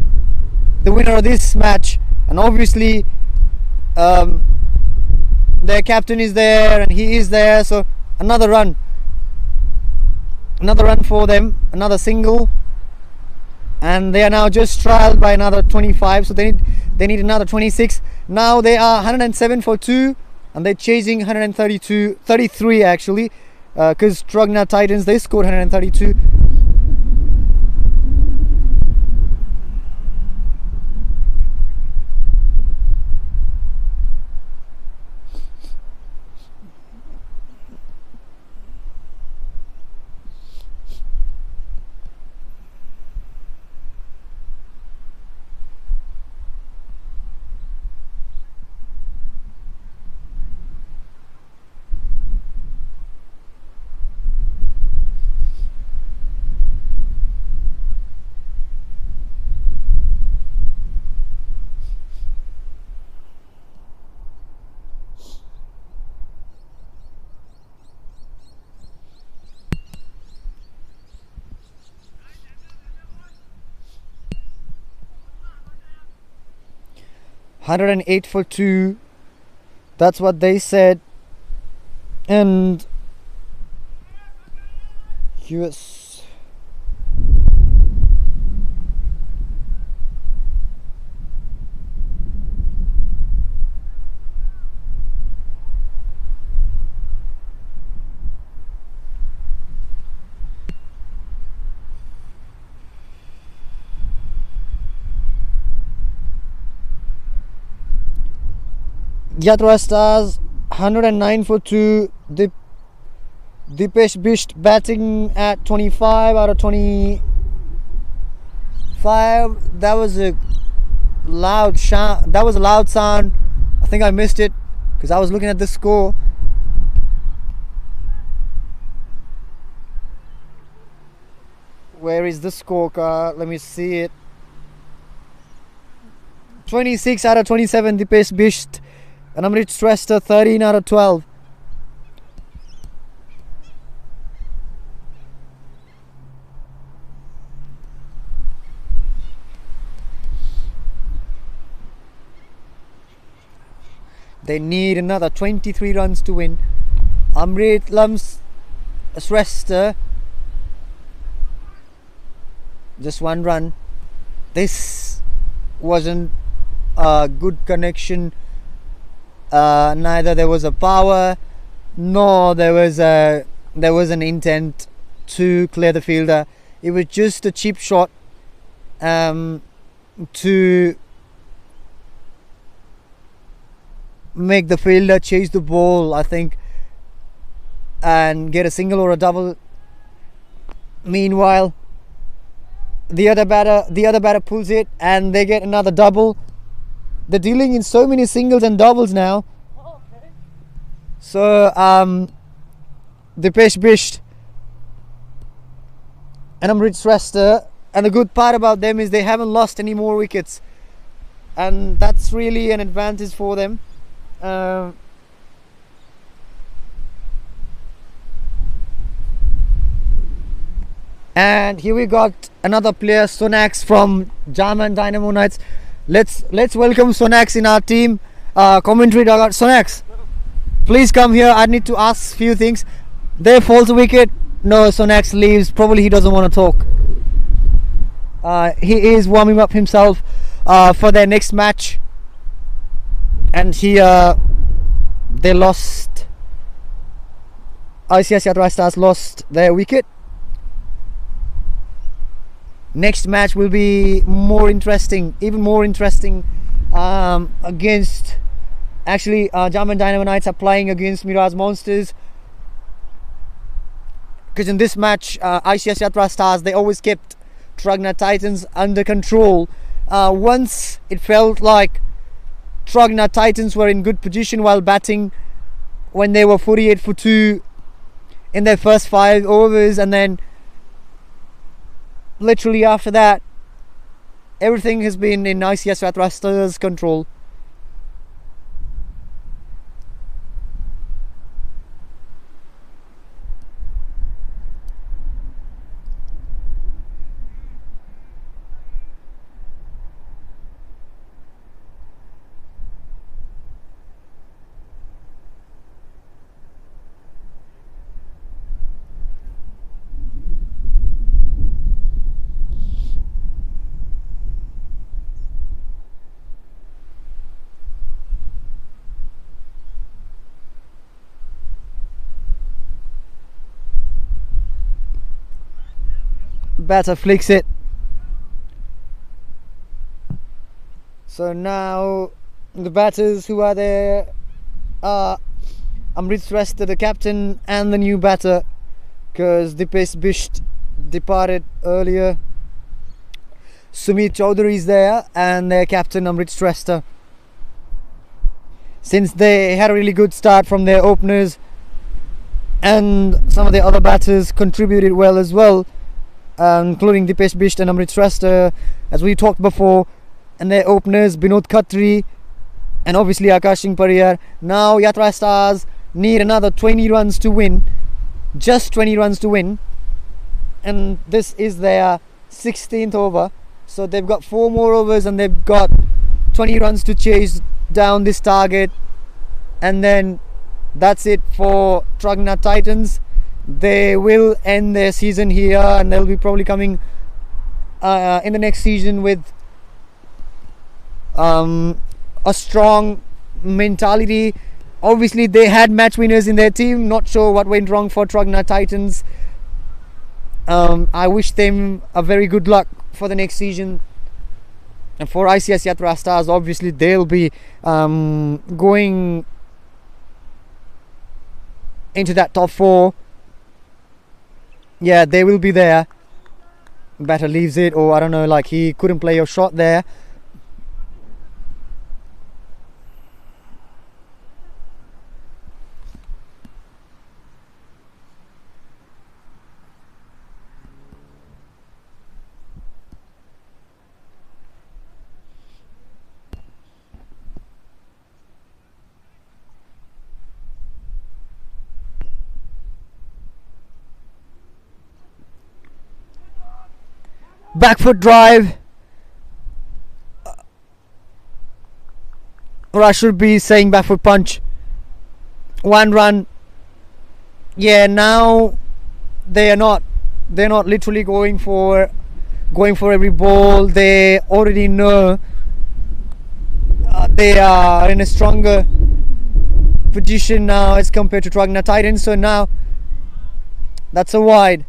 A: the winner of this match, and obviously their captain is there and he is there, so another run for them, another single, and they are now just trailed by another 25, so they need another 26. Now they are 107 for 2, and they're chasing 33 actually, because Truganina Titans, they scored 132. $108 for 2. That's what they said. And US Yatra Stars 109 for 2. Dipesh Bist batting at 25 out of 25. That was a loud sound. I think I missed it because I was looking at the score. Where is the scorecard? Let me see it. 26 out of 27 Dipesh Bist, and Amrit Shrestha 13 out of 12. They need another 23 runs to win. Amrit Shrestha, just one run. This wasn't a good connection. Neither there was a power, nor there was an intent to clear the fielder. It was just a cheap shot to make the fielder chase the ball, I think, and get a single or a double. Meanwhile, the other batter pulls it and they get another double. They're dealing in so many singles and doubles now. Okay. So Dipesh Bist and Amrit Shrestha, and the good part about them is they haven't lost any more wickets, and that's really an advantage for them. And here we got another player, Sonax from German Dynamo Knights. Let's welcome Sonax in our team. Commentary dugout. Sonax, please come here. I need to ask a few things. There falls a wicket. No, Sonax leaves. Probably he doesn't want to talk. He is warming up himself for their next match. And here they lost. ICS Yatra Stars lost their wicket. Next match will be more interesting, even more interesting, against, actually, German Dynamo Knights are playing against Mirage Monsters. because in this match, ICS Yatra Stars, they always kept Truganina Titans under control. Once it felt like Truganina Titans were in good position while batting when they were 48 for 2 in their first 5 overs, and then literally after that everything has been in ICS Yatra Stars' control. Batter flicks it. So now the batters who are there are Amrit Shrestha, the captain, and the new batter, because Dipesh Bisht departed earlier. Sumit Chaudhary is there, and their captain Amrit Shrestha. Since they had a really good start from their openers, and some of the other batters contributed well as well, including Dipesh Bisht and Amrit Shrestha, as we talked before, and their openers Binod Khatri and obviously Akash Singh Pariyar. Now Yatra Stars need another 20 runs to win, just 20 runs to win, and this is their 16th over, so they've got 4 more overs and they've got 20 runs to chase down this target, and then that's it for Truganina Titans. They will end their season here, and they'll be probably coming in the next season with a strong mentality. Obviously they had match winners in their team. Not sure what went wrong for Truganina Titans. I wish them a very good luck for the next season. And for ICS Yatra Stars, obviously they'll be going into that top 4. Yeah, they will be there. Batter leaves it, or I don't know, like he couldn't play a shot there. Back foot drive, or I should be saying back foot punch. 1 run. Yeah, now they're not literally going for every ball. They already know they are in a stronger position now as compared to Truganina Titans. So now that's a wide.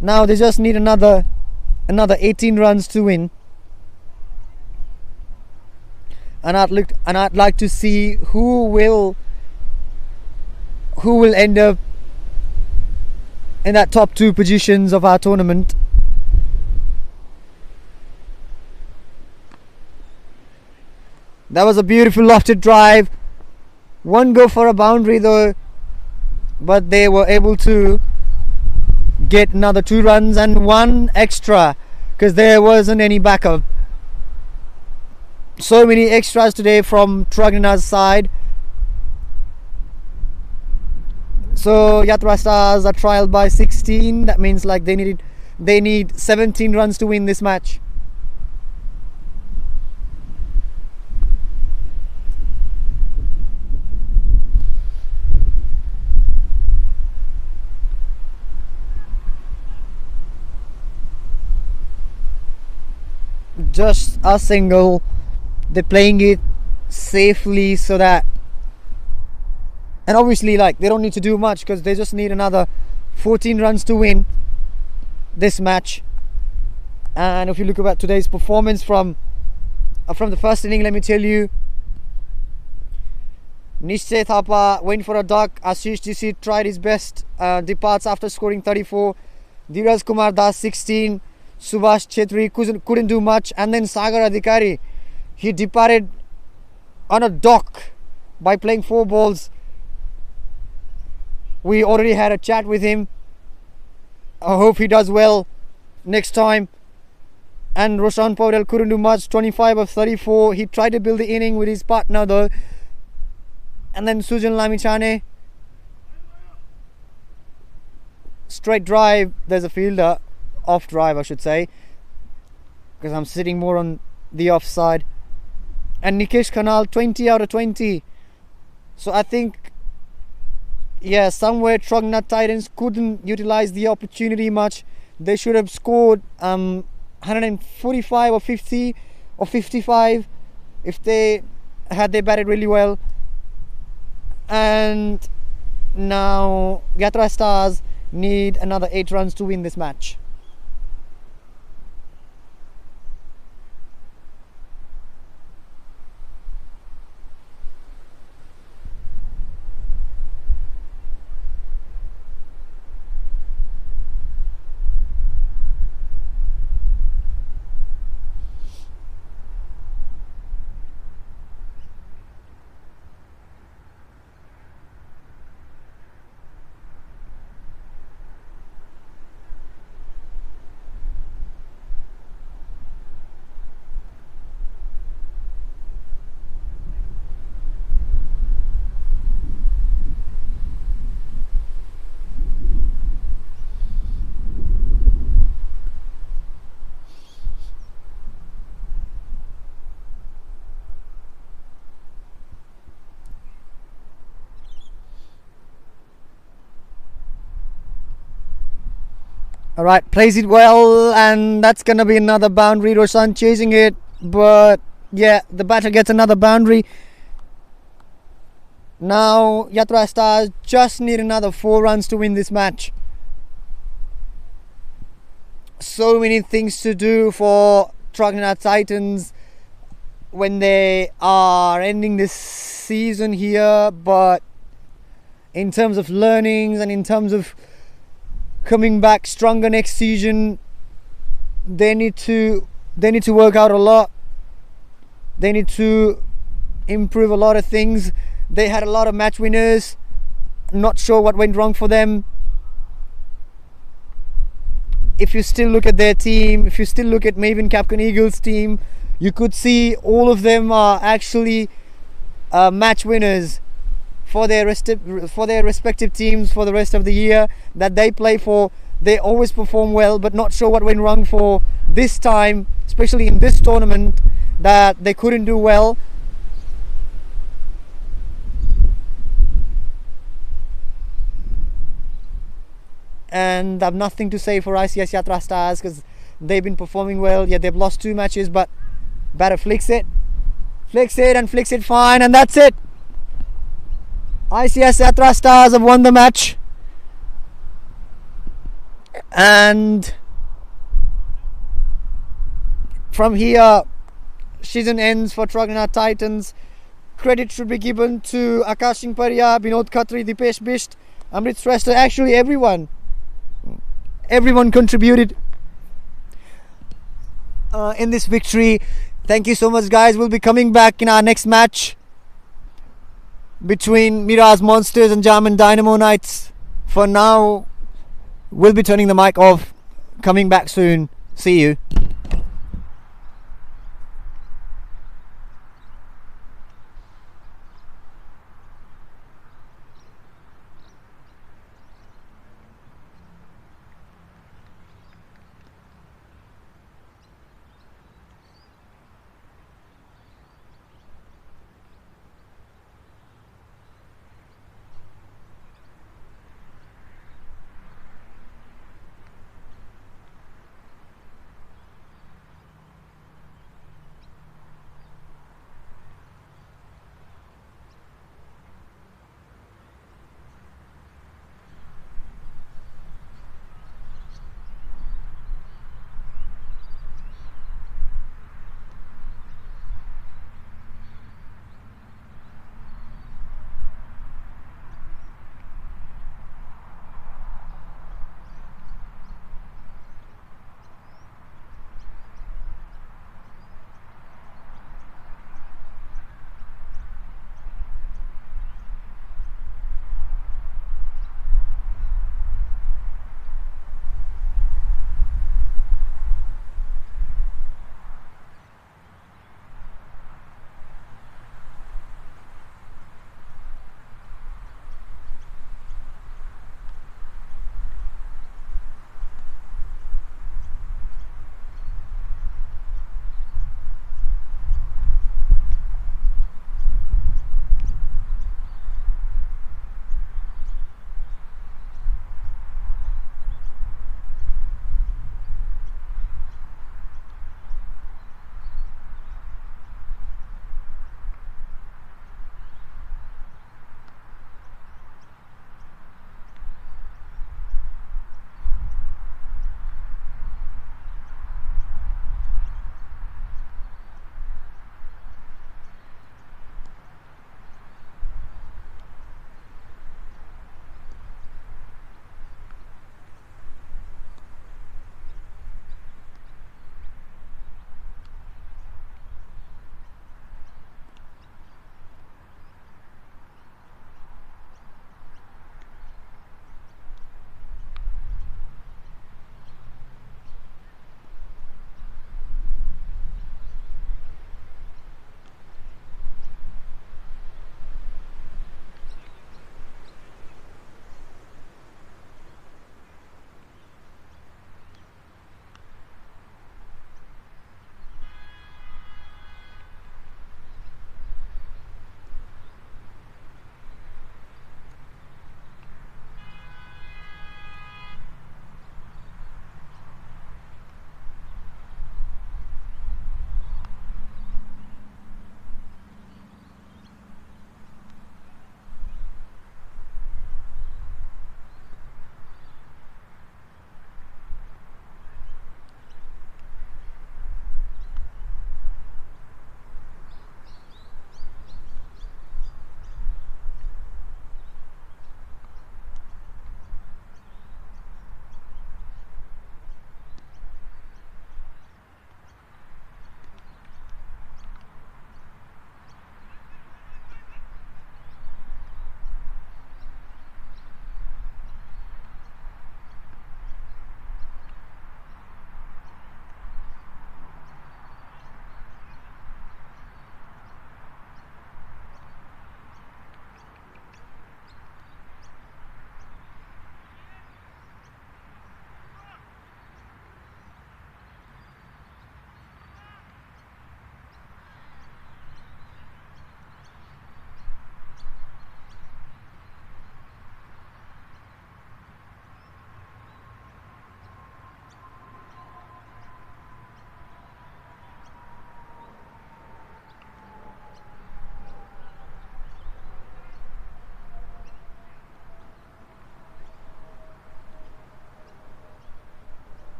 A: Now they just need another 18 runs to win, and I'd like to see who will end up in that top 2 positions of our tournament. That was a beautiful lofted drive. 1 go for a boundary though, but they were able to get another 2 runs and 1 extra, because there wasn't any backup. So many extras today from Truganina's side. So Yatra Stars are trailed by 16. That means like they need 17 runs to win this match. Just a single. They're playing it safely, so that, and obviously like they don't need to do much, because they just need another 14 runs to win this match. And if you look at today's performance from the first inning, let me tell you, Nishtay Thapa went for a duck. Ashish DC tried his best, departs after scoring 34. Dheeraj Kumar Das 16. Subhash Chetri couldn't do much. And then Sagar Adhikari, he departed on a dock by playing 4 balls. We already had a chat with him. I hope he does well next time. And Roshan Paudel couldn't do much, 25 of 34. He tried to build the inning with his partner though. And then Sujan Lamichane, straight drive. There's a fielder, off drive I should say, because I'm sitting more on the off side. And Nikesh Khanal, 20 out of 20. So I think, yeah, somewhere Truganina Titans couldn't utilize the opportunity much. They should have scored 145 or 50 or 55 if they batted really well. And now Yatra Stars need another 8 runs to win this match. Alright, plays it well, and that's gonna be another boundary. Roshan chasing it, but yeah, the batter gets another boundary. Now Yatra Stars just need another 4 runs to win this match. So many things to do for Truganina Titans when they are ending this season here, but in terms of learnings and in terms of coming back stronger next season, they need to work out a lot. They need to improve a lot of things. They had a lot of match winners. Not sure what went wrong for them. If you still look at their team, if you still look at Maven Capcom Eagles team, you could see all of them are actually match winners for their respective teams for the rest of the year that they play for. They always perform well, but not sure what went wrong for this time, especially in this tournament, that they couldn't do well. And I've nothing to say for ICS Yatra Stars because they've been performing well. Yeah, they've lost 2 matches, but batter flicks it and flicks it fine, and that's it. ICS Yatra Stars have won the match, and from here season ends for Truganina Titans. Credit should be given to Akash Singh Paria, Binod Khatri, Dipesh Bisht, Amrit Shrestha. Actually everyone contributed in this victory. Thank you so much, guys. We'll be coming back in our next match between Miraz Monsters and German Dynamo Knights. For now, we'll be turning the mic off. Coming back soon. See you.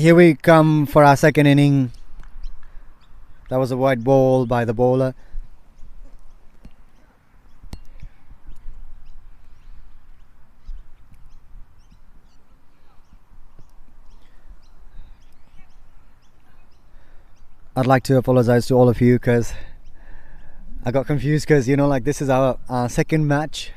A: Here we come for our second inning. That was a wide ball by the bowler. I'd like to apologize to all of you because I got confused because, you know, like this is our second match.